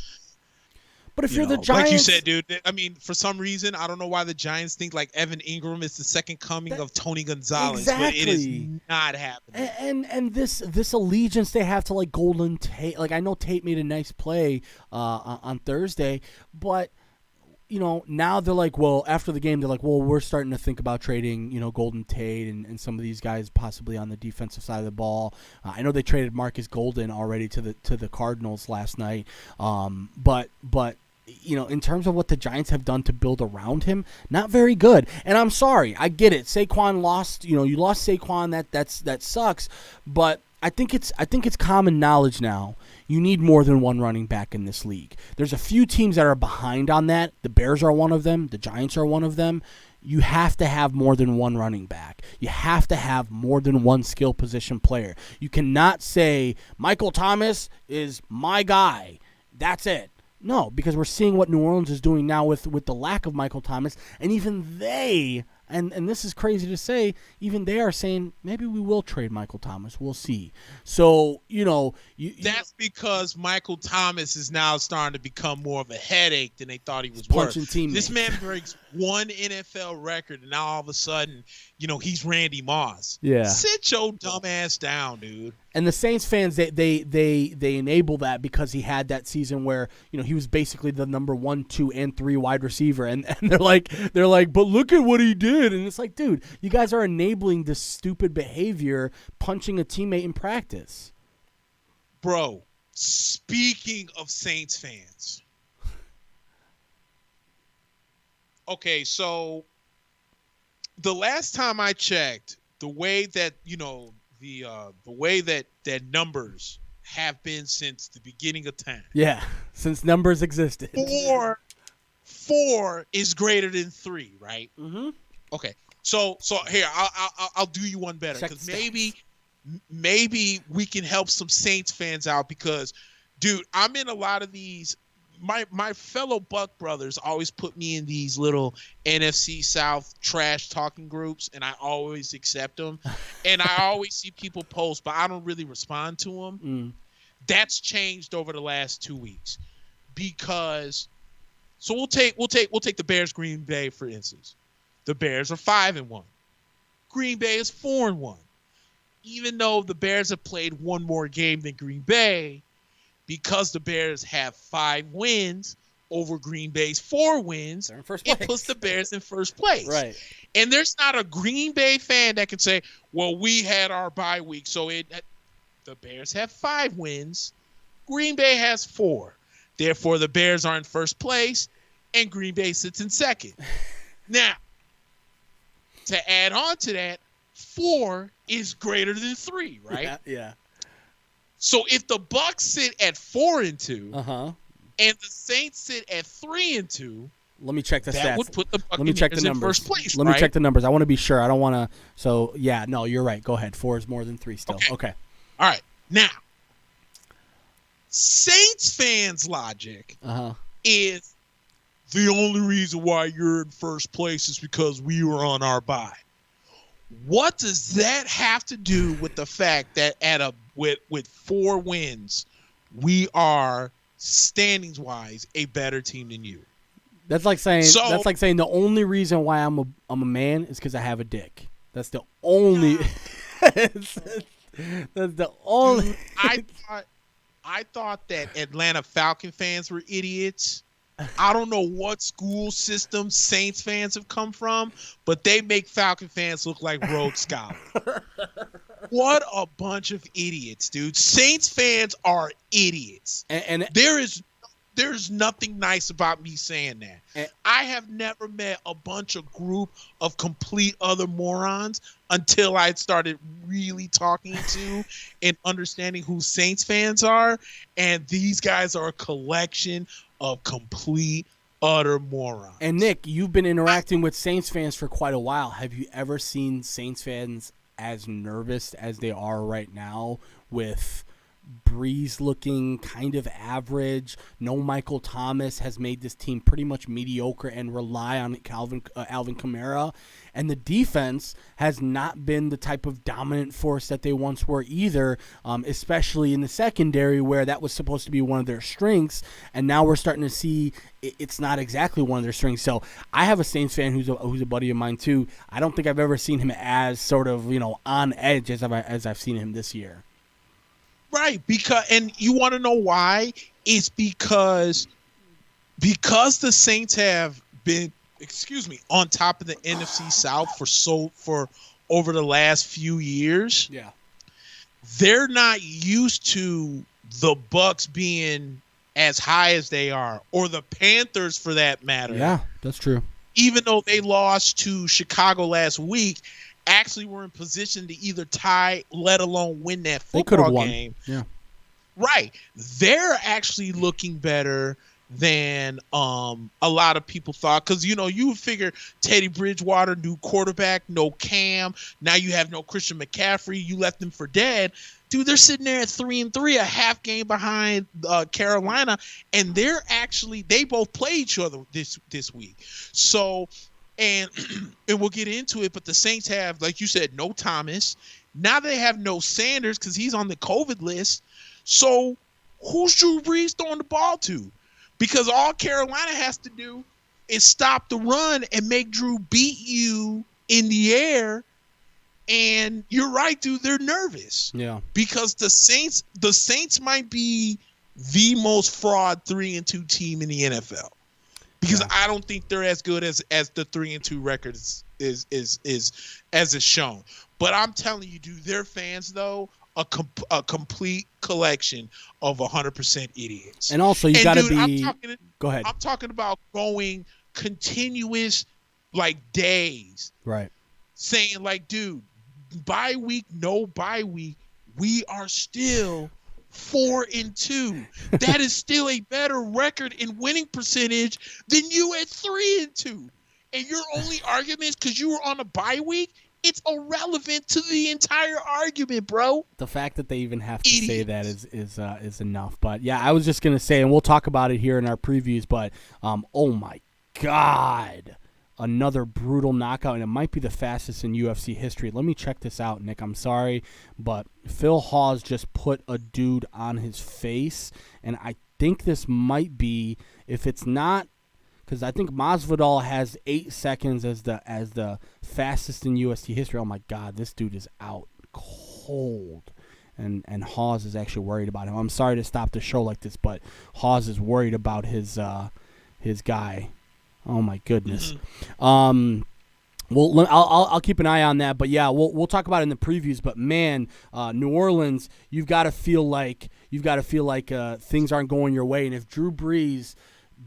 But if you're the Giants, like you said, dude, I mean, for some reason, I don't know why the Giants think like Evan Ingram is the second coming of Tony Gonzalez, but it is not happening. And this allegiance they have to like Golden Tate. Like I know Tate made a nice play on Thursday, but now they're like, well, after the game, they're like, well, we're starting to think about trading, Golden Tate and some of these guys possibly on the defensive side of the ball. I know they traded Marcus Golden already to the Cardinals last night, but. In terms of what the Giants have done to build around him, not very good. And I'm sorry, I get it. Saquon lost. You lost Saquon. That sucks. But I think it's common knowledge now. You need more than one running back in this league. There's a few teams that are behind on that. The Bears are one of them. The Giants are one of them. You have to have more than one running back. You have to have more than one skill position player. You cannot say Michael Thomas is my guy. That's it. No, because we're seeing what New Orleans is doing now with the lack of Michael Thomas, and even they, and this is crazy to say, even they are saying maybe we will trade Michael Thomas. We'll see. So that's because Michael Thomas is now starting to become more of a headache than they thought he was worth. This man breaks one NFL record, and now all of a sudden, he's Randy Moss. Yeah, sit your dumb ass down, dude. And the Saints fans, they enable that because he had that season where he was basically the number 1, 2, and 3 wide receiver, and they're like, but look at what he did, and it's like, dude, you guys are enabling this stupid behavior, punching a teammate in practice. Bro, speaking of Saints fans, okay, so the last time I checked, the way that the way that numbers have been since the beginning of time. Yeah, since numbers existed. 4 is greater than 3, right? Mm-hmm. Okay, so here I'll do you one better because maybe we can help some Saints fans out because, dude, I'm in a lot of these. My fellow Buck brothers always put me in these little NFC South trash talking groups, and I always accept them. And I always see people post, but I don't really respond to them. That's changed over the last 2 weeks because. So we'll take the Bears Green Bay for instance. The Bears are 5-1. Green Bay is 4-1. Even though the Bears have played one more game than Green Bay. Because the Bears have 5 wins over Green Bay's 4 wins, it puts the Bears in first place. Right. And there's not a Green Bay fan that can say, well, we had our bye week, so the Bears have 5 wins. Green Bay has 4. Therefore, the Bears are in first place, and Green Bay sits in second. Now, to add on to that, 4 is greater than 3, right? Yeah. So if the Bucks sit at 4-2, and the Saints sit at 3-2, let me check the stats. That would put the Buccaneers in first place. Let me check the numbers. I want to be sure. I don't want to. So yeah, no, you're right. Go ahead. 4 is more than 3 still. Okay. All right. Now, Saints fans' logic is the only reason why you're in first place is because we were on our bye. What does that have to do with the fact that with 4 wins, we are standings wise a better team than you? That's like saying the only reason why I'm a man is because I have a dick. That's the only. That's the only. Dude, I thought that Atlanta Falcon fans were idiots. I don't know what school system Saints fans have come from, but they make Falcon fans look like Rhodes Scholars. What a bunch of idiots, dude. Saints fans are idiots. And there's nothing nice about me saying that. I have never met a group of complete other morons until I started really talking to and understanding who Saints fans are. And these guys are a collection of complete utter morons. And Nick, you've been interacting with Saints fans for quite a while. Have you ever seen Saints fans as nervous as they are right now with Breeze looking kind of average? No Michael Thomas has made this team pretty much mediocre and rely on Alvin Kamara. And the defense has not been the type of dominant force that they once were either, especially in the secondary where that was supposed to be one of their strengths. And now we're starting to see it's not exactly one of their strengths. So I have a Saints fan who's a buddy of mine too. I don't think I've ever seen him as sort of, on edge as I've seen him this year. Right, and you want to know why? It's because the Saints have been, on top of the NFC South for over the last few years. Yeah, they're not used to the Bucks being as high as they are, or the Panthers for that matter. Yeah, that's true. Even though they lost to Chicago last week, actually were in position to either tie, let alone win that football game. Yeah. Right. They're actually looking better than a lot of people thought. Because, you would figure Teddy Bridgewater, new quarterback, no Cam. Now you have no Christian McCaffrey. You left them for dead. Dude, they're sitting there at 3-3, a half game behind Carolina. And they both play each other this week. So... And we'll get into it, but the Saints have, like you said, no Thomas. Now they have no Sanders because he's on the COVID list. So who's Drew Brees throwing the ball to? Because all Carolina has to do is stop the run and make Drew beat you in the air. And you're right, dude. They're nervous. Yeah. Because the Saints might be the most fraud 3-2 team in the NFL. Because I don't think they're as good as the 3-2 record is as it's shown. But I'm telling you, dude, their fans though a complete collection of 100% idiots. And also, you got to be. Go ahead. I'm talking about going continuous days. Right. Saying dude, bye week, no bye week, we are still 4-2. That is still a better record in winning percentage than you at 3-2. And your only argument is because you were on a bye week. It's irrelevant to the entire argument, bro. The fact that they even have to say that is enough. But yeah, I was just gonna say, and we'll talk about it here in our previews. But oh my God. Another brutal knockout, and it might be the fastest in UFC history. Let me check this out, Nick. I'm sorry, but Phil Hawes just put a dude on his face, and I think this might be, if it's not, because I think Masvidal has 8 seconds as the fastest in UFC history. Oh my God, this dude is out cold, and Hawes is actually worried about him. I'm sorry to stop the show like this, but Hawes is worried about his guy. Oh my goodness. Well, I'll keep an eye on that, but yeah, we'll talk about it in the previews. But man, New Orleans, you've got to feel like things aren't going your way, and if Drew Brees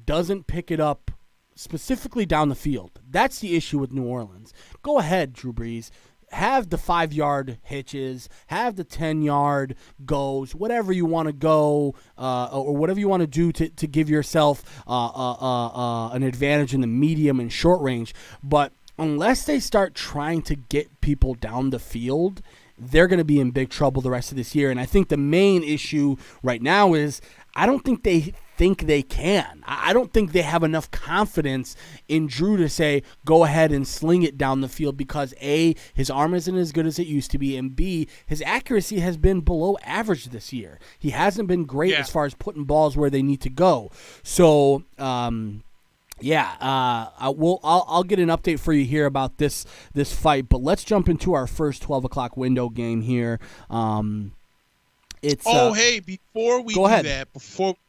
doesn't pick it up specifically down the field, that's the issue with New Orleans. Go ahead, Drew Brees. Have the 5-yard hitches, have the 10-yard goes, whatever you want to go, or whatever you want to do to give yourself an advantage in the medium and short range. But unless they start trying to get people down the field, they're going to be in big trouble the rest of this year. And I think the main issue right now is I don't think they think they can. I don't think they have enough confidence in Drew to say, go ahead and sling it down the field because, A, his arm isn't as good as it used to be, and B, his accuracy has been below average this year. He hasn't been great as far as putting balls where they need to go. So, I'll get an update for you here about this fight, but let's jump into our first 12 o'clock window game here. Hey, before we do ahead. that,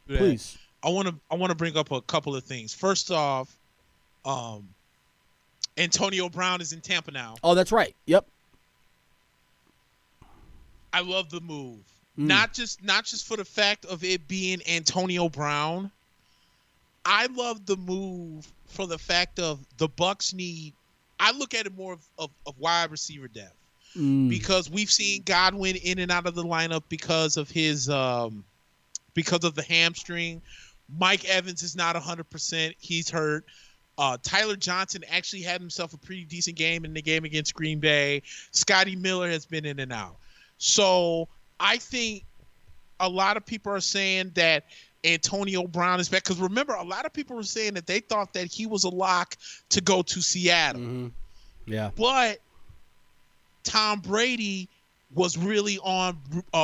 please, I want to bring up a couple of things. First off, Antonio Brown is in Tampa now. Oh, that's right. Yep. I love the move. Not just for the fact of it being Antonio Brown. I love the move for the fact of the Bucks need. I look at it more of wide receiver depth because we've seen Godwin in and out of the lineup because of his because of the hamstring. Mike Evans is not 100%. He's hurt. Tyler Johnson actually had himself a pretty decent game in the game against Green Bay. Scotty Miller has been in and out. So I think a lot of people are saying that Antonio Brown is back. Because remember, a lot of people were saying that they thought that he was a lock to go to Seattle. Mm-hmm. Yeah. But Tom Brady was really on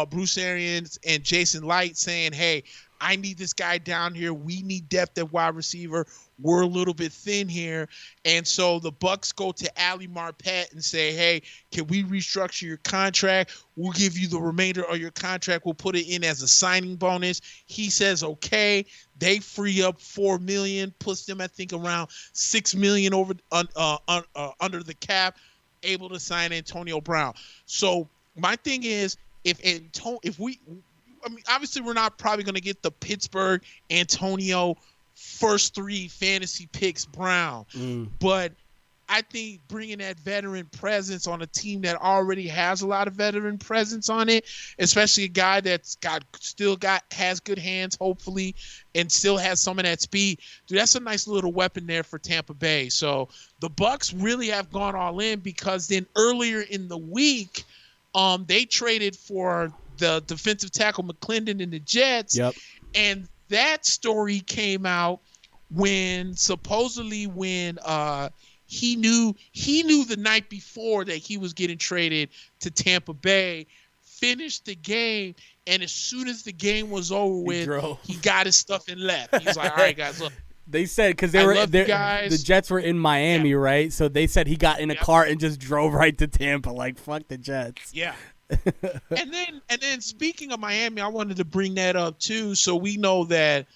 Bruce Arians and Jason Light saying, hey, I need this guy down here. We need depth at wide receiver. We're a little bit thin here. And so the Bucks go to Ali Marpet and say, hey, can we restructure your contract? We'll give you the remainder of your contract. We'll put it in as a signing bonus. He says, okay. They free up $4 million, puts them, I think, around $6 million over under the cap, able to sign Antonio Brown. So my thing is, obviously we're not probably going to get the Pittsburgh Antonio first 3 fantasy picks Brown, but I think bringing that veteran presence on a team that already has a lot of veteran presence on it, especially a guy that's has good hands, hopefully, and still has some of that speed, dude, that's a nice little weapon there for Tampa Bay. So the Bucks really have gone all in because then earlier in the week, they traded for the defensive tackle McClendon in the Jets. Yep. And that story came out when he knew the night before that he was getting traded to Tampa Bay, finished the game, and as soon as the game was over with, he got his stuff and left. He was like, all right, guys, look. They said because the Jets were in Miami, right? So they said he got in a car and just drove right to Tampa. Like, fuck the Jets. Yeah. and then speaking of Miami, I wanted to bring that up too. So we know that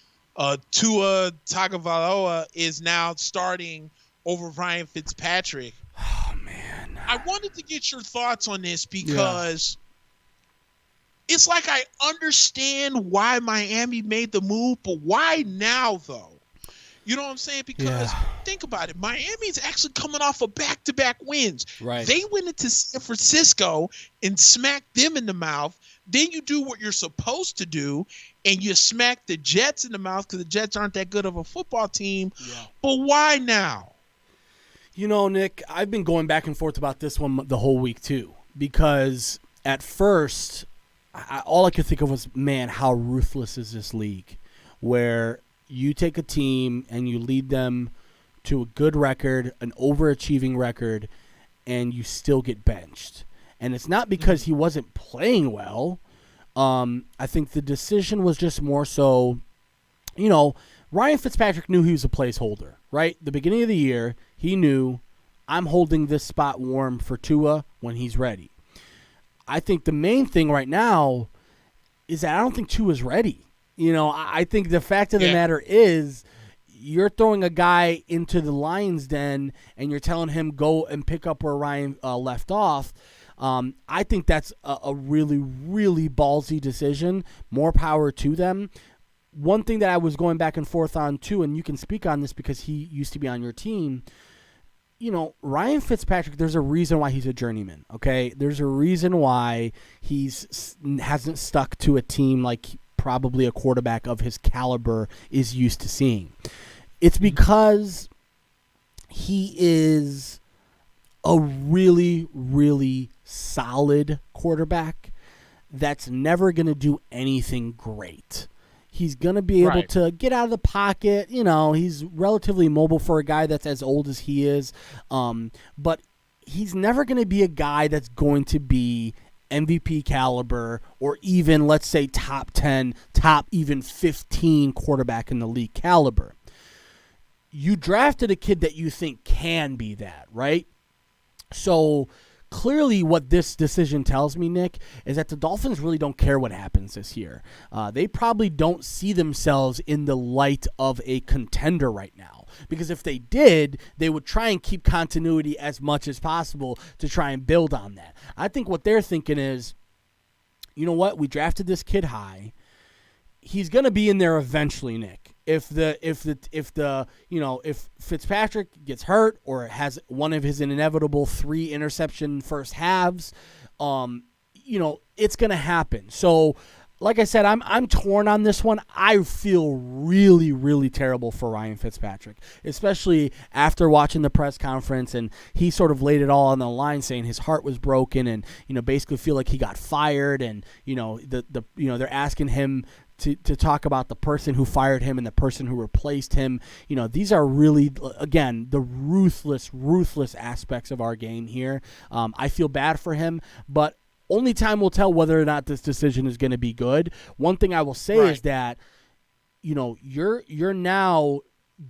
Tua Tagovailoa is now starting over Ryan Fitzpatrick. Oh man. I wanted to get your thoughts on this because it's like I understand why Miami made the move, but why now though? You know what I'm saying? Because think about it. Miami's actually coming off of back-to-back wins. Right. They went into San Francisco and smacked them in the mouth. Then you do what you're supposed to do, and you smack the Jets in the mouth because the Jets aren't that good of a football team. Yeah. But why now? You know, Nick, I've been going back and forth about this one the whole week too. Because at first, all I could think of was, man, how ruthless is this league? Where you take a team and you lead them to a good record, an overachieving record, and you still get benched. And it's not because he wasn't playing well. I think the decision was just more so, Ryan Fitzpatrick knew he was a placeholder, right? The beginning of the year, he knew, I'm holding this spot warm for Tua when he's ready. I think the main thing right now is that I don't think Tua's ready. I think the fact of the matter is you're throwing a guy into the lion's den and you're telling him go and pick up where Ryan left off. I think that's a really, really ballsy decision. More power to them. One thing that I was going back and forth on too, and you can speak on this because he used to be on your team, Ryan Fitzpatrick, there's a reason why he's a journeyman, okay? There's a reason why he hasn't stuck to a team like probably a quarterback of his caliber is used to seeing. It's because he is a really, really solid quarterback that's never going to do anything great. He's going to be able to get out of the pocket. He's relatively mobile for a guy that's as old as he is. But he's never going to be a guy that's going to be MVP caliber or even, let's say, top 10, top even 15 quarterback in the league caliber. You drafted a kid that you think can be that, right? So clearly what this decision tells me, Nick, is that the Dolphins really don't care what happens this year. They probably don't see themselves in the light of a contender right now. Because if they did, they would try and keep continuity as much as possible to try and build on that. I think what they're thinking is, you know what? We drafted this kid high. He's going to be in there eventually, Nick. If Fitzpatrick gets hurt or has one of his inevitable 3 interception first halves, it's going to happen. So, like I said, I'm torn on this one. I feel really, really terrible for Ryan Fitzpatrick, especially after watching the press conference, and he sort of laid it all on the line, saying his heart was broken, and basically feel like he got fired, and they're asking him to talk about the person who fired him and the person who replaced him. These are really, again, the ruthless aspects of our game here. I feel bad for him, but only time will tell whether or not this decision is going to be good. One thing I will say is that, you're now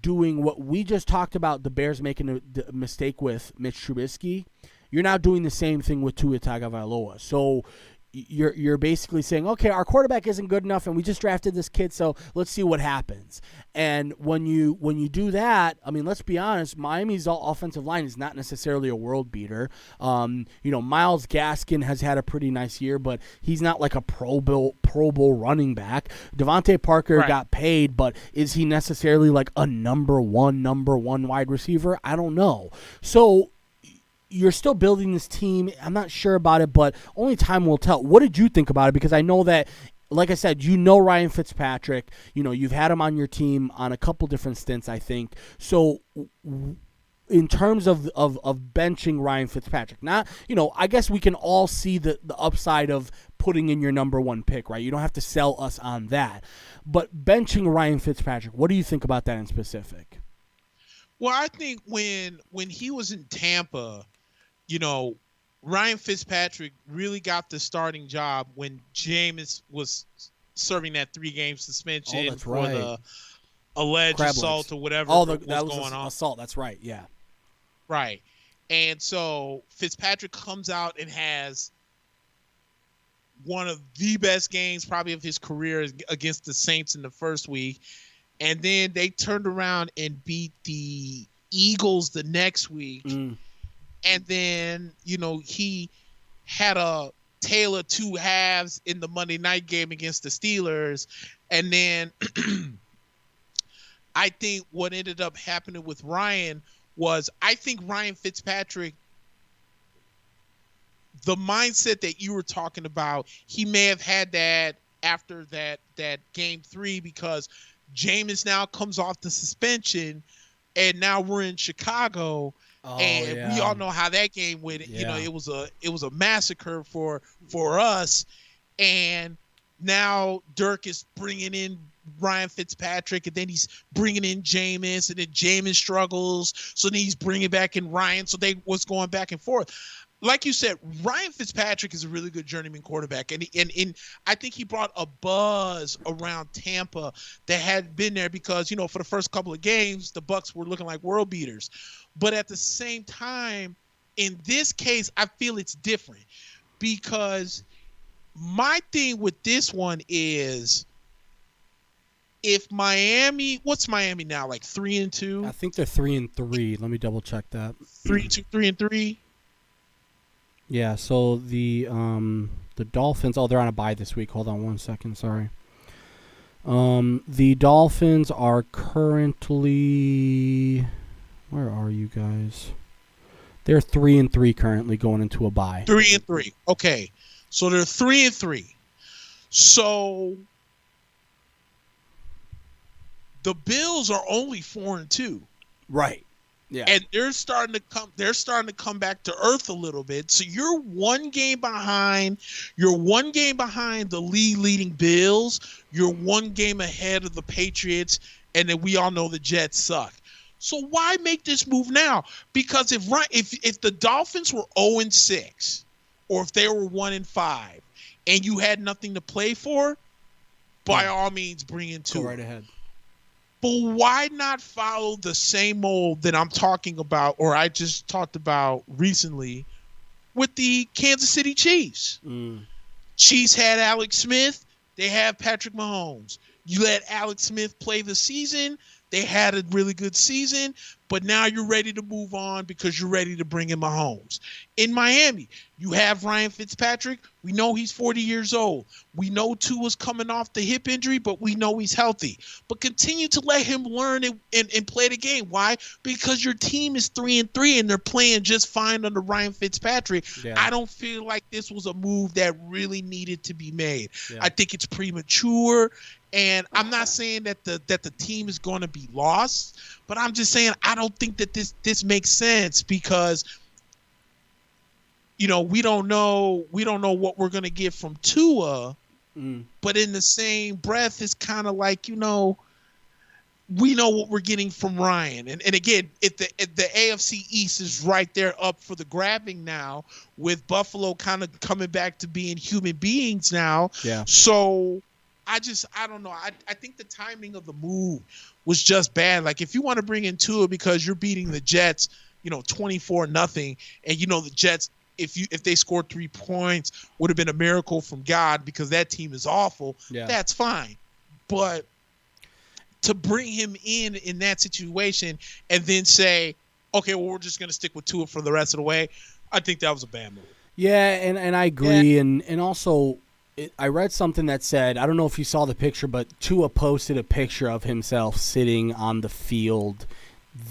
doing what we just talked about, the Bears making a mistake with Mitch Trubisky. You're now doing the same thing with Tua Tagovailoa. So you're basically saying, okay, our quarterback isn't good enough, and we just drafted this kid, so let's see what happens. And when you do that, I mean, let's be honest, Miami's offensive line is not necessarily a world beater. Myles Gaskin has had a pretty nice year, but he's not like a Pro Bowl running back. Devontae Parker got paid, but is he necessarily like a number one wide receiver? I don't know. So you're still building this team. I'm not sure about it, but only time will tell. What did you think about it? Because I know that, like I said, Ryan Fitzpatrick. You've had him on your team on a couple different stints, I think. So in terms of benching Ryan Fitzpatrick, I guess we can all see the upside of putting in your number 1 pick, right? You don't have to sell us on that. But benching Ryan Fitzpatrick, what do you think about that in specific? Well, I think when he was in Tampa, Ryan Fitzpatrick really got the starting job when Jameis was serving that 3-game suspension for the alleged assault or whatever was going on. Assault, that's right, yeah. Right. And so Fitzpatrick comes out and has one of the best games probably of his career against the Saints in the first week. And then they turned around and beat the Eagles the next week. And then, he had a tale of 2 halves in the Monday night game against the Steelers. And then I think what ended up happening with Ryan was, I think Ryan Fitzpatrick, the mindset that you were talking about, he may have had that after that game 3, because Jameis now comes off the suspension, and now we're in Chicago, we all know how that game went. Yeah. It was a massacre for us, and now Dirk is bringing in Ryan Fitzpatrick, and then he's bringing in Jameis, and then Jameis struggles, so then he's bringing back in Ryan. So they was going back and forth. Like you said, Ryan Fitzpatrick is a really good journeyman quarterback, and I think he brought a buzz around Tampa that had been there because, for the first couple of games, the Bucs were looking like world beaters. But at the same time, in this case, I feel it's different, because my thing with this one is, if Miami, what's Miami now, like 3-2? I think they're 3-3. Let me double check that. 3-3. Yeah, so the Dolphins, they're on a bye this week. Hold on one second, sorry. The Dolphins are currently, where are you guys? They're 3-3 currently going into a bye. 3-3. Okay. So they're 3-3. So the Bills are only 4-2. Right. Yeah. And they're starting to come back to earth a little bit. So you're one game behind the league leading Bills. You're one game ahead of the Patriots, and then we all know the Jets suck. So why make this move now? Because if the Dolphins were 0-6, or if they were 1-5, and you had nothing to play for, by all means bring in Tua. Go right ahead. But why not follow the same mold that I'm talking about, or I just talked about recently, with the Kansas City Chiefs? Chiefs had Alex Smith. They have Patrick Mahomes. You let Alex Smith play the season. They had a really good season, but now you're ready to move on because you're ready to bring in Mahomes. In Miami, you have Ryan Fitzpatrick. We know he's 40 years old. We know Tua's coming off the hip injury, but we know he's healthy. But continue to let him learn and play the game. Why? Because your team is 3-3 and they're playing just fine under Ryan Fitzpatrick. Yeah. I don't feel like this was a move that really needed to be made. Yeah. I think it's premature. And I'm not saying that the team is going to be lost, but I'm just saying I don't think that this makes sense because, you know, we don't know what we're going to get from Tua, but in the same breath, it's kind of like, you know, we know what we're getting from Ryan. And again, if the AFC East is right there up for the grabbing now, with Buffalo kind of coming back to being human beings now. Yeah. So I don't know. I think the timing of the move was just bad. Like, if you want to bring in Tua because you're beating the Jets, you know, 24-0, and you know the Jets, if they scored 3 points, would have been a miracle from God because that team is awful. Yeah. That's fine. But to bring him in that situation and then say, okay, well, we're just going to stick with Tua for the rest of the way, I think that was a bad move. Yeah, and I agree. Yeah. And also, I read something that said, I don't know if you saw the picture, but Tua posted a picture of himself sitting on the field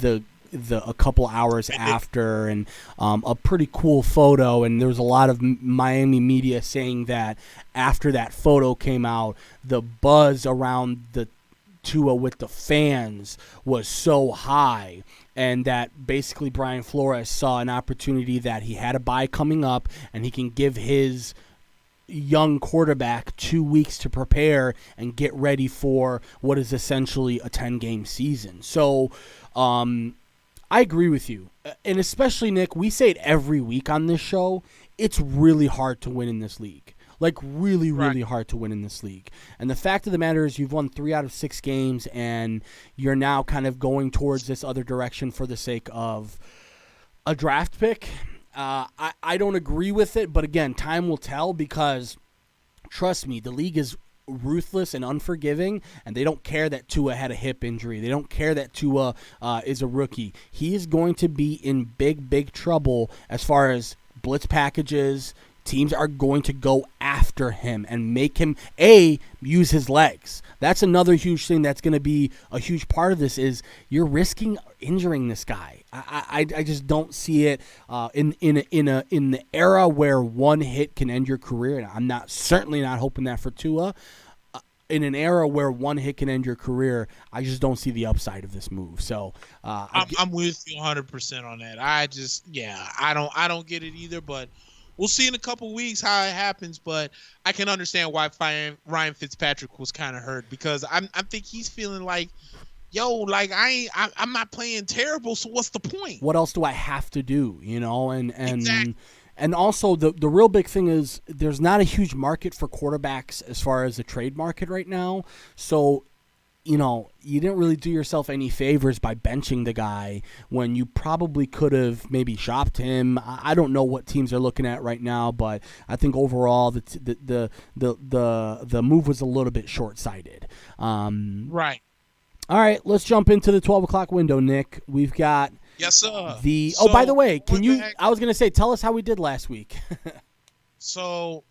a couple hours after, and a pretty cool photo. And there was a lot of Miami media saying that after that photo came out, the buzz around the Tua with the fans was so high, and that basically Brian Flores saw an opportunity that he had a bye coming up and he can give his young quarterback 2 weeks to prepare and get ready for what is essentially a 10-game season. So I agree with you. And especially, Nick, we say it every week on this show, it's really hard to win in this league. Like, really, really hard to win in this league. And the fact of the matter is you've won 3 out of 6 games, and you're now kind of going towards this other direction for the sake of a draft pick. I don't agree with it, but again, time will tell, because trust me, the league is ruthless and unforgiving, and they don't care that Tua had a hip injury. They don't care that Tua is a rookie. He is going to be in big, big trouble as far as blitz packages. Teams are going to go after him and make him, use his legs. That's another huge thing that's going to be a huge part of this, is you're risking injuring this guy. I just don't see it in the era where one hit can end your career, and I'm certainly not hoping that for Tua. In an era where one hit can end your career, I just don't see the upside of this move. So I'm with you 100% on that. I don't get it either, but we'll see in a couple weeks how it happens. But I can understand why Ryan Fitzpatrick was kind of hurt, because I think he's feeling like, like I'm not playing terrible, so what's the point? What else do I have to do? You know, and exactly. And also the real big thing is there's not a huge market for quarterbacks as far as the trade market right now. So, you know, you didn't really do yourself any favors by benching the guy when you probably could have maybe shopped him. I don't know what teams are looking at right now, but I think overall the move was a little bit short-sighted. Right. All right, let's jump into the 12 o'clock window, Nick. We've got yes, sir. By the way, I was going to say, tell us how we did last week. So,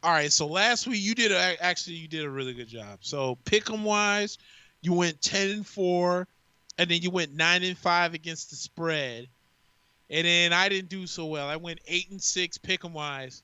all right. So last week you did a really good job. So pick'em wise, you went 10-4, and then you went 9-5 against the spread. And then I didn't do so well. I went 8-6 pick'em wise,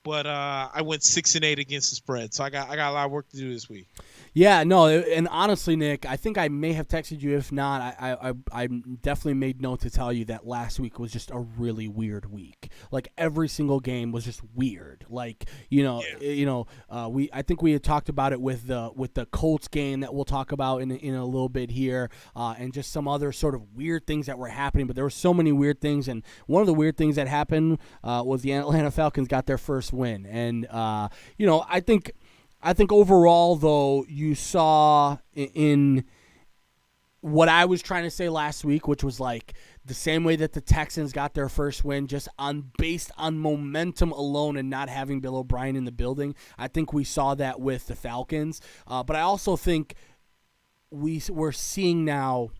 but I went 6-8 against the spread. So I got a lot of work to do this week. Yeah, no, and honestly, Nick, I think I may have texted you. If not, I definitely made note to tell you that last week was just a really weird week. Like every single game was just weird. Like I think we had talked about it with the Colts game that we'll talk about in a little bit here, and just some other sort of weird things that were happening. But there were so many weird things, and one of the weird things that happened was the Atlanta Falcons got their first win, and I think overall, though, you saw in what I was trying to say last week, which was like the same way that the Texans got their first win, just based on momentum alone and not having Bill O'Brien in the building. I think we saw that with the Falcons. But I also think we're seeing now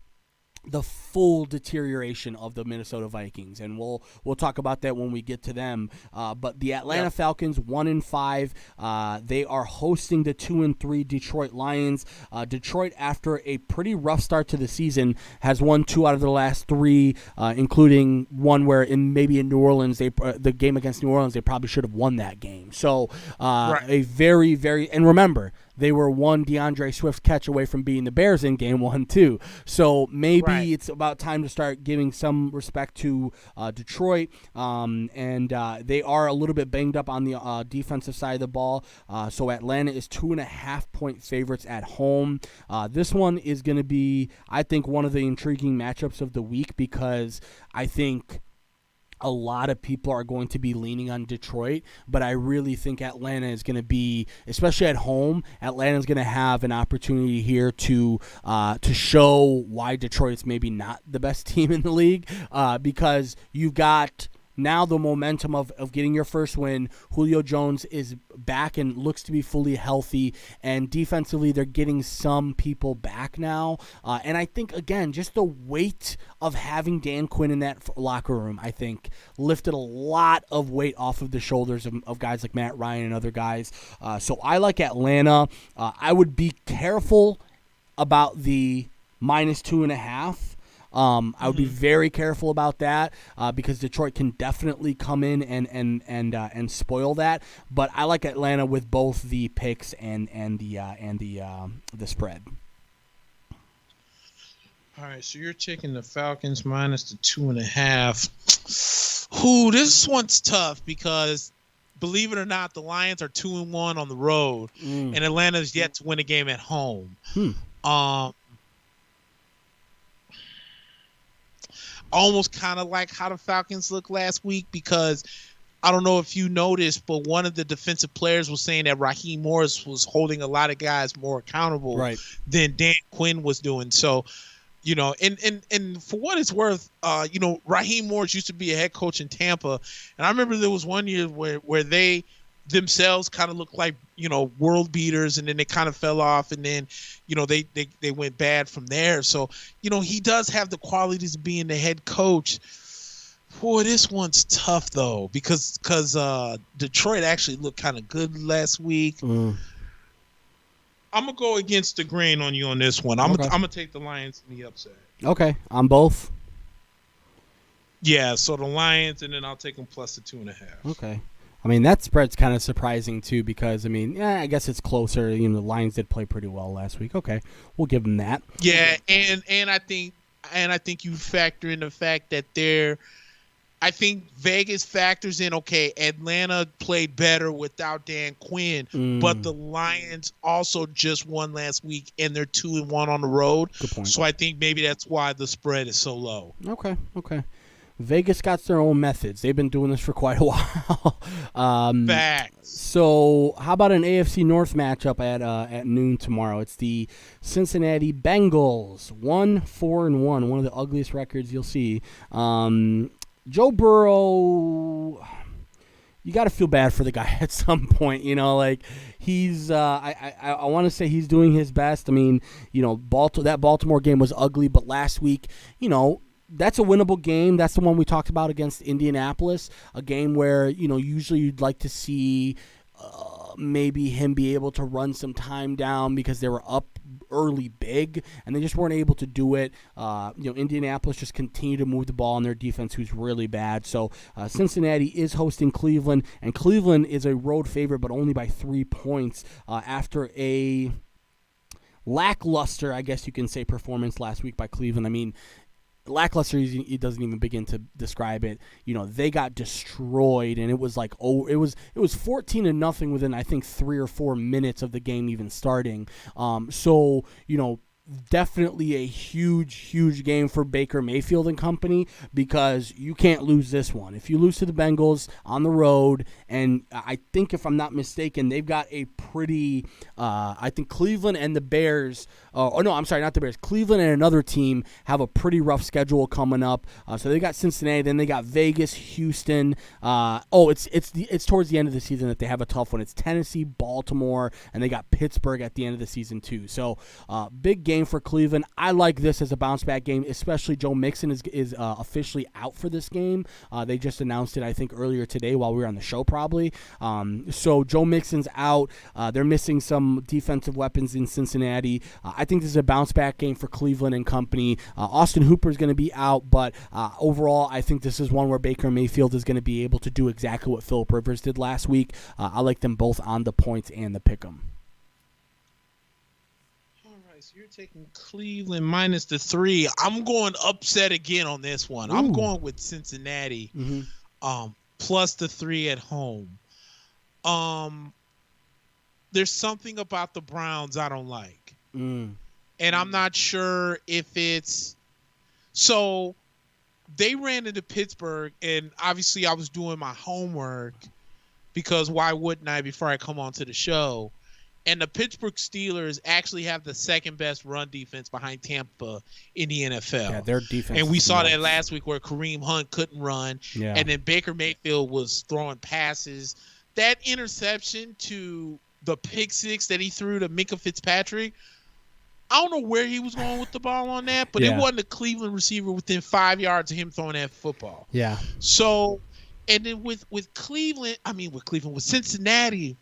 the full deterioration of the Minnesota Vikings, and we'll talk about that when we get to them. But the Atlanta Falcons 1-5. They are hosting the 2-3 Detroit Lions. Detroit, after a pretty rough start to the season, has won 2 out of their last 3, including one where in New Orleans, the game against New Orleans, they probably should have won that game. So a very, very, and remember, they were one DeAndre Swift catch away from beating the Bears in game 1, too. So maybe it's about time to start giving some respect to Detroit. And they are a little bit banged up on the defensive side of the ball. So Atlanta is 2.5-point favorites at home. This one is going to be, I think, one of the intriguing matchups of the week, because I think a lot of people are going to be leaning on Detroit, but I really think Atlanta is going to be, especially at home, Atlanta is going to have an opportunity here to show why Detroit is maybe not the best team in the league, because you've got now the momentum of getting your first win. Julio Jones is back and looks to be fully healthy, and defensively they're getting some people back now. And I think, again, just the weight of having Dan Quinn in that locker room, I think, lifted a lot of weight off of the shoulders of guys like Matt Ryan and other guys. So I like Atlanta. I would be careful about the -2.5. I would be very careful about that because Detroit can definitely come in and spoil that. But I like Atlanta with both the picks and the spread. All right, so you're taking the Falcons minus the 2.5. Ooh, this one's tough because, believe it or not, the Lions are 2-1 on the road, and Atlanta's yet to win a game at home. Almost kind of like how the Falcons looked last week, because I don't know if you noticed, but one of the defensive players was saying that Raheem Morris was holding a lot of guys more accountable than Dan Quinn was doing. So, and for what it's worth, Raheem Morris used to be a head coach in Tampa, and I remember there was one year where they themselves kind of looked like, world beaters, and then they kind of fell off, and then, they went bad from there. So, he does have the qualities of being the head coach. Boy, this one's tough though, because Detroit actually looked kind of good last week. I'm gonna go against the grain on you on this one. I'm gonna take the Lions in the upset. Okay, on both. Yeah, so the Lions, and then I'll take them plus the 2.5. Okay. I mean, that spread's kind of surprising, too, because, I guess it's closer. The Lions did play pretty well last week. Okay, we'll give them that. Yeah, and I think you factor in the fact that I think Vegas factors in, okay, Atlanta played better without Dan Quinn, but the Lions also just won last week, and they're 2-1 on the road. Good point. So I think maybe that's why the spread is so low. Okay. Vegas got their own methods. They've been doing this for quite a while. Facts. So how about an AFC North matchup at noon tomorrow? It's the Cincinnati Bengals, 1-4-1, one of the ugliest records you'll see. Joe Burrow, you got to feel bad for the guy at some point. He's I want to say he's doing his best. That Baltimore game was ugly, but last week, that's a winnable game. That's the one we talked about against Indianapolis, a game where, usually you'd like to see maybe him be able to run some time down because they were up early big, and they just weren't able to do it. Indianapolis just continued to move the ball on their defense, who's really bad. So Cincinnati is hosting Cleveland, and Cleveland is a road favorite, but only by 3 points after a lackluster, I guess you can say, performance last week by Cleveland. I mean, lackluster, it doesn't even begin to describe it. They got destroyed, and it was like, it was 14-0 within, I think, 3 or 4 minutes of the game even starting. Definitely a huge game for Baker Mayfield and company, because you can't lose this one. If you lose to the Bengals on the road, and I think, if I'm not mistaken, they've got a pretty, I think Cleveland and the Bears, not the Bears, Cleveland and another team have a pretty rough schedule coming up. So they got Cincinnati, then they got Vegas, Houston. It's towards the end of the season that they have a tough one. It's Tennessee, Baltimore, and they got Pittsburgh at the end of the season too. So big game for Cleveland. I like this as a bounce back game, especially Joe Mixon is officially out for this game. They just announced it, I think, earlier today while we were on the show probably. So Joe Mixon's out. They're missing some defensive weapons in Cincinnati. I think this is a bounce back game for Cleveland and company. Austin Hooper is going to be out, but overall I think this is one where Baker Mayfield is going to be able to do exactly what Phillip Rivers did last week. I like them both on the points and the pick 'em. So you're taking Cleveland minus the 3. I'm going upset again on this one. Ooh. I'm going with Cincinnati, plus the 3 at home. There's something about the Browns I don't like, and I'm not sure if it's so. They ran into Pittsburgh, and obviously I was doing my homework, because why wouldn't I before I come on to the show? And the Pittsburgh Steelers actually have the second best run defense behind Tampa in the NFL. Yeah, their defense. And we saw that last week where Kareem Hunt couldn't run. Yeah. And then Baker Mayfield was throwing passes. That interception to the pick 6 that he threw to Minkah Fitzpatrick, I don't know where he was going with the ball on that, but it wasn't a Cleveland receiver within 5 yards of him throwing that football. Yeah. So, and then with Cincinnati,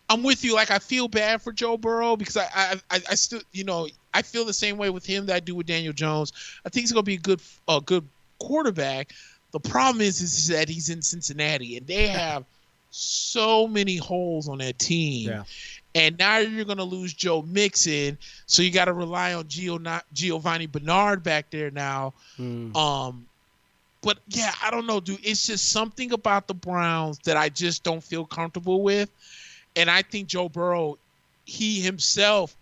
I'm with you. Like, I feel bad for Joe Burrow, because I still, I feel the same way with him that I do with Daniel Jones. I think he's going to be a good quarterback. The problem is that he's in Cincinnati, and they have so many holes on that team. Yeah. And now you're going to lose Joe Mixon, so you got to rely on Giovanni Bernard back there now. But yeah, I don't know, dude. It's just something about the Browns that I just don't feel comfortable with. And I think Joe Burrow, he himself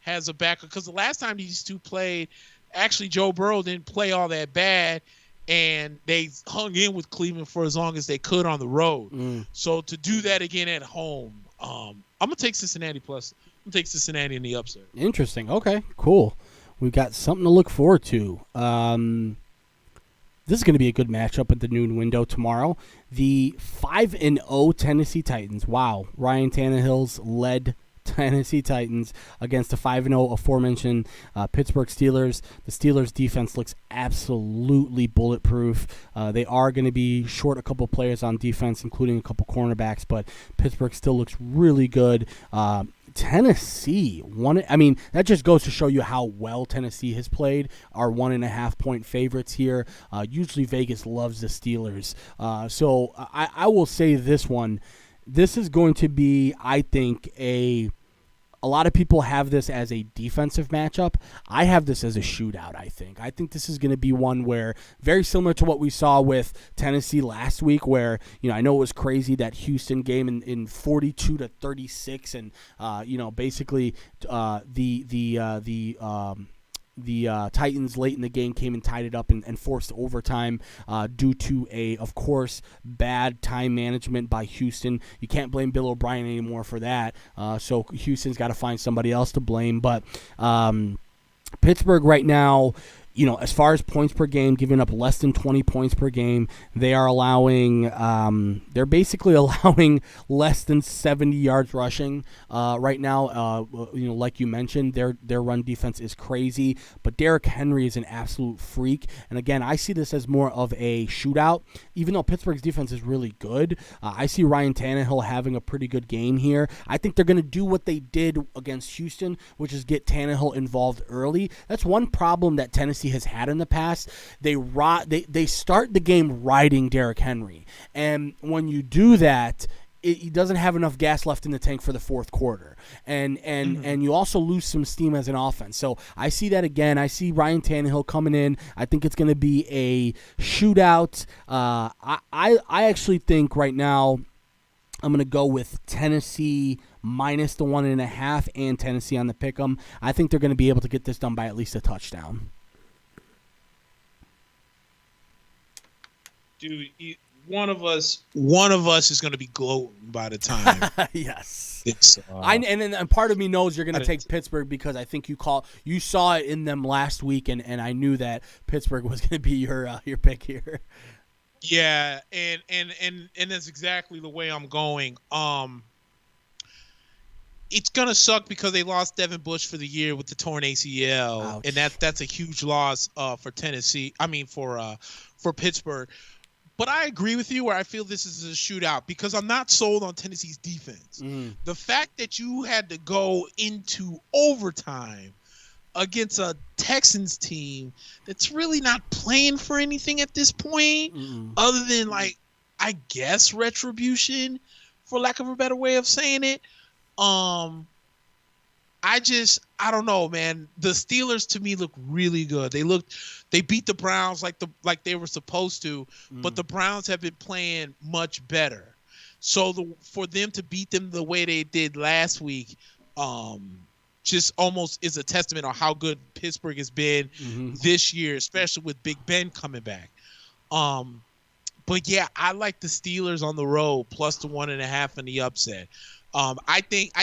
has a backup, because the last time these two played, actually Joe Burrow didn't play all that bad, and they hung in with Cleveland for as long as they could on the road. So to do that again at home, I'm going to take Cincinnati plus. I'm going to take Cincinnati in the upset. Interesting. Okay, cool. We've got something to look forward to. This is going to be a good matchup at the noon window tomorrow. The 5-0 Tennessee Titans. Wow. Ryan Tannehill's led Tennessee Titans against the 5-0 aforementioned Pittsburgh Steelers. The Steelers defense looks absolutely bulletproof. They are going to be short a couple players on defense, including a couple cornerbacks, but Pittsburgh still looks really good. Tennessee won it. I mean, that just goes to show you how well Tennessee has played. Our 1.5 point favorites here. Usually Vegas loves the Steelers. So I will say this one. This is going to be, I think, a lot of people have this as a defensive matchup. I have this as a shootout, I think. I think this is going to be one where, very similar to what we saw with Tennessee last week, where, I know it was crazy, that Houston game in 42-36, and, basically the Titans late in the game came and tied it up and forced overtime due to of course, bad time management by Houston. You can't blame Bill O'Brien anymore for that. So Houston's got to find somebody else to blame. But Pittsburgh right now, as far as points per game, giving up less than 20 points per game, they are allowing, they're basically allowing less than 70 yards rushing right now. Like you mentioned, their run defense is crazy, but Derrick Henry is an absolute freak. And again, I see this as more of a shootout, even though Pittsburgh's defense is really good. I see Ryan Tannehill having a pretty good game here. I think they're going to do what they did against Houston, which is get Tannehill involved early. That's one problem that Tennessee has had in the past. They start the game riding Derrick Henry, and when you do that, he doesn't have enough gas left in the tank for the fourth quarter, and you also lose some steam as an offense. So I see that again. I see Ryan Tannehill coming in. I think it's going to be a shootout. I actually think right now I'm going to go with Tennessee minus the 1.5 and Tennessee on the pick'em. I think they're going to be able to get this done by at least a touchdown. Dude, one of us is going to be gloating by the time. Yes. It's and part of me knows you're going to take Pittsburgh because I think you saw it in them last week, and I knew that Pittsburgh was going to be your pick here. Yeah, and that's exactly the way I'm going. It's gonna suck because they lost Devin Bush for the year with the torn ACL. Ouch. And that's a huge loss for Tennessee. I mean for Pittsburgh. But I agree with you where I feel this is a shootout because I'm not sold on Tennessee's defense. The fact that you had to go into overtime against a Texans team that's really not playing for anything at this point, other than I guess retribution, for lack of a better way of saying it. I don't know, man. The Steelers to me look really good. They beat the Browns like they were supposed to, but the Browns have been playing much better. So for them to beat them the way they did last week, just almost is a testament on how good Pittsburgh has been this year, especially with Big Ben coming back. But yeah, I like the Steelers on the road plus the 1.5 in the upset. I think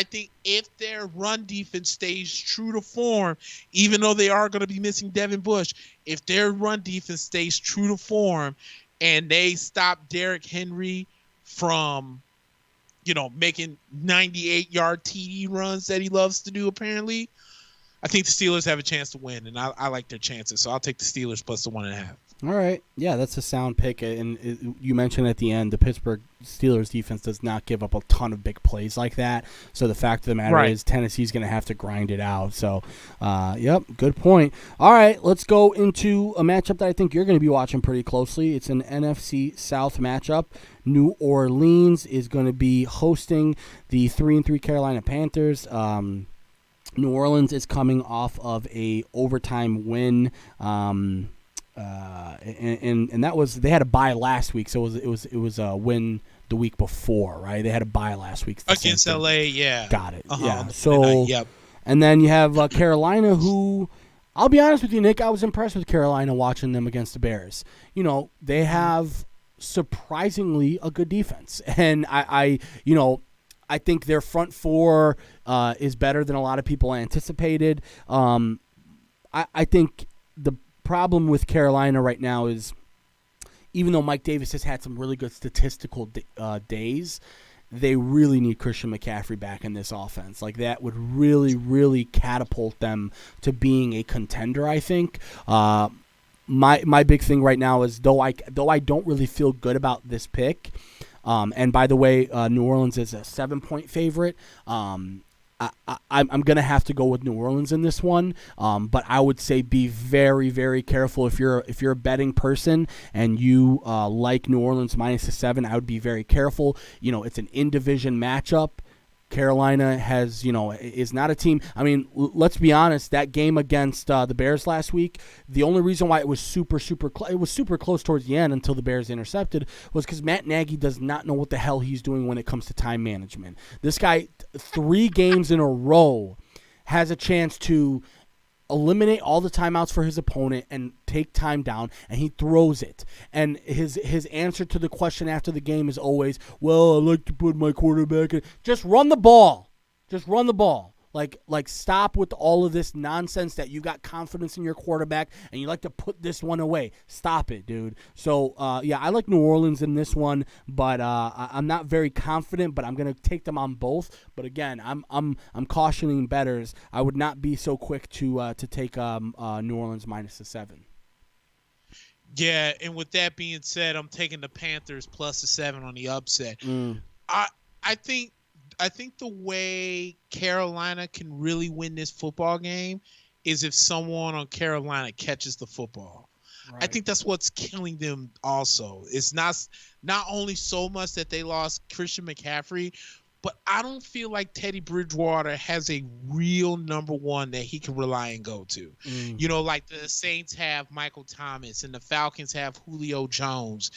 if their run defense stays true to form, even though they are going to be missing Devin Bush, if their run defense stays true to form and they stop Derrick Henry from, making 98-yard TD runs that he loves to do apparently, I think the Steelers have a chance to win, and I like their chances. So I'll take the Steelers plus the 1.5. All right. Yeah, that's a sound pick. And you mentioned at the end, the Pittsburgh Steelers defense does not give up a ton of big plays like that. So the fact of the matter is Tennessee's going to have to grind it out. So, yep, good point. All right, let's go into a matchup that I think you're going to be watching pretty closely. It's an NFC South matchup. New Orleans is going to be hosting the 3-3 Carolina Panthers. New Orleans is coming off of a overtime win. And that was, they had a bye last week, so it was a win the week before, right? They had a bye last week against LA. Yeah, got it. Yeah. So, and then you have Carolina, who I'll be honest with you, Nick, I was impressed with Carolina watching them against the Bears. They have surprisingly a good defense, and I think their front four is better than a lot of people anticipated. I think the problem with Carolina right now is, even though Mike Davis has had some really good statistical days, they really need Christian McCaffrey back in this offense. Like, that would really, really catapult them to being a contender, I think. My big thing right now is, though I don't really feel good about this pick, and by the way, New Orleans is a 7-point favorite. I'm going to have to go with New Orleans in this one, but I would say be very, very careful if you're a betting person and you like New Orleans minus the 7. I would be very careful. It's an in-division matchup. Carolina is not a team. I mean, let's be honest. That game against the Bears last week, the only reason why it was super close towards the end until the Bears intercepted was because Matt Nagy does not know what the hell he's doing when it comes to time management. This guy, 3 games in a row, has a chance to eliminate all the timeouts for his opponent and take time down, and he throws it. And his answer to the question after the game is always, well, I like to put my quarterback in. Just run the ball. Just run the ball. Like stop with all of this nonsense that you got confidence in your quarterback and you like to put this one away. Stop it, dude. So yeah, I like New Orleans in this one, but I'm not very confident. But I'm gonna take them on both. But again, I'm cautioning bettors. I would not be so quick to take New Orleans -7. Yeah, and with that being said, I'm taking the Panthers +7 on the upset. I think the way Carolina can really win this football game is if someone on Carolina catches the football. Right. I think that's what's killing them also. It's not only so much that they lost Christian McCaffrey, but I don't feel like Teddy Bridgewater has a real number one that he can rely and go to. You know, like the Saints have Michael Thomas and the Falcons have Julio Jones.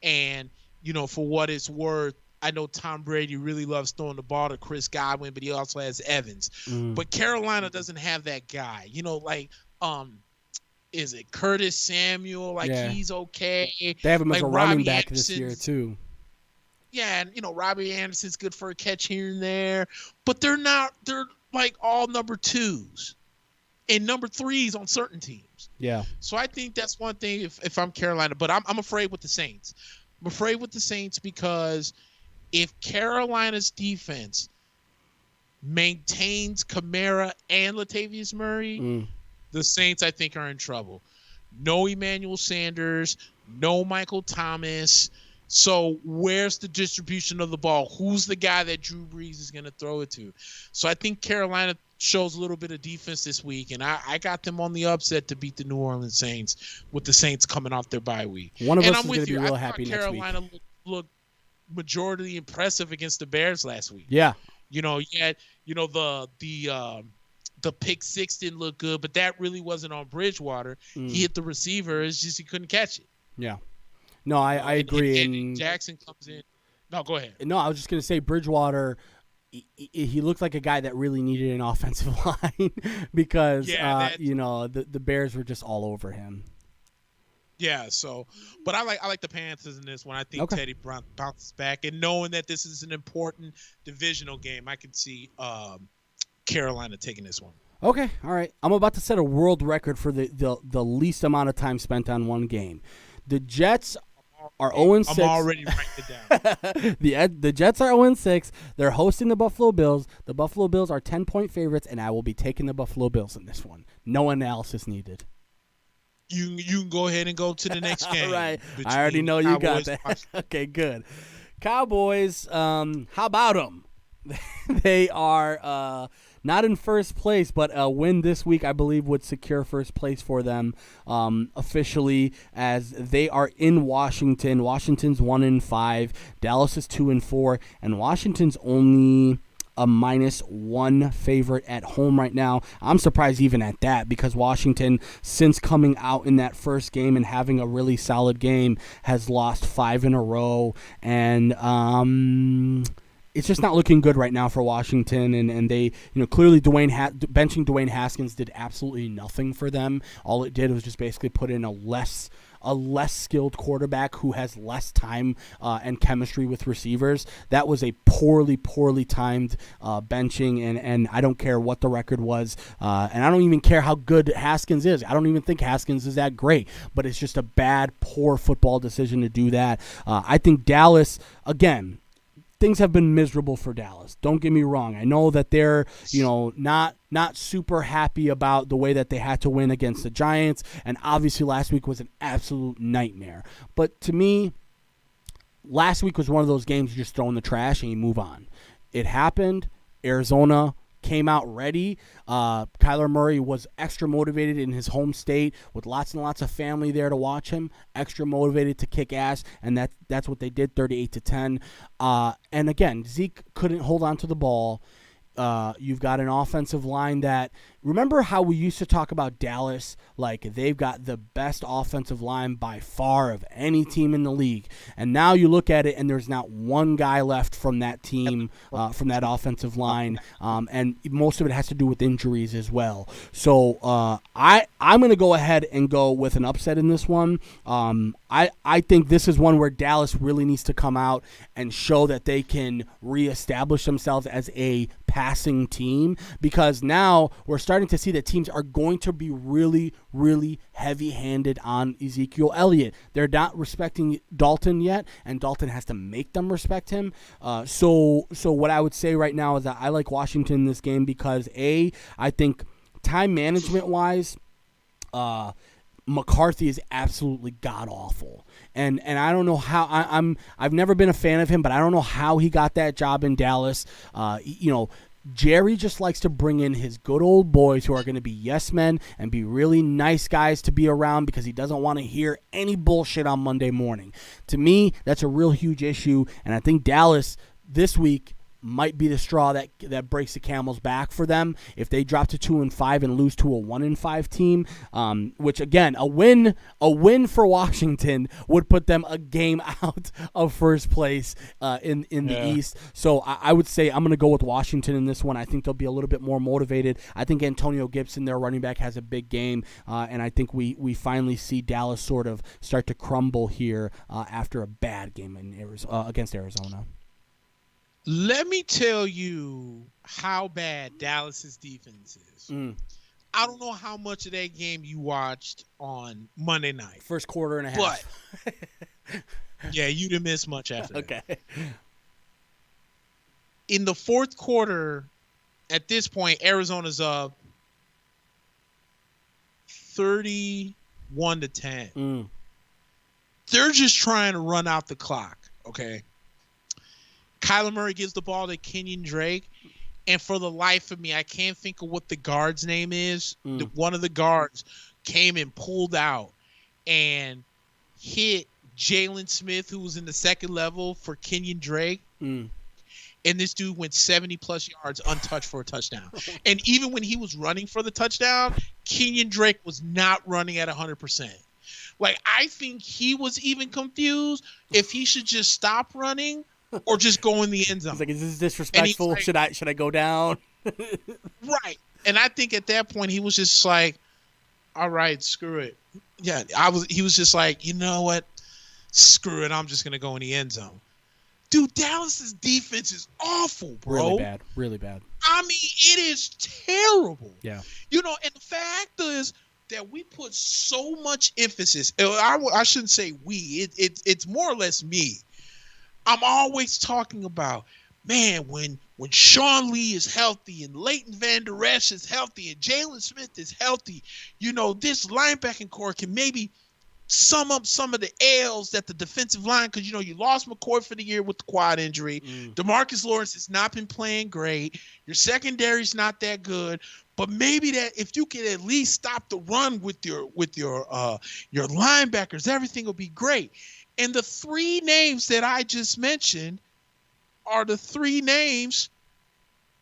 And, you know, for what it's worth, I know Tom Brady really loves throwing the ball to Chris Godwin, but he also has Evans. But Carolina doesn't have that guy. You know, like, is it Curtis Samuel? Like, he's okay. They have him as like a running back this year, too. Yeah, and, you know, Robbie Anderson's good for a catch here and there. But they're like all number 2s and number 3s on certain teams. Yeah. So I think that's one thing if I'm Carolina. But I'm afraid with the Saints. I'm afraid with the Saints because if Carolina's defense maintains Kamara and Latavius Murray, the Saints, I think, are in trouble. No Emmanuel Sanders, no Michael Thomas. So where's the distribution of the ball? Who's the guy that Drew Brees is going to throw it to? So I think Carolina shows a little bit of defense this week, and I got them on the upset to beat the New Orleans Saints with the Saints coming off their bye week. One of us is going to be real happy next week. Carolina looked majority impressive against the Bears last week. Yeah. You know, the pick six didn't look good, but that really wasn't on Bridgewater. He hit the receiver. It's just he couldn't catch it. Yeah. No, I agree. And Jackson comes in. No, go ahead. No, I was just going to say Bridgewater, he looked like a guy that really needed an offensive line because, the Bears were just all over him. Yeah, so, but I like the Panthers in this one. I think Teddy bounces back. And knowing that this is an important divisional game, I can see Carolina taking this one. Okay, all right. I'm about to set a world record for the least amount of time spent on one game. The Jets are 0-6. I'm already writing it down. The Jets are 0-6. They're hosting the Buffalo Bills. The Buffalo Bills are 10-point favorites, and I will be taking the Buffalo Bills in this one. No analysis needed. You can go ahead and go to the next game. All right. I already know you got that. Okay, good. Cowboys, how about them? They are not in first place, but a win this week, I believe, would secure first place for them officially, as they are in Washington. Washington's 1-5, Dallas is 2-4, and Washington's only a -1 favorite at home right now. I'm surprised even at that, because Washington, since coming out in that first game and having a really solid game, has lost 5 in a row, and it's just not looking good right now for Washington, and they, clearly benching Dwayne Haskins did absolutely nothing for them. All it did was just basically put in a less skilled quarterback who has less time and chemistry with receivers. That was a poorly timed benching, and I don't care what the record was, and I don't even care how good Haskins is. I don't even think Haskins is that great, but it's just a poor football decision to do that. I think Dallas, again, things have been miserable for Dallas. Don't get me wrong. I know that they're, not super happy about the way that they had to win against the Giants, and obviously last week was an absolute nightmare. But to me, last week was one of those games you just throw in the trash and you move on. It happened. Arizona came out ready. Kyler Murray was extra motivated in his home state with lots and lots of family there to watch him, extra motivated to kick ass, and that's what they did, 38-10. And again, Zeke couldn't hold on to the ball. You've got an offensive line that, remember how we used to talk about Dallas, like they've got the best offensive line by far of any team in the league, and now you look at it and there's not one guy left from that team, from that offensive line, and most of it has to do with injuries as well. So I'm going to go ahead and go with an upset in this one. I think this is one where Dallas really needs to come out and show that they can reestablish themselves as a passing team, because now we're starting to see that teams are going to be really, really heavy-handed on Ezekiel Elliott. They're not respecting Dalton yet, and Dalton has to make them respect him. So what I would say right now is that I like Washington in this game because, I think time management-wise, McCarthy is absolutely god-awful. And I don't know how I've never been a fan of him, but I don't know how he got that job in Dallas. Jerry just likes to bring in his good old boys who are going to be yes men and be really nice guys to be around because he doesn't want to hear any bullshit on Monday morning. To me, that's a real huge issue, and I think Dallas this week might be the straw that breaks the camel's back for them if they drop to 2-5 and lose to a 1-5 team. Which again, a win for Washington would put them a game out of first place in the East. So I would say I'm going to go with Washington in this one. I think they'll be a little bit more motivated. I think Antonio Gibson, their running back, has a big game, and I think we finally see Dallas sort of start to crumble here after a bad game against Arizona. Let me tell you how bad Dallas's defense is. I don't know how much of that game you watched on Monday night. First quarter and a half. But, yeah, you didn't miss much after that. Okay. In the fourth quarter, at this point, Arizona's up 31-10. They're just trying to run out the clock, okay? Kyler Murray gives the ball to Kenyon Drake, and for the life of me, I can't think of what the guard's name is. One of the guards came and pulled out and hit Jalen Smith, who was in the second level for Kenyon Drake. And this dude went 70-plus yards untouched for a touchdown. And even when he was running for the touchdown, Kenyon Drake was not running at 100%. Like, I think he was even confused if he should just stop running or just go in the end zone. He's like, is this disrespectful? Like, should I go down? Right. And I think at that point he was just like, all right, screw it. Yeah, he was just like, you know what? Screw it. I'm just going to go in the end zone. Dude, Dallas's defense is awful, bro. Really bad. I mean, it is terrible. Yeah. And the fact is that we put so much emphasis. I shouldn't say we. It's more or less me. I'm always talking about, man, when Sean Lee is healthy and Leighton Vander Esch is healthy and Jalen Smith is healthy, this linebacking core can maybe sum up some of the L's that the defensive line, because, you lost McCoy for the year with the quad injury. DeMarcus Lawrence has not been playing great. Your secondary's not that good. But maybe that if you can at least stop the run with your linebackers, everything will be great. And the three names that I just mentioned are the three names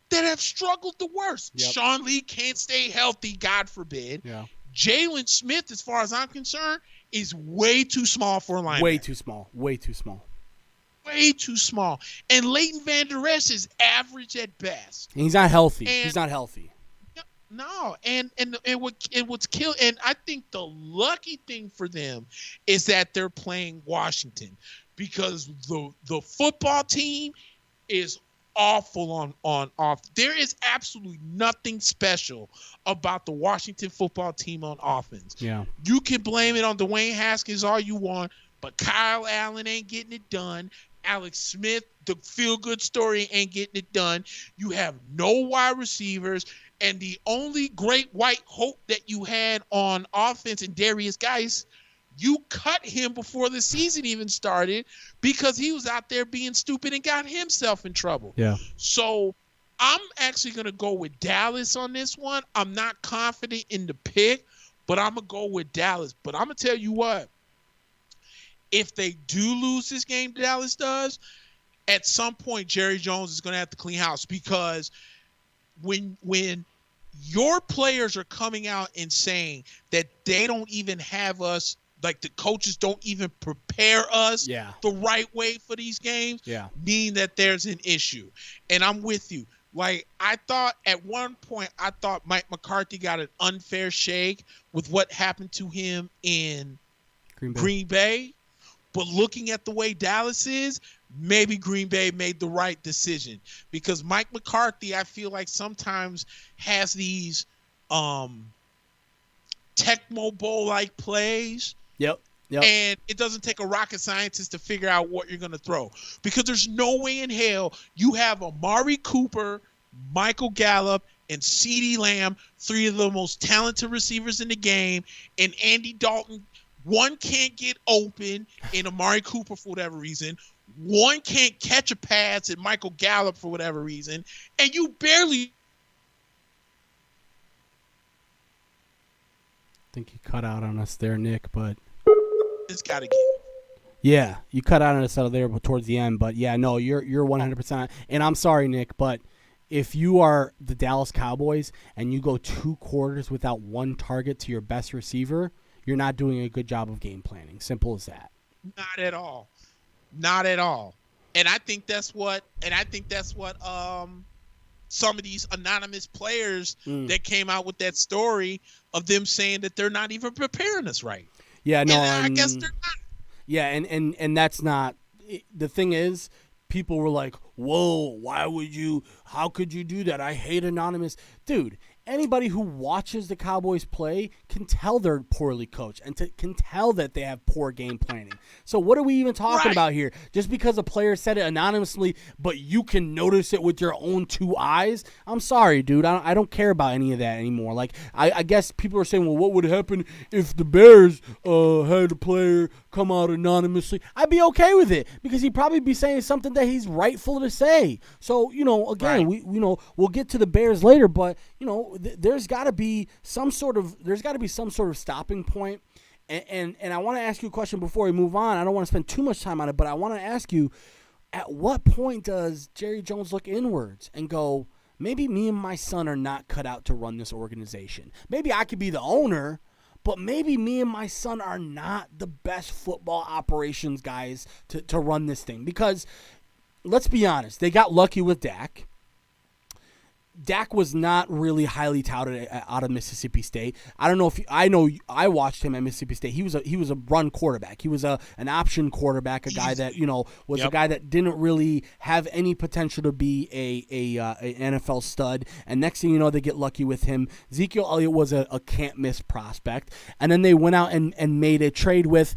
that have struggled the worst. Yep. Sean Lee can't stay healthy, God forbid. Yeah. Jalen Smith, as far as I'm concerned, is way too small for a linebacker. Way too small. And Leighton Vander Esch is average at best. And he's not healthy. No, and what's killed, and I think the lucky thing for them is that they're playing Washington, because the football team is awful on off. There is absolutely nothing special about the Washington football team on offense. Yeah, you can blame it on Dwayne Haskins all you want, but Kyle Allen ain't getting it done. Alex Smith, the feel-good story, ain't getting it done. You have no wide receivers. And the only great white hope that you had on offense in Darius Geis, you cut him before the season even started because he was out there being stupid and got himself in trouble. Yeah. So I'm actually going to go with Dallas on this one. I'm not confident in the pick, but I'm going to go with Dallas. But I'm going to tell you what. If they do lose this game, Dallas does, at some point Jerry Jones is going to have to clean house, because when your players are coming out and saying that they don't even have us, like the coaches don't even prepare us the right way for these games, mean that there's an issue. And I'm with you. Like, I thought at one point, Mike McCarthy got an unfair shake with what happened to him in Green Bay. But looking at the way Dallas is, maybe Green Bay made the right decision, because Mike McCarthy, I feel like sometimes has these Tecmo Bowl-like plays. Yep. And it doesn't take a rocket scientist to figure out what you're going to throw, because there's no way in hell you have Amari Cooper, Michael Gallup, and CeeDee Lamb, 3 of the most talented receivers in the game, and Andy Dalton. One can't get open in Amari Cooper for whatever reason. One can't catch a pass in Michael Gallup for whatever reason. And you barely... I think you cut out on us there, Nick, but... It's got to give. Yeah, you cut out on us out there towards the end, but yeah, no, you're 100%. And I'm sorry, Nick, but if you are the Dallas Cowboys and you go 2 quarters without 1 target to your best receiver, you're not doing a good job of game planning. Simple as that. Not at all. Not at all. And I think that's what some of these anonymous players that came out with that story of them saying that they're not even preparing us right. Yeah, no, and I guess they're not. Yeah, and that's not the thing is, people were like, "Whoa, how could you do that? I hate anonymous." Dude, anybody who watches the Cowboys play can tell they're poorly coached and can tell that they have poor game planning. So what are we even talking about here? Just because a player said it anonymously, but you can notice it with your own 2 eyes? I'm sorry, dude. I don't care about any of that anymore. Like, I guess people are saying, well, what would happen if the Bears had a player come out anonymously? I'd be okay with it, because he'd probably be saying something that he's rightful to say. So, again, we'll get to the Bears later, but, there's got to be some sort of stopping point. And I want to ask you a question before we move on. I don't want to spend too much time on it, but I want to ask you, at what point does Jerry Jones look inwards and go, maybe me and my son are not cut out to run this organization? Maybe I could be the owner, but maybe me and my son are not the best football operations guys to run this thing. Because let's be honest, they got lucky with Dak. Dak was not really highly touted out of Mississippi State. I don't know if I watched him at Mississippi State. He was a run quarterback. He was an option quarterback, a guy that was a guy that didn't really have any potential to be an NFL stud. And next thing you know, they get lucky with him. Ezekiel Elliott was a can't miss prospect, and then they went out and made a trade with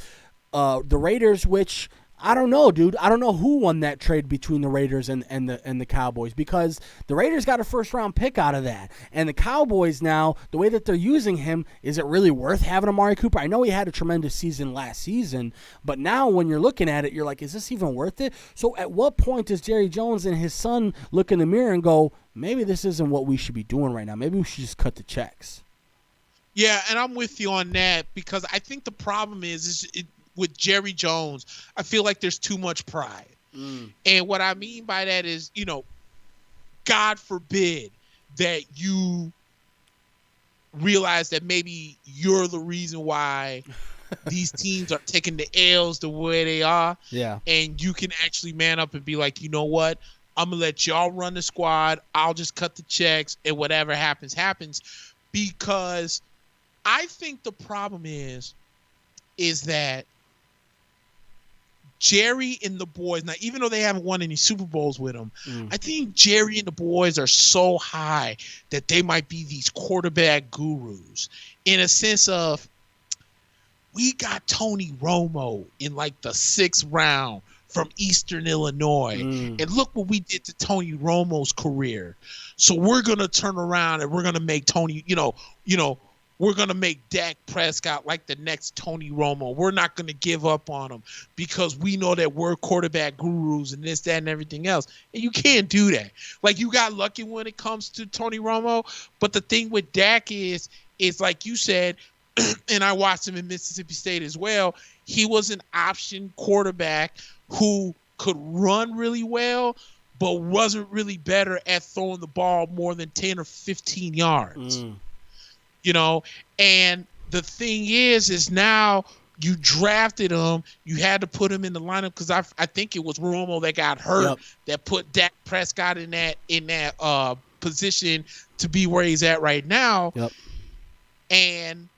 the Raiders, which. I don't know, dude. I don't know who won that trade between the Raiders and the Cowboys, because the Raiders got a first-round pick out of that. And the Cowboys now, the way that they're using him, is it really worth having Amari Cooper? I know he had a tremendous season last season, but now when you're looking at it, you're like, is this even worth it? So at what point does Jerry Jones and his son look in the mirror and go, maybe this isn't what we should be doing right now. Maybe we should just cut the checks. Yeah, and I'm with you on that, because I think the problem is with Jerry Jones, I feel like there's too much pride. And what I mean by that is, God forbid that you realize that maybe you're the reason why these teams are taking the L's the way they are. Yeah. And you can actually man up and be like, you know what? I'm going to let y'all run the squad. I'll just cut the checks, and whatever happens, happens. Because I think the problem is that Jerry and the boys, now even though they haven't won any Super Bowls with him, I think Jerry and the boys are so high that they might be these quarterback gurus, in a sense of, we got Tony Romo in like the 6th round from Eastern Illinois. And look what we did to Tony Romo's career. So we're going to turn around and we're going to make Tony, we're going to make Dak Prescott like the next Tony Romo. We're not going to give up on him, because we know that we're quarterback gurus and this, that, and everything else. And you can't do that. Like, you got lucky when it comes to Tony Romo. But the thing with Dak is like you said, and I watched him in Mississippi State as well, he was an option quarterback who could run really well, but wasn't really better at throwing the ball more than 10 or 15 yards. And the thing is now you drafted him, you had to put him in the lineup, because I think it was Romo that got hurt that put Dak Prescott in that position to be where he's at right now. And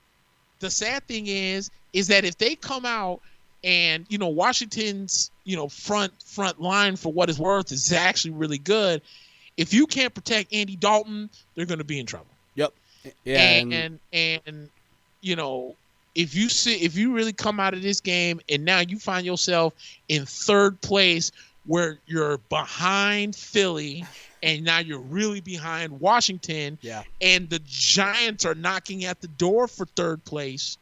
the sad thing is that if they come out And, Washington's, front line, for what it's worth, is actually really good. If you can't protect Andy Dalton, they're going to be in trouble. Yep. Yeah. And if you really come out of this game and now you find yourself in third place where you're behind Philly and now you're really behind Washington, and the Giants are knocking at the door for third place,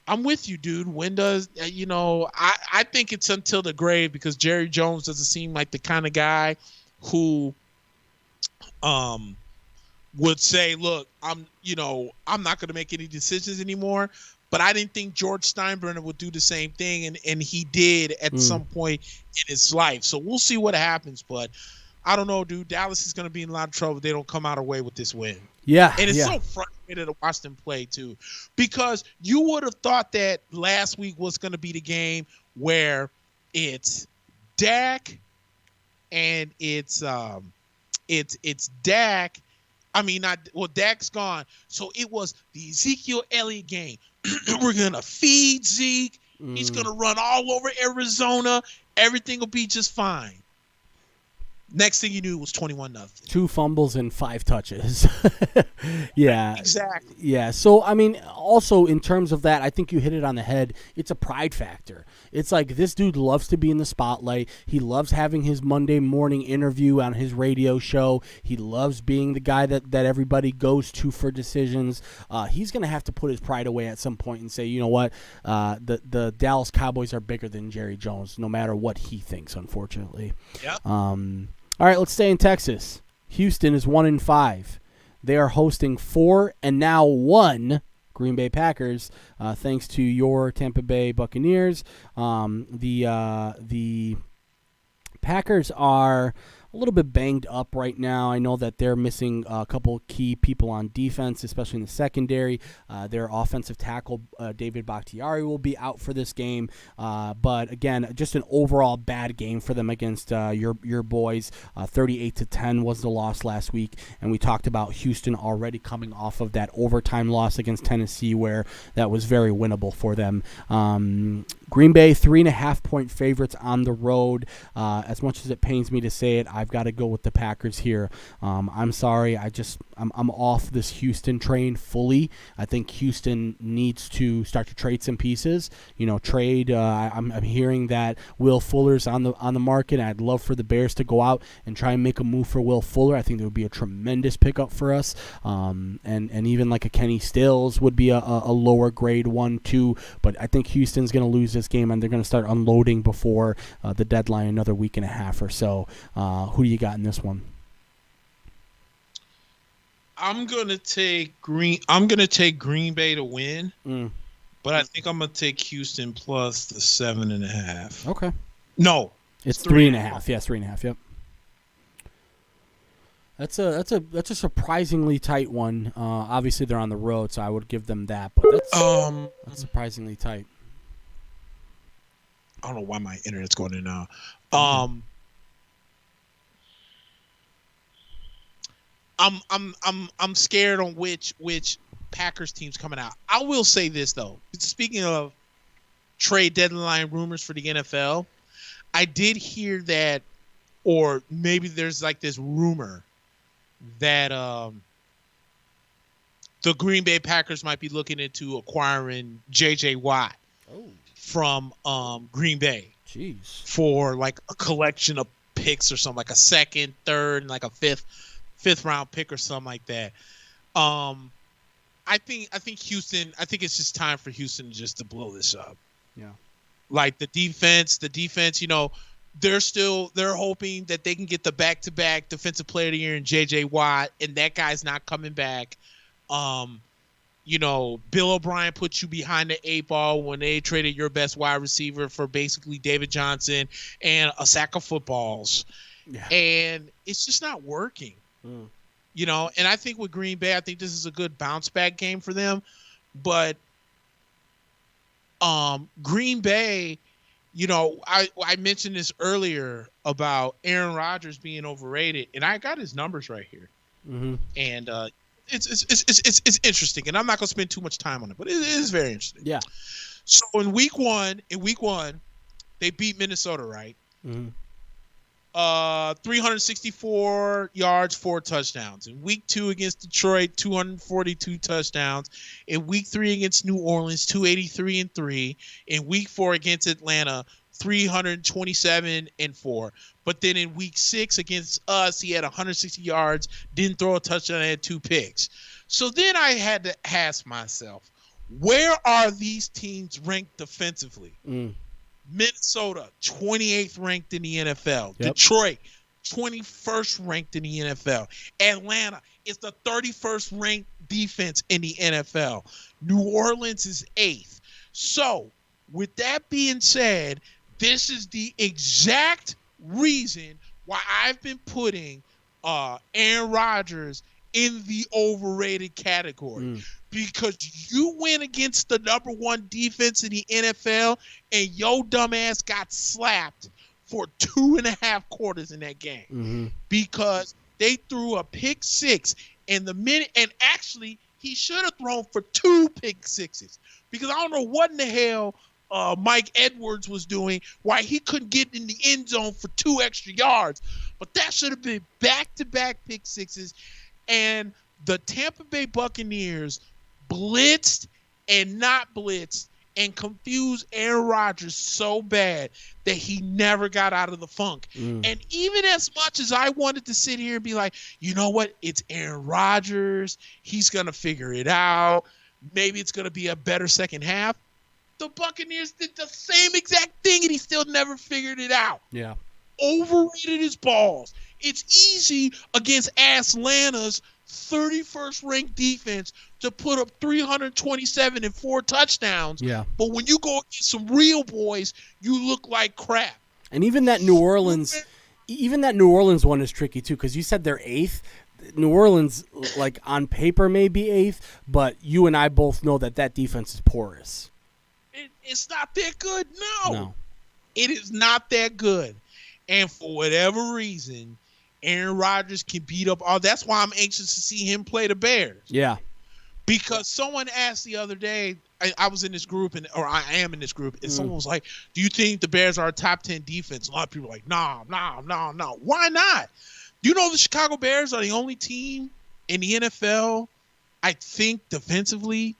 I'm with you, dude. When does, I think it's until the grave, because Jerry Jones doesn't seem like the kind of guy who would say, look, I'm not going to make any decisions anymore. But I didn't think George Steinbrenner would do the same thing, and he did at some point in his life. So we'll see what happens. But I don't know, dude. Dallas is going to be in a lot of trouble if they don't come out away with this win. Yeah. And it's so frustrating to watch them play, too. Because you would have thought that last week was going to be the game where it's Dak and it's Dak. Dak's gone. So it was the Ezekiel Elliott game. We're going to feed Zeke. He's going to run all over Arizona. Everything will be just fine. Next thing you knew, it was 21-0. 2 fumbles and 5 touches. Yeah. Exactly. Yeah. So, also in terms of that, I think you hit it on the head. It's a pride factor. It's like this dude loves to be in the spotlight. He loves having his Monday morning interview on his radio show. He loves being the guy that everybody goes to for decisions. He's going to have to put his pride away at some point and say, you know what, the Dallas Cowboys are bigger than Jerry Jones, no matter what he thinks, unfortunately. Yep. All right, let's stay in Texas. Houston is 1-5. They are hosting 4 and now 1 Green Bay Packers, thanks to your Tampa Bay Buccaneers. The Packers are a little bit banged up right now. I know that they're missing a couple key people on defense, especially in the secondary. Their offensive tackle, David Bakhtiari, will be out for this game. But again, just an overall bad game for them against your boys. 38-10 was the loss last week, and we talked about Houston already coming off of that overtime loss against Tennessee, where that was very winnable for them. Green Bay 3.5-point favorites on the road. As much as it pains me to say it, I've got to go with the Packers here. I'm sorry, I'm off this Houston train fully. I think Houston needs to start to trade some pieces. Trade. I'm hearing that Will Fuller's on the market, and I'd love for the Bears to go out and try and make a move for Will Fuller. I think that would be a tremendous pickup for us. And even like a Kenny Stills would be a lower grade 1-2. But I think Houston's going to lose this game, and they're going to start unloading before the deadline, another week and a half or so. Who do you got in this one? I'm gonna take Green Bay to win, but I think I'm gonna take Houston plus the 7.5. Okay. No, it's 3.5. Yes, 3.5. Yep. That's a surprisingly tight one. Obviously they're on the road, so I would give them that, but that's surprisingly tight. I don't know why my internet's going in now. I'm scared on which Packers team's coming out. I will say this though. Speaking of trade deadline rumors for the NFL, I did hear that, or maybe there's like this rumor that the Green Bay Packers might be looking into acquiring J.J. Watt from Green Bay. Jeez. For like a collection of picks or something, like a second, third, and like a fifth round pick or something like that. I think Houston. I think it's just time for Houston just to blow this up. Yeah. Like the defense. They're hoping that they can get the back-to-back defensive player of the year in J.J. Watt, and that guy's not coming back. Bill O'Brien put you behind the 8 ball when they traded your best wide receiver for basically David Johnson and a sack of footballs. Yeah. And it's just not working. And I think with Green Bay, I think this is a good bounce back game for them. But Green Bay, I mentioned this earlier about Aaron Rodgers being overrated, and I got his numbers right here. Mm-hmm. And it's interesting, and I'm not going to spend too much time on it, but it is very interesting. Yeah. So in week one, they beat Minnesota, right? Mm-hmm. 364 yards, 4 touchdowns. In week 2 against Detroit, 242 touchdowns. In week 3 against New Orleans, 283 and 3. In week 4 against Atlanta, 327 and 4. But then in week 6 against us, he had 160 yards, didn't throw a touchdown, had 2 picks. So then I had to ask myself, where are these teams ranked defensively? Minnesota, 28th ranked in the NFL. Yep. Detroit, 21st ranked in the NFL. Atlanta is the 31st ranked defense in the NFL. New Orleans is 8th. So, with that being said, this is the exact reason why I've been putting Aaron Rodgers in the overrated category. Because you went against the number 1 defense in the NFL and your dumbass got slapped for 2.5 quarters in that game. Because they threw a pick 6 and actually he should have thrown for 2 pick 6s. Because I don't know what in the hell Mike Edwards was doing, why he couldn't get in the end zone for 2 extra yards. But that should have been back-to-back pick 6s. And the Tampa Bay Buccaneers blitzed and not blitzed and confused Aaron Rodgers so bad that he never got out of the funk. And even as much as I wanted to sit here and be like, you know what, it's Aaron Rodgers, he's going to figure it out, maybe it's going to be a better second half, the Buccaneers did the same exact thing and he still never figured it out. Yeah. Overrated his balls. It's easy against Atlanta's 31st ranked defense to put up 327 and 4 touchdowns. Yeah. But when you go against some real boys, you look like crap. And even that New Orleans one is tricky too, because you said they're 8th. New Orleans, like on paper, may be 8th, but you and I both know that defense is porous. It's not that good. No. It is not that good. And for whatever reason, Aaron Rodgers can beat up all. That's why I'm anxious to see him play the Bears. Yeah. Because someone asked the other day, I was in this group, or I am in this group, and someone was like, do you think the Bears are a top 10 defense? A lot of people are like, no. Why not? Do you know the Chicago Bears are the only team in the NFL, I think, defensively,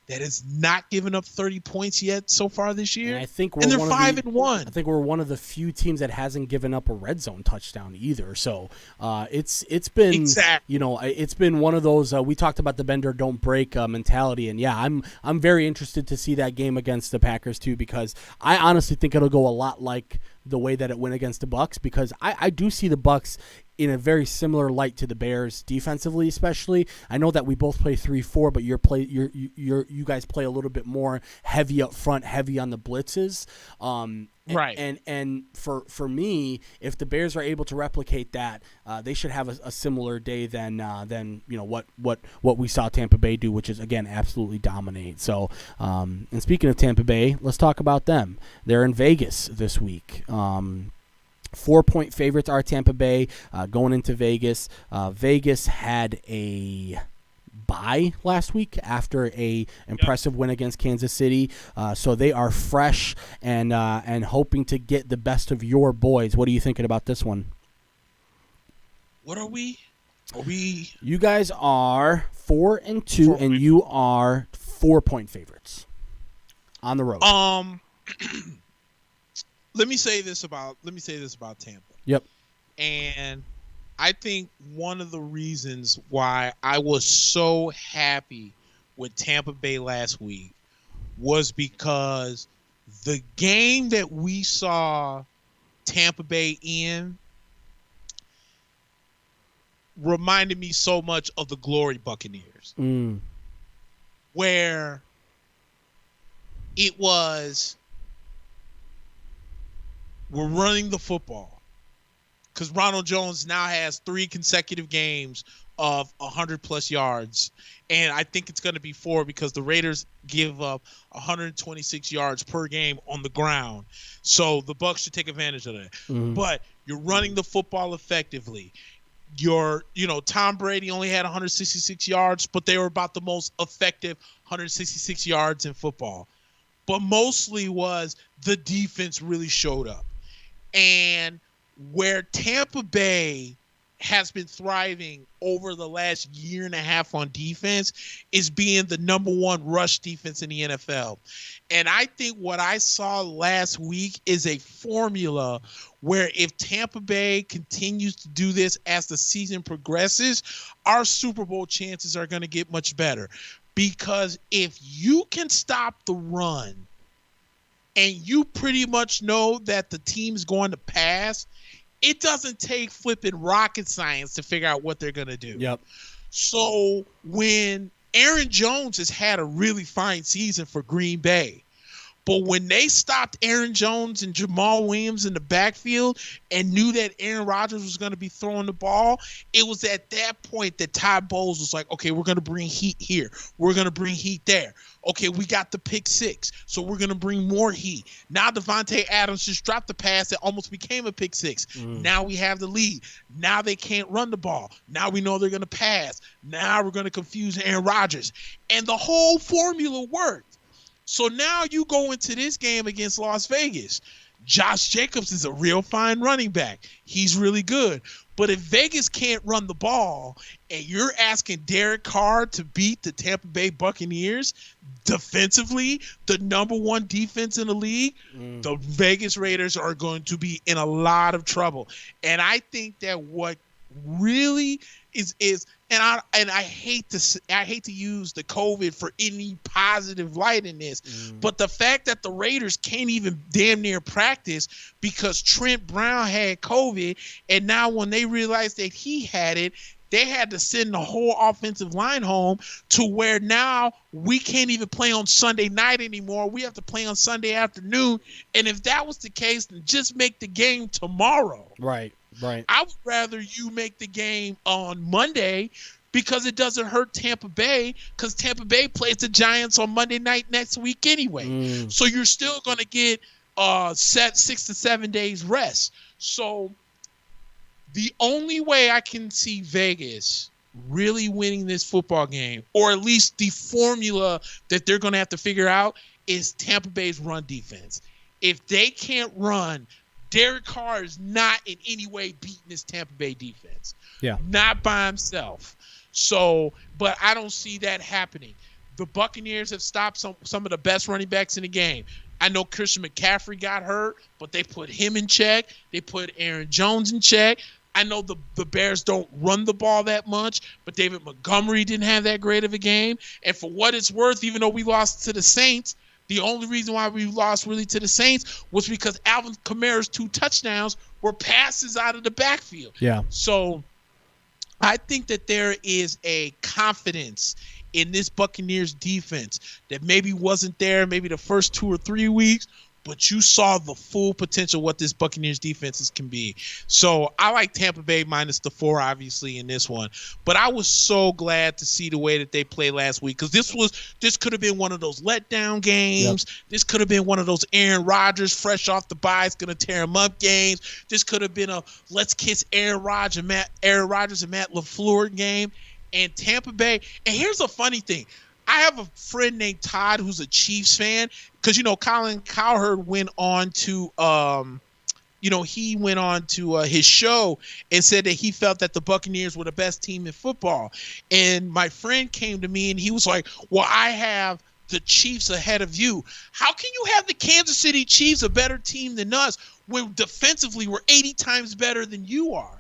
that has not given up 30 points yet so far this year? And I think they're 5-1. I think we're one of the few teams that hasn't given up a red zone touchdown either. So it's been it's been one of those we talked about the bend or don't break mentality, and yeah, I'm very interested to see that game against the Packers too, because I honestly think it'll go a lot like the way that it went against the Bucks, because I do see the Bucks in a very similar light to the Bears defensively, especially. I know that we both play 3-4, but you guys play a little bit more heavy up front, heavy on the blitzes. Right. And for me, if the Bears are able to replicate that, they should have a similar day than what we saw Tampa Bay do, which is again absolutely dominate. So, and speaking of Tampa Bay, let's talk about them. They're in Vegas this week. 4-point favorites are Tampa Bay going into Vegas. Vegas had a bye last week after a impressive win against Kansas City, so they are fresh and hoping to get the best of your boys. What are you thinking about this one? What are we? You guys are 4-2, and you are 4-point favorites on the road. Let me say this about Tampa. Yep. And I think one of the reasons why I was so happy with Tampa Bay last week was because the game that we saw Tampa Bay in reminded me so much of the Glory Buccaneers, where it was, we're running the football, because Ronald Jones now has 3 consecutive games of 100-plus yards, and I think it's going to be 4 because the Raiders give up 126 yards per game on the ground. So the Bucs should take advantage of that. But you're running the football effectively. Tom Brady only had 166 yards, but they were about the most effective 166 yards in football. but mostly was the defense really showed up. And where Tampa Bay has been thriving over the last year and a half on defense is being the number one rush defense in the NFL. And I think what I saw last week is a formula where if Tampa Bay continues to do this as the season progresses, our Super Bowl chances are going to get much better. Because if you can stop the run and you pretty much know that the team's going to pass, it doesn't take flipping rocket science to figure out what they're going to do. Yep. So when Aaron Jones has had a really fine season for Green Bay, but when they stopped Aaron Jones and Jamal Williams in the backfield and knew that Aaron Rodgers was going to be throwing the ball, it was at that point that Todd Bowles was like, okay, we're going to bring heat here. We're going to bring heat there. Okay, we got the pick six, so we're going to bring more heat. Now Devontae Adams just dropped the pass that almost became a pick six. Now we have the lead. Now they can't run the ball. Now we know they're going to pass. Now we're going to confuse Aaron Rodgers. And the whole formula worked. So now you go into this game against Las Vegas. Josh Jacobs is a real fine running back. He's really good. But if Vegas can't run the ball and you're asking Derek Carr to beat the Tampa Bay Buccaneers defensively, the number one defense in the league, the Vegas Raiders are going to be in a lot of trouble. And I think that what really is and I hate to use the COVID for any positive light in this, but the fact that the Raiders can't even damn near practice because Trent Brown had COVID, and now when they realized that he had it, they had to send the whole offensive line home to where now we can't even play on Sunday night anymore. We have to play on Sunday afternoon. And if that was the case, then just make the game tomorrow. Right. I would rather you make the game on Monday because it doesn't hurt Tampa Bay because Tampa Bay plays the Giants on Monday night next week anyway. So you're still going to get 6 to 7 days rest. So the only way I can see Vegas really winning this football game, or at least the formula that they're going to have to figure out, is Tampa Bay's run defense. If they can't run, Derek Carr is not in any way beating this Tampa Bay defense. Yeah. Not by himself. So, but I don't see that happening. The Buccaneers have stopped some of the best running backs in the game. I know Christian McCaffrey got hurt, but they put him in check. They put Aaron Jones in check. I know the Bears don't run the ball that much, but David Montgomery didn't have that great of a game. And for what it's worth, even though we lost to the Saints, the only reason why we lost really to the Saints was because Alvin Kamara's 2 touchdowns were passes out of the backfield. Yeah. So I think that there is a confidence in this Buccaneers defense that maybe wasn't there maybe the first 2 or 3 weeks, but you saw the full potential what this Buccaneers defenses can be. So I like Tampa Bay minus the 4, obviously, in this one. But I was so glad to see the way that they played last week because this could have been one of those letdown games. Yep. This could have been one of those Aaron Rodgers fresh off the bye is going to tear him up games. This could have been a let's kiss Aaron Rodgers and Matt LaFleur game. And Tampa Bay. And here's a funny thing. I have a friend named Todd who's a Chiefs fan because, Colin Cowherd went on to, his show and said that he felt that the Buccaneers were the best team in football. And my friend came to me and he was like, well, I have the Chiefs ahead of you. How can you have the Kansas City Chiefs a better team than us when defensively we're 80 times better than you are?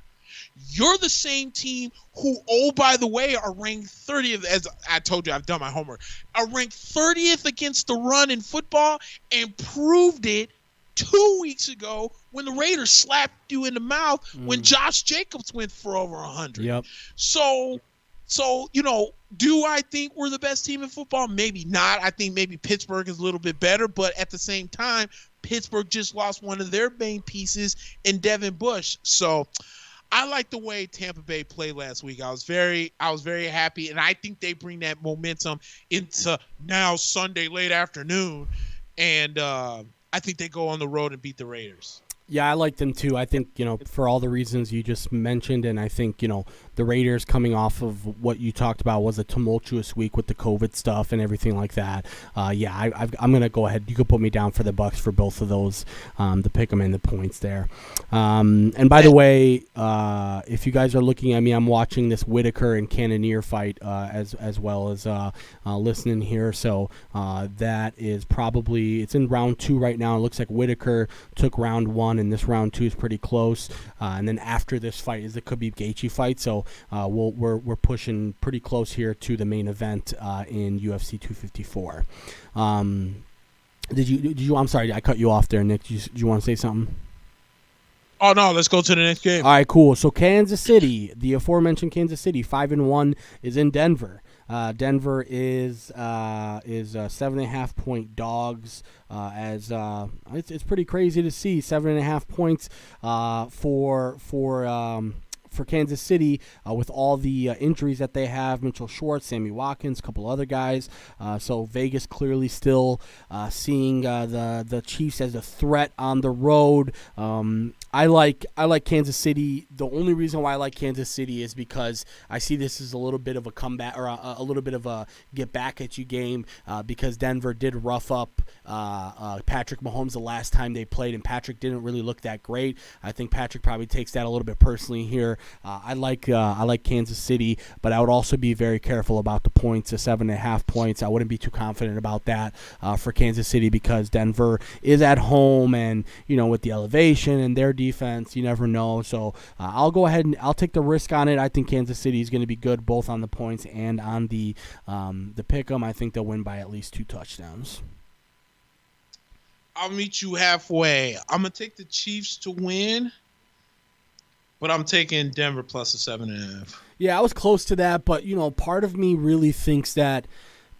You're the same team who, oh, by the way, are ranked 30th, as I told you, I've done my homework, are ranked 30th against the run in football and proved it 2 weeks ago when the Raiders slapped you in the mouth when Josh Jacobs went for over 100. Yep. So, do I think we're the best team in football? Maybe not. I think maybe Pittsburgh is a little bit better, but at the same time, Pittsburgh just lost one of their main pieces in Devin Bush. So I like the way Tampa Bay played last week. I was very happy, and I think they bring that momentum into now Sunday late afternoon, and I think they go on the road and beat the Raiders. Yeah, I like them too. I think, for all the reasons you just mentioned, and I think, the the Raiders coming off of what you talked about was a tumultuous week with the COVID stuff and everything like that. I'm going to go ahead. You could put me down for the Bucs for both of those, to pick them in the points there. And by the way, if you guys are looking at me, I'm watching this Whitaker and Cannonier fight as well as listening here. So that is probably, it's in round 2 right now. It looks like Whitaker took round 1, and this round 2 is pretty close. And then after this fight is the Khabib Gaethje fight. So we're pushing pretty close here to the main event in UFC 254. Did you? I'm sorry, I cut you off there, Nick. Did you want to say something? Oh no, let's go to the next game. All right, cool. So Kansas City, the aforementioned Kansas City, 5-1 is in Denver. Denver is 7.5 point dogs. It's pretty crazy to see 7.5 points for Kansas City with all the injuries that they have. Mitchell Schwartz, Sammy Watkins, a couple other guys. So Vegas clearly still seeing the Chiefs as a threat on the road. I like Kansas City. The only reason why I like Kansas City is because I see this as a little bit of a comeback, or a little bit of a get back at you game, because Denver did rough up Patrick Mahomes the last time they played, and Patrick didn't really look that great. I think Patrick probably takes that a little bit personally here. I like Kansas City, but I would also be very careful about the points, the 7.5 points. I wouldn't be too confident about that for Kansas City, because Denver is at home, and with the elevation and their defense, you never know. So I'll go ahead and I'll take the risk on it. I think Kansas City is going to be good both on the points and on the pick 'em. I think they'll win by at least 2 touchdowns. I'll meet you halfway. I'm gonna take the Chiefs to win, but I'm taking Denver plus a 7.5. Yeah, I was close to that, but part of me really thinks that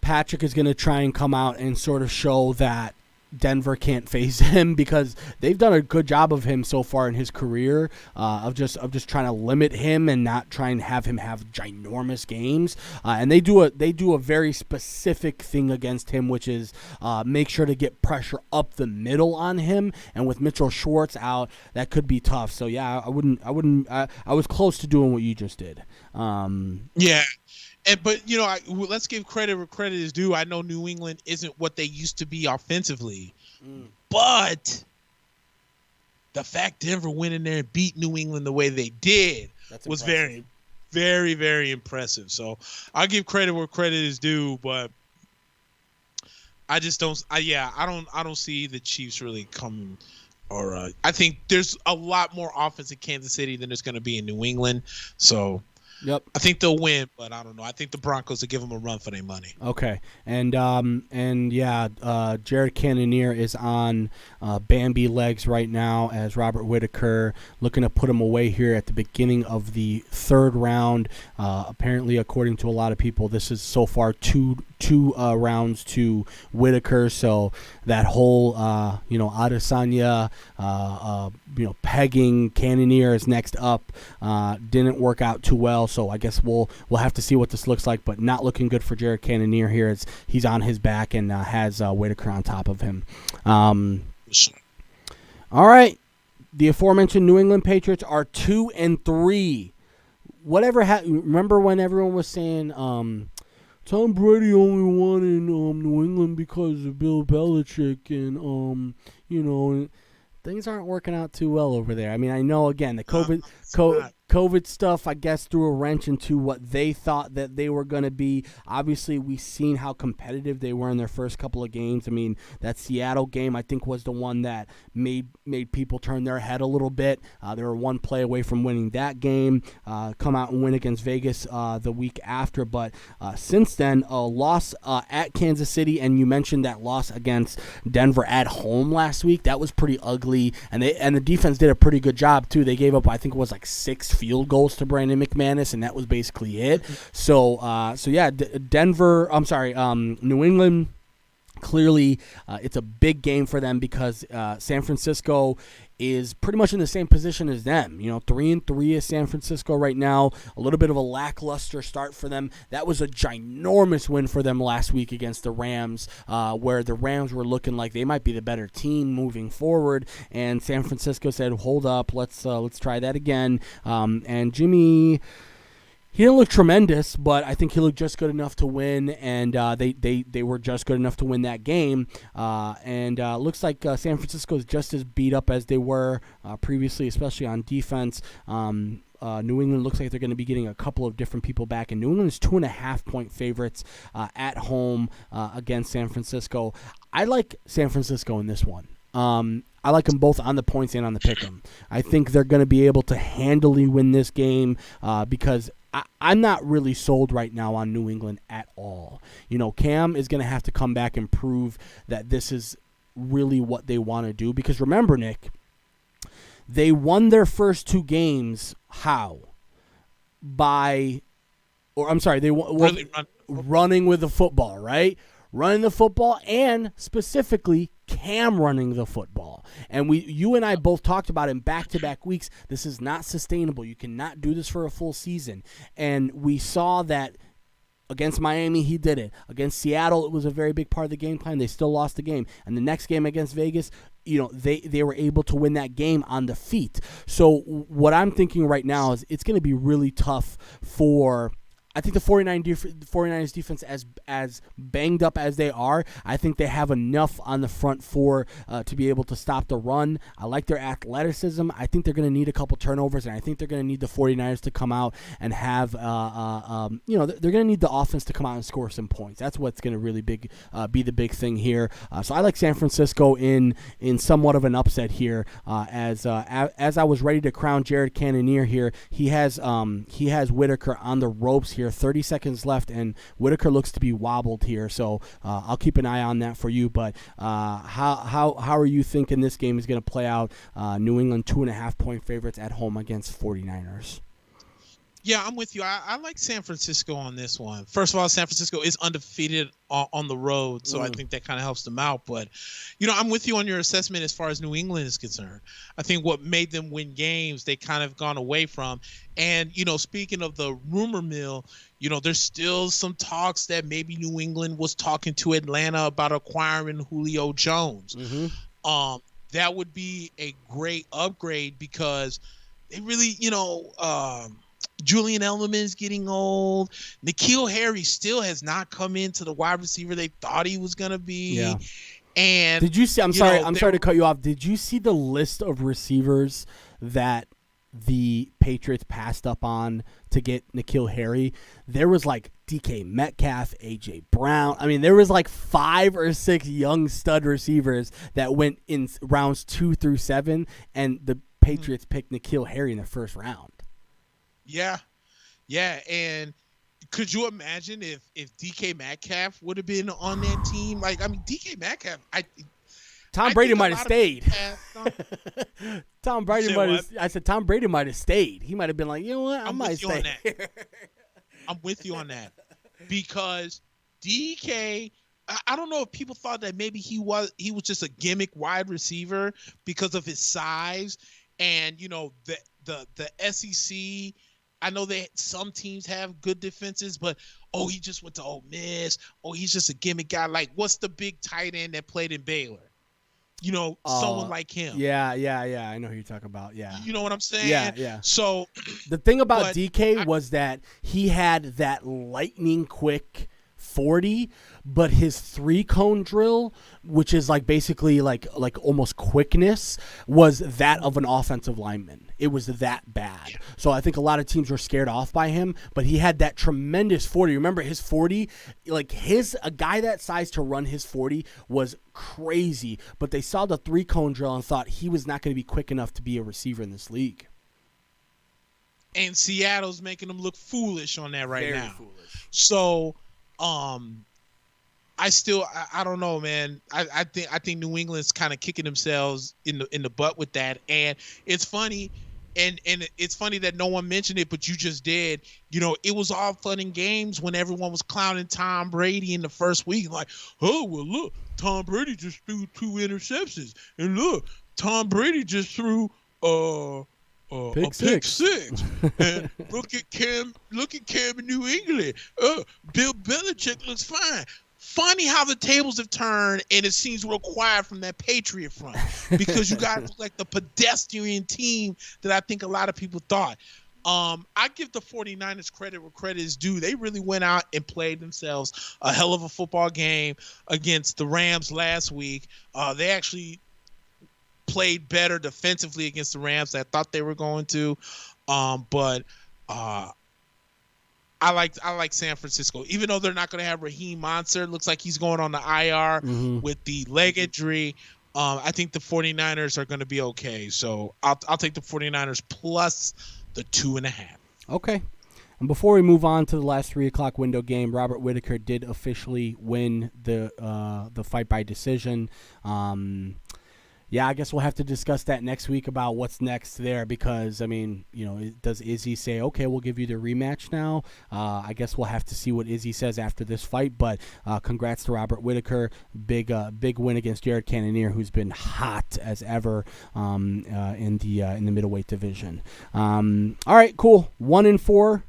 Patrick is going to try and come out and sort of show that Denver can't face him, because they've done a good job of him so far in his career, of just trying to limit him and not try and have him have ginormous games. And they do a very specific thing against him, which is make sure to get pressure up the middle on him. And with Mitchell Schwartz out, that could be tough. So yeah, I was close to doing what you just did. Yeah. But let's give credit where credit is due. I know New England isn't what they used to be offensively, but the fact Denver went in there and beat New England the way they did was very, very, very impressive. So I'll give credit where credit is due, but I just don't. I don't see the Chiefs really coming. Or I think there's a lot more offense in Kansas City than there's going to be in New England. So. Yep. I think they'll win, but I don't know. I think the Broncos will give them a run for their money. Okay. And Jared Cannonier is on Bambi legs right now, as Robert Whitaker looking to put him away here at the beginning of the 3rd round. Apparently, according to a lot of people, this is so far two rounds to Whitaker. So that whole Adesanya pegging Cannonier is next up didn't work out too well. So I guess we'll have to see what this looks like, but not looking good for Jared Cannonier here, as he's on his back and has Whitaker on top of him. All right, the aforementioned New England Patriots are 2-3. Remember when everyone was saying Tom Brady only won in New England because of Bill Belichick, and things aren't working out too well over there. I mean, I know, again, the COVID stuff, I guess, threw a wrench into what they thought that they were going to be. Obviously, we've seen how competitive they were in their first couple of games. I mean, that Seattle game, I think, was the one that made people turn their head a little bit. They were one play away from winning that game, come out and win against Vegas the week after. But since then, a loss at Kansas City, and you mentioned that loss against Denver at home last week. That was pretty ugly, and the defense did a pretty good job, too. They gave up, I think it was like 6 field goals to Brandon McManus, and that was basically it. So New England, clearly it's a big game for them, because San Francisco is pretty much in the same position as them. 3-3 is San Francisco right now. A little bit of a lackluster start for them. That was a ginormous win for them last week against the Rams, where the Rams were looking like they might be the better team moving forward, and San Francisco said, hold up, let's try that again. And Jimmy He didn't look tremendous, but I think he looked just good enough to win, and they were just good enough to win that game. And looks like San Francisco is just as beat up as they were previously, especially on defense. New England looks like they're going to be getting a couple of different people back, and New England is 2.5-point favorites at home against San Francisco. I like San Francisco in this one. I like them both on the points and on the pick'em. I think they're going to be able to handily win this game because I'm not really sold right now on New England at all. Cam is going to have to come back and prove that this is really what they want to do. Because remember, Nick, they won their first 2 games how? They running with the football, right? Running the football, and specifically Cam running the football. And you and I both talked about in back-to-back weeks, this is not sustainable. You cannot do this for a full season. And we saw that against Miami, he did it. Against Seattle, it was a very big part of the game plan. They still lost the game. And the next game against Vegas, they were able to win that game on the feet. So what I'm thinking right now is it's going to be really tough for I think the 49ers defense, as banged up as they are, I think they have enough on the front four to be able to stop the run. I like their athleticism. I think they're going to need a couple turnovers, and I think they're going to need the 49ers to come out and have, they're going to need the offense to come out and score some points. That's what's going to really be the big thing here. So I like San Francisco in somewhat of an upset here. As I was ready to crown Jared Cannonier here, he has Whitaker on the ropes here. 30 seconds left, and Whitaker looks to be wobbled here. So I'll keep an eye on that for you. But how are you thinking this game is going to play out? New England 2.5-point favorites at home against 49ers. Yeah, I'm with you. I like San Francisco on this one. First of all, San Francisco is undefeated on the road, so I think that kind of helps them out. But, I'm with you on your assessment as far as New England is concerned. I think what made them win games, they kind of gone away from. And, speaking of the rumor mill, there's still some talks that maybe New England was talking to Atlanta about acquiring Julio Jones. Mm-hmm. That would be a great upgrade because they really, Julian Edelman is getting old. N'Keal Harry still has not come into the wide receiver they thought he was going to be. Yeah. And did you see? I'm sorry to cut you off. Did you see the list of receivers that the Patriots passed up on to get N'Keal Harry? There was like DK Metcalf, AJ Brown. I mean, there was like 5 or 6 young stud receivers that went in rounds 2 through 7, and the Patriots picked N'Keal Harry in the first round. Yeah, and could you imagine if DK Metcalf would have been on that team? DK Metcalf, Tom Brady might have stayed. Tom Brady might have stayed. He might have been like, you know what, I might stay. I'm with you on that because DK. I don't know if people thought that maybe he was just a gimmick wide receiver because of his size and the SEC. I know that some teams have good defenses, but he just went to Ole Miss. He's just a gimmick guy. Like, what's the big tight end that played in Baylor? Someone like him. Yeah. I know who you're talking about. Yeah. You know what I'm saying? Yeah. So the thing about DK was that he had that lightning quick 40, but his 3-cone drill, which is like basically like almost quickness, was that of an offensive lineman. It was that bad. So I think a lot of teams were scared off by him, but he had that tremendous 40. Remember his 40, a guy that size to run his 40 was crazy, but they saw the 3-cone drill and thought he was not going to be quick enough to be a receiver in this league. And Seattle's making them look foolish on that right now. Very foolish. So I don't know, man. I think New England's kind of kicking themselves in the butt with that, and it's funny, and it's funny that no one mentioned it, but you just did. It was all fun and games when everyone was clowning Tom Brady in the first week, like, oh well, look, Tom Brady just threw 2 interceptions, and look, Tom Brady just threw pick six. And look at Cam in New England. Bill Belichick looks fine. Funny how the tables have turned, and it seems real quiet from that Patriot front because you guys look like the pedestrian team that I think a lot of people thought. I give the 49ers credit where credit is due. They really went out and played themselves a hell of a football game against the Rams last week. They actually played better defensively against the Rams than I thought they were going to. But I like San Francisco. Even though they're not going to have Raheem Monster, it looks like he's going on the IR with the leg injury. I think the 49ers are going to be okay. So I'll take the 49ers plus the 2.5. Okay. And before we move on to the last 3 o'clock window game, Robert Whittaker did officially win the fight by decision. Yeah, I guess we'll have to discuss that next week about what's next there because, I mean, does Izzy say, okay, we'll give you the rematch now? I guess we'll have to see what Izzy says after this fight, but congrats to Robert Whittaker. Big win against Jared Cannonier, who's been hot as ever in the middleweight division. All right, cool. 1-4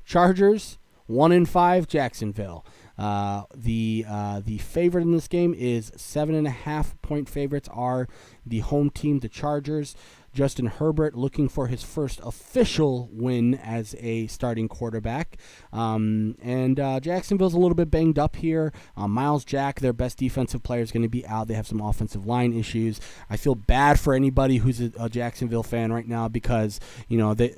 Chargers, 1-5 Jacksonville. The favorite in this game is 7.5-point favorites are the home team, the Chargers. Justin Herbert looking for his first official win as a starting quarterback. And Jacksonville's a little bit banged up here. Miles Jack, their best defensive player, is going to be out. They have some offensive line issues. I feel bad for anybody who's a Jacksonville fan right now because,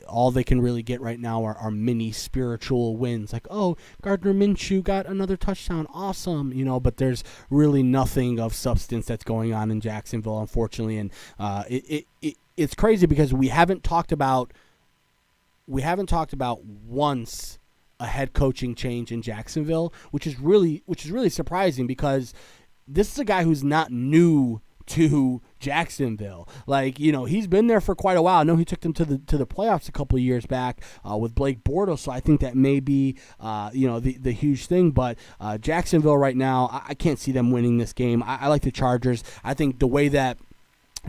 all they can really get right now are mini spiritual wins. Like, oh, Gardner Minshew got another touchdown. Awesome. But there's really nothing of substance that's going on in Jacksonville, unfortunately. And it's crazy because we haven't talked about once a head coaching change in Jacksonville, which is really surprising because this is a guy who's not new to Jacksonville. Like, he's been there for quite a while. I know he took them to the playoffs a couple of years back with Blake Bortles, so I think that may be the huge thing. But Jacksonville right now, I can't see them winning this game. I like the Chargers. I think the way that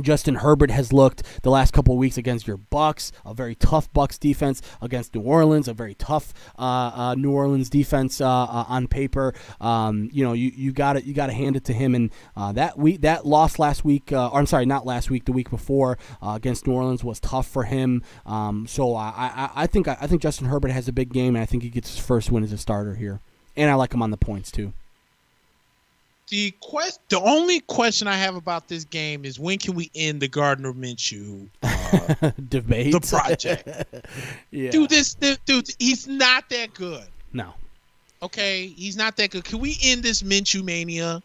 Justin Herbert has looked the last couple of weeks against your Bucs, a very tough Bucs defense, against New Orleans, a very tough New Orleans defense on paper. You got to hand it to him. And that loss last week, not last week, the week before against New Orleans was tough for him. So I think Justin Herbert has a big game, and I think he gets his first win as a starter here. And I like him on the points too. The only question I have about this game is when can we end the Gardner Minshew debate? The project. Yeah. Dude, he's not that good. No. Okay, he's not that good. Can we end this Minshew mania?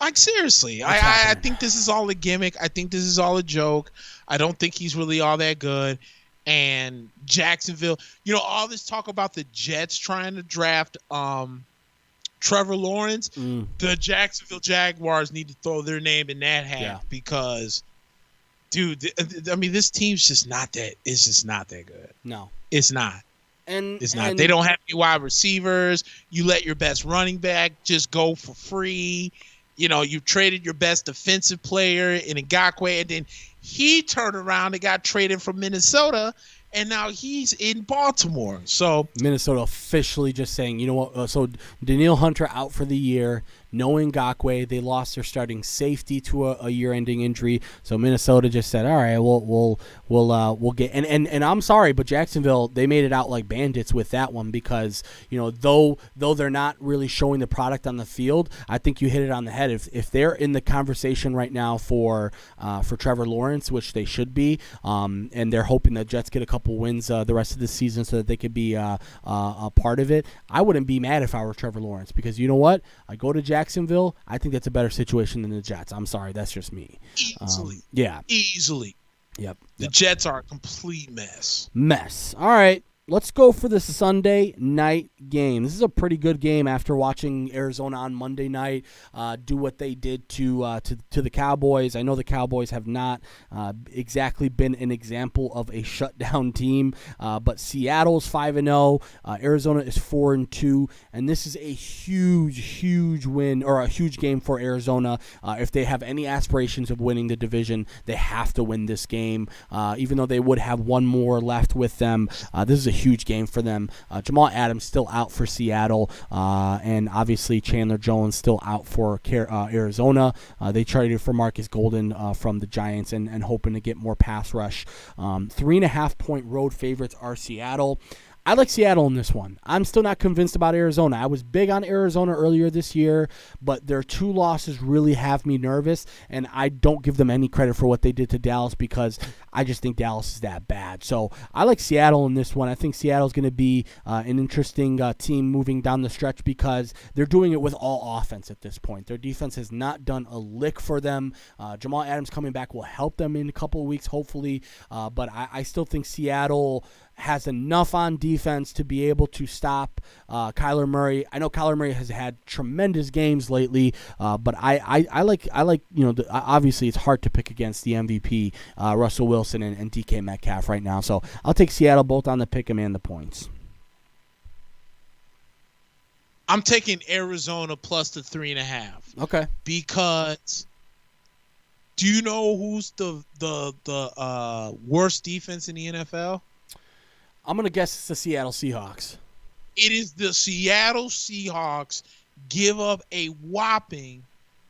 Like, seriously, I think this is all a gimmick. I think this is all a joke. I don't think he's really all that good. And Jacksonville, all this talk about the Jets trying to draft Trevor Lawrence, the Jacksonville Jaguars need to throw their name in that hat because, dude, I mean, this team's just not that. It's just not that good. No, it's not. And it's not. They don't have any wide receivers. You let your best running back just go for free. You traded your best defensive player in Ngakoue, and then he turned around and got traded from Minnesota. And now he's in Baltimore. So Minnesota officially just saying, you know what? So Daniil Hunter out for the year. No Ngakoue. They lost their starting safety to a year-ending injury. So Minnesota just said, all right, we'll get. And I'm sorry, but Jacksonville, they made it out like bandits with that one because though they're not really showing the product on the field, I think you hit it on the head. If they're in the conversation right now for Trevor Lawrence, which they should be, and they're hoping the Jets get a couple wins the rest of the season so that they could be a part of it, I wouldn't be mad if I were Trevor Lawrence because you know what? I go to Jacksonville, I think that's a better situation than the Jets. I'm sorry, that's just me. Easily. Easily. Yep. The Jets are a complete mess. All right. Let's go for the Sunday night game. This is a pretty good game after watching Arizona on Monday night do what they did to the Cowboys. I know the Cowboys have not exactly been an example of a shutdown team, but Seattle's 5-0, Arizona is 4-2, and this is a huge win or a huge game for Arizona. If they have any aspirations of winning the division, they have to win this game. Even though they would have one more left with them, this is a huge game for them. Jamal Adams still out for Seattle, and obviously Chandler Jones still out for Arizona. They traded for Marcus Golden from the Giants and hoping to get more pass rush. 3.5-point road favorites are Seattle. I like Seattle in this one. I'm still not convinced about Arizona. I was big on Arizona earlier this year, but their 2 losses really have me nervous, and I don't give them any credit for what they did to Dallas because I just think Dallas is that bad. So I like Seattle in this one. I think Seattle's going to be an interesting team moving down the stretch because they're doing it with all offense at this point. Their defense has not done a lick for them. Jamal Adams coming back will help them in a couple of weeks, hopefully, but I still think Seattle has enough on defense to be able to stop Kyler Murray. I know Kyler Murray has had tremendous games lately, but I like obviously it's hard to pick against the MVP Russell Wilson and DK Metcalf right now. So I'll take Seattle both on the pick 'em and the points. I'm taking Arizona plus the 3.5. Okay. Because do you know who's the worst defense in the NFL? I'm going to guess it's the Seattle Seahawks. It is the Seattle Seahawks. Give up a whopping,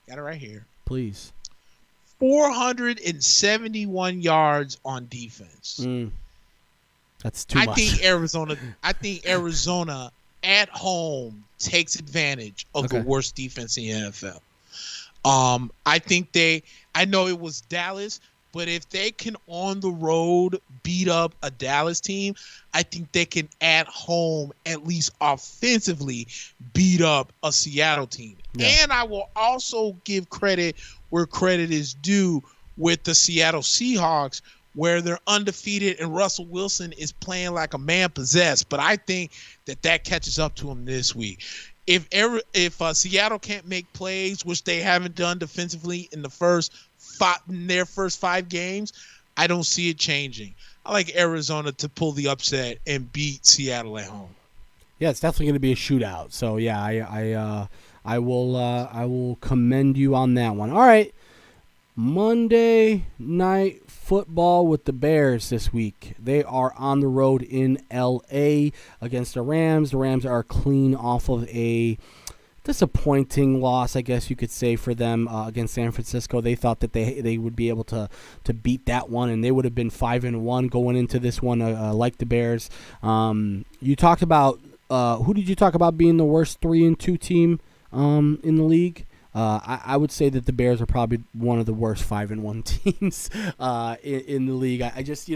got it right here, please, 471 yards on defense. That's too much. I think Arizona at home takes advantage of the worst defense in the NFL. I know it was Dallas, but if they can on the road beat up a Dallas team, I think they can at home, at least offensively, beat up a Seattle team. Yeah. And I will also give credit where credit is due with the Seattle Seahawks, where they're undefeated and Russell Wilson is playing like a man possessed. But I think that catches up to him this week. If Seattle can't make plays, which they haven't done defensively in their first 5 games, I don't see it changing. I like Arizona to pull the upset and beat Seattle at home. Yeah, it's definitely going to be a shootout. So yeah, I will commend you on that one. All right, Monday Night Football with the Bears this week. They are on the road in L.A. against the Rams. The Rams are clean off of a disappointing loss, I guess you could say, for them against San Francisco. They thought that they would be able to beat that one, and they would have been 5-1 going into this one, like the Bears. You talked about who did you talk about being the worst 3-2 team in the league? I would say that the Bears are probably one of the worst 5-1 teams in the league. I just,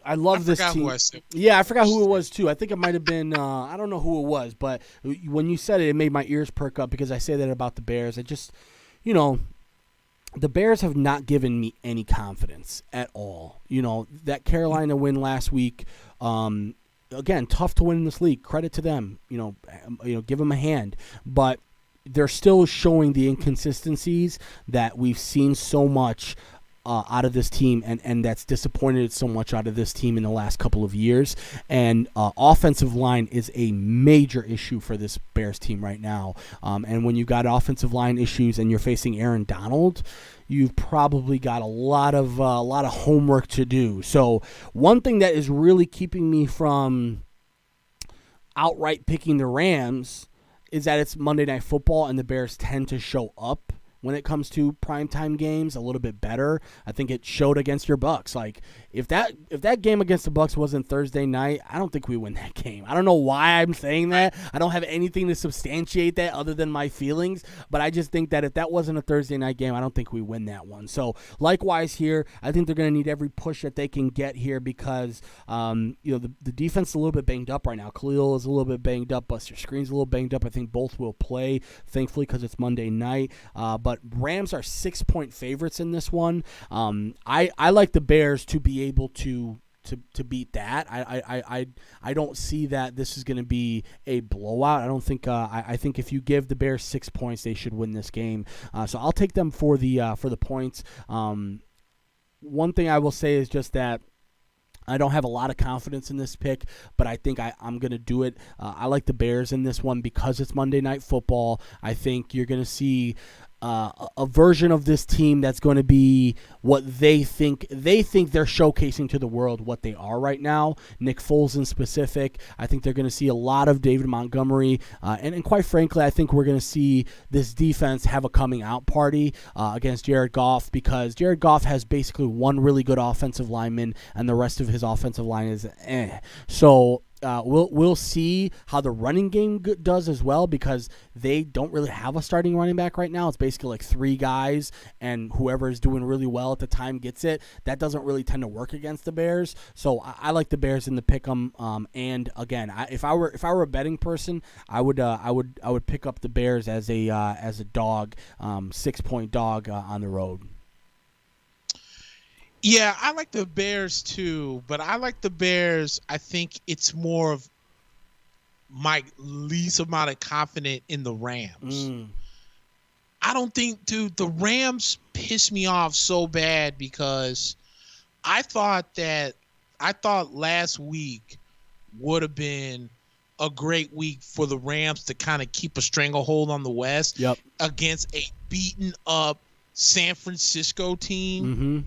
I love this team. Yeah, I forgot who it was too. I think it might have been I don't know who it was, but when you said it, it made my ears perk up because I say that about the Bears. I just, the Bears have not given me any confidence at all. That Carolina win last week, again, tough to win in this league. Credit to them. Give them a hand, but they're still showing the inconsistencies that we've seen so much out of this team, and that's disappointed so much out of this team in the last couple of years. And offensive line is a major issue for this Bears team right now. And when you got offensive line issues and you're facing Aaron Donald, you've probably got a lot of homework to do. So one thing that is really keeping me from outright picking the Rams is that it's Monday Night Football, and the Bears tend to show up when it comes to primetime games a little bit better. I think it showed against your Bucks. Like, if that game against the Bucks wasn't Thursday night, I don't think we win that game. I don't know why I'm saying that. I don't have anything to substantiate that other than my feelings, but I just think that if that wasn't a Thursday night game, I don't think we win that one. So likewise here, I think they're going to need every push that they can get here because the defense is a little bit banged up right now. Khalil is a little bit banged up. Buster Screen's a little banged up. I think both will play, thankfully, because it's Monday night. But Rams are 6-point favorites in this one. I like the Bears to be able to beat that. I don't see that this is going to be a blowout. I don't think. I think if you give the Bears 6 points, they should win this game. So I'll take them for the points. One thing I will say is just that I don't have a lot of confidence in this pick, but I think I'm going to do it. I like the Bears in this one because it's Monday Night Football. I think you're going to see a version of this team that's going to be what they think they're showcasing to the world what they are right now. Nick Foles in specific, I think they're going to see a lot of David Montgomery, and quite frankly, I think we're going to see this defense have a coming out party against Jared Goff, because Jared Goff has basically one really good offensive lineman, and the rest of his offensive line is So we'll see how the running game does as well, because they don't really have a starting running back right now. It's basically like three guys, and whoever is doing really well at the time gets it. That doesn't really tend to work against the Bears. So I like the Bears in the pick'em. And again, if I were a betting person, I would pick up the Bears as a dog, 6-point dog on the road. Yeah, I like the Bears too, but I like the Bears. I think it's more of my least amount of confidence in the Rams. I don't think, dude, the Rams piss me off so bad, because I thought last week would have been a great week for the Rams to kind of keep a stranglehold on the West against a beaten up San Francisco team. Mm-hmm.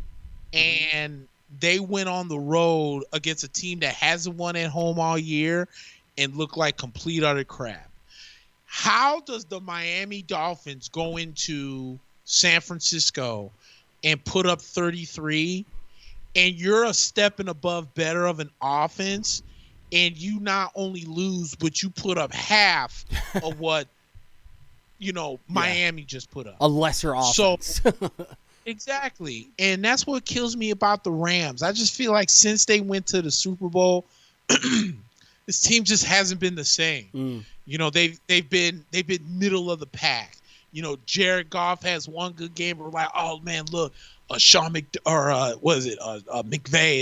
And they went on the road against a team that hasn't won at home all year and looked like complete utter crap. How does the Miami Dolphins go into San Francisco and put up 33, and you're a step and above better of an offense, and you not only lose, but you put up half of what Miami just put up? A lesser offense. So exactly. And that's what kills me about the Rams. I just feel like since they went to the Super Bowl, this team just hasn't been the same. They've been middle of the pack. Jared Goff has one good game, but we're like, oh man, look, McVay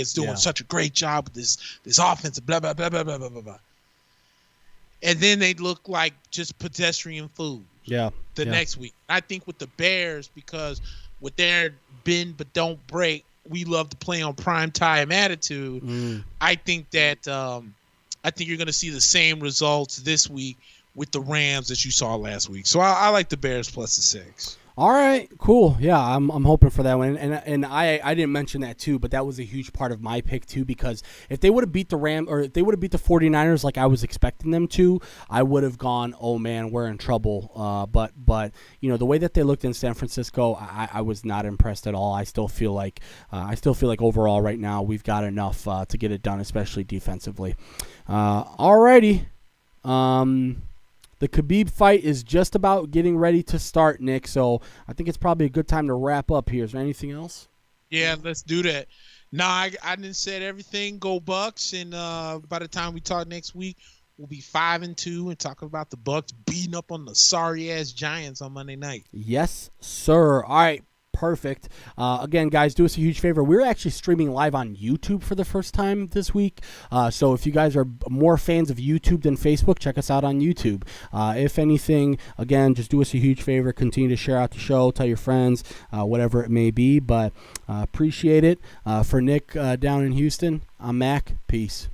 is doing such a great job with this offense, blah blah blah blah blah blah blah. And then they look like just pedestrian fools. Next week. I think with the Bears, because with their bend but don't break, we love to play on prime time attitude. I think that you're going to see the same results this week with the Rams that you saw last week. So I like the Bears plus the 6. All right, cool. Yeah, I'm hoping for that one, and I didn't mention that too, but that was a huge part of my pick too, because if they would have beat the 49ers like I was expecting them to, I would have gone, oh man, we're in trouble. But the way that they looked in San Francisco, I was not impressed at all. I still feel like overall right now we've got enough to get it done, especially defensively. All righty. The Khabib fight is just about getting ready to start, Nick, so I think it's probably a good time to wrap up here. Is there anything else? Yeah, let's do that. No, I didn't said everything. Go Bucks, and by the time we talk next week, we'll be 5-2 and talk about the Bucks beating up on the sorry-ass Giants on Monday night. Yes, sir. All right. Perfect. Again, guys, do us a huge favor. We're actually streaming live on YouTube for the first time this week. So if you guys are more fans of YouTube than Facebook, check us out on YouTube. If anything, again, just do us a huge favor. Continue to share out the show. Tell your friends, whatever it may be. But appreciate it. For Nick down in Houston, I'm Mack. Peace.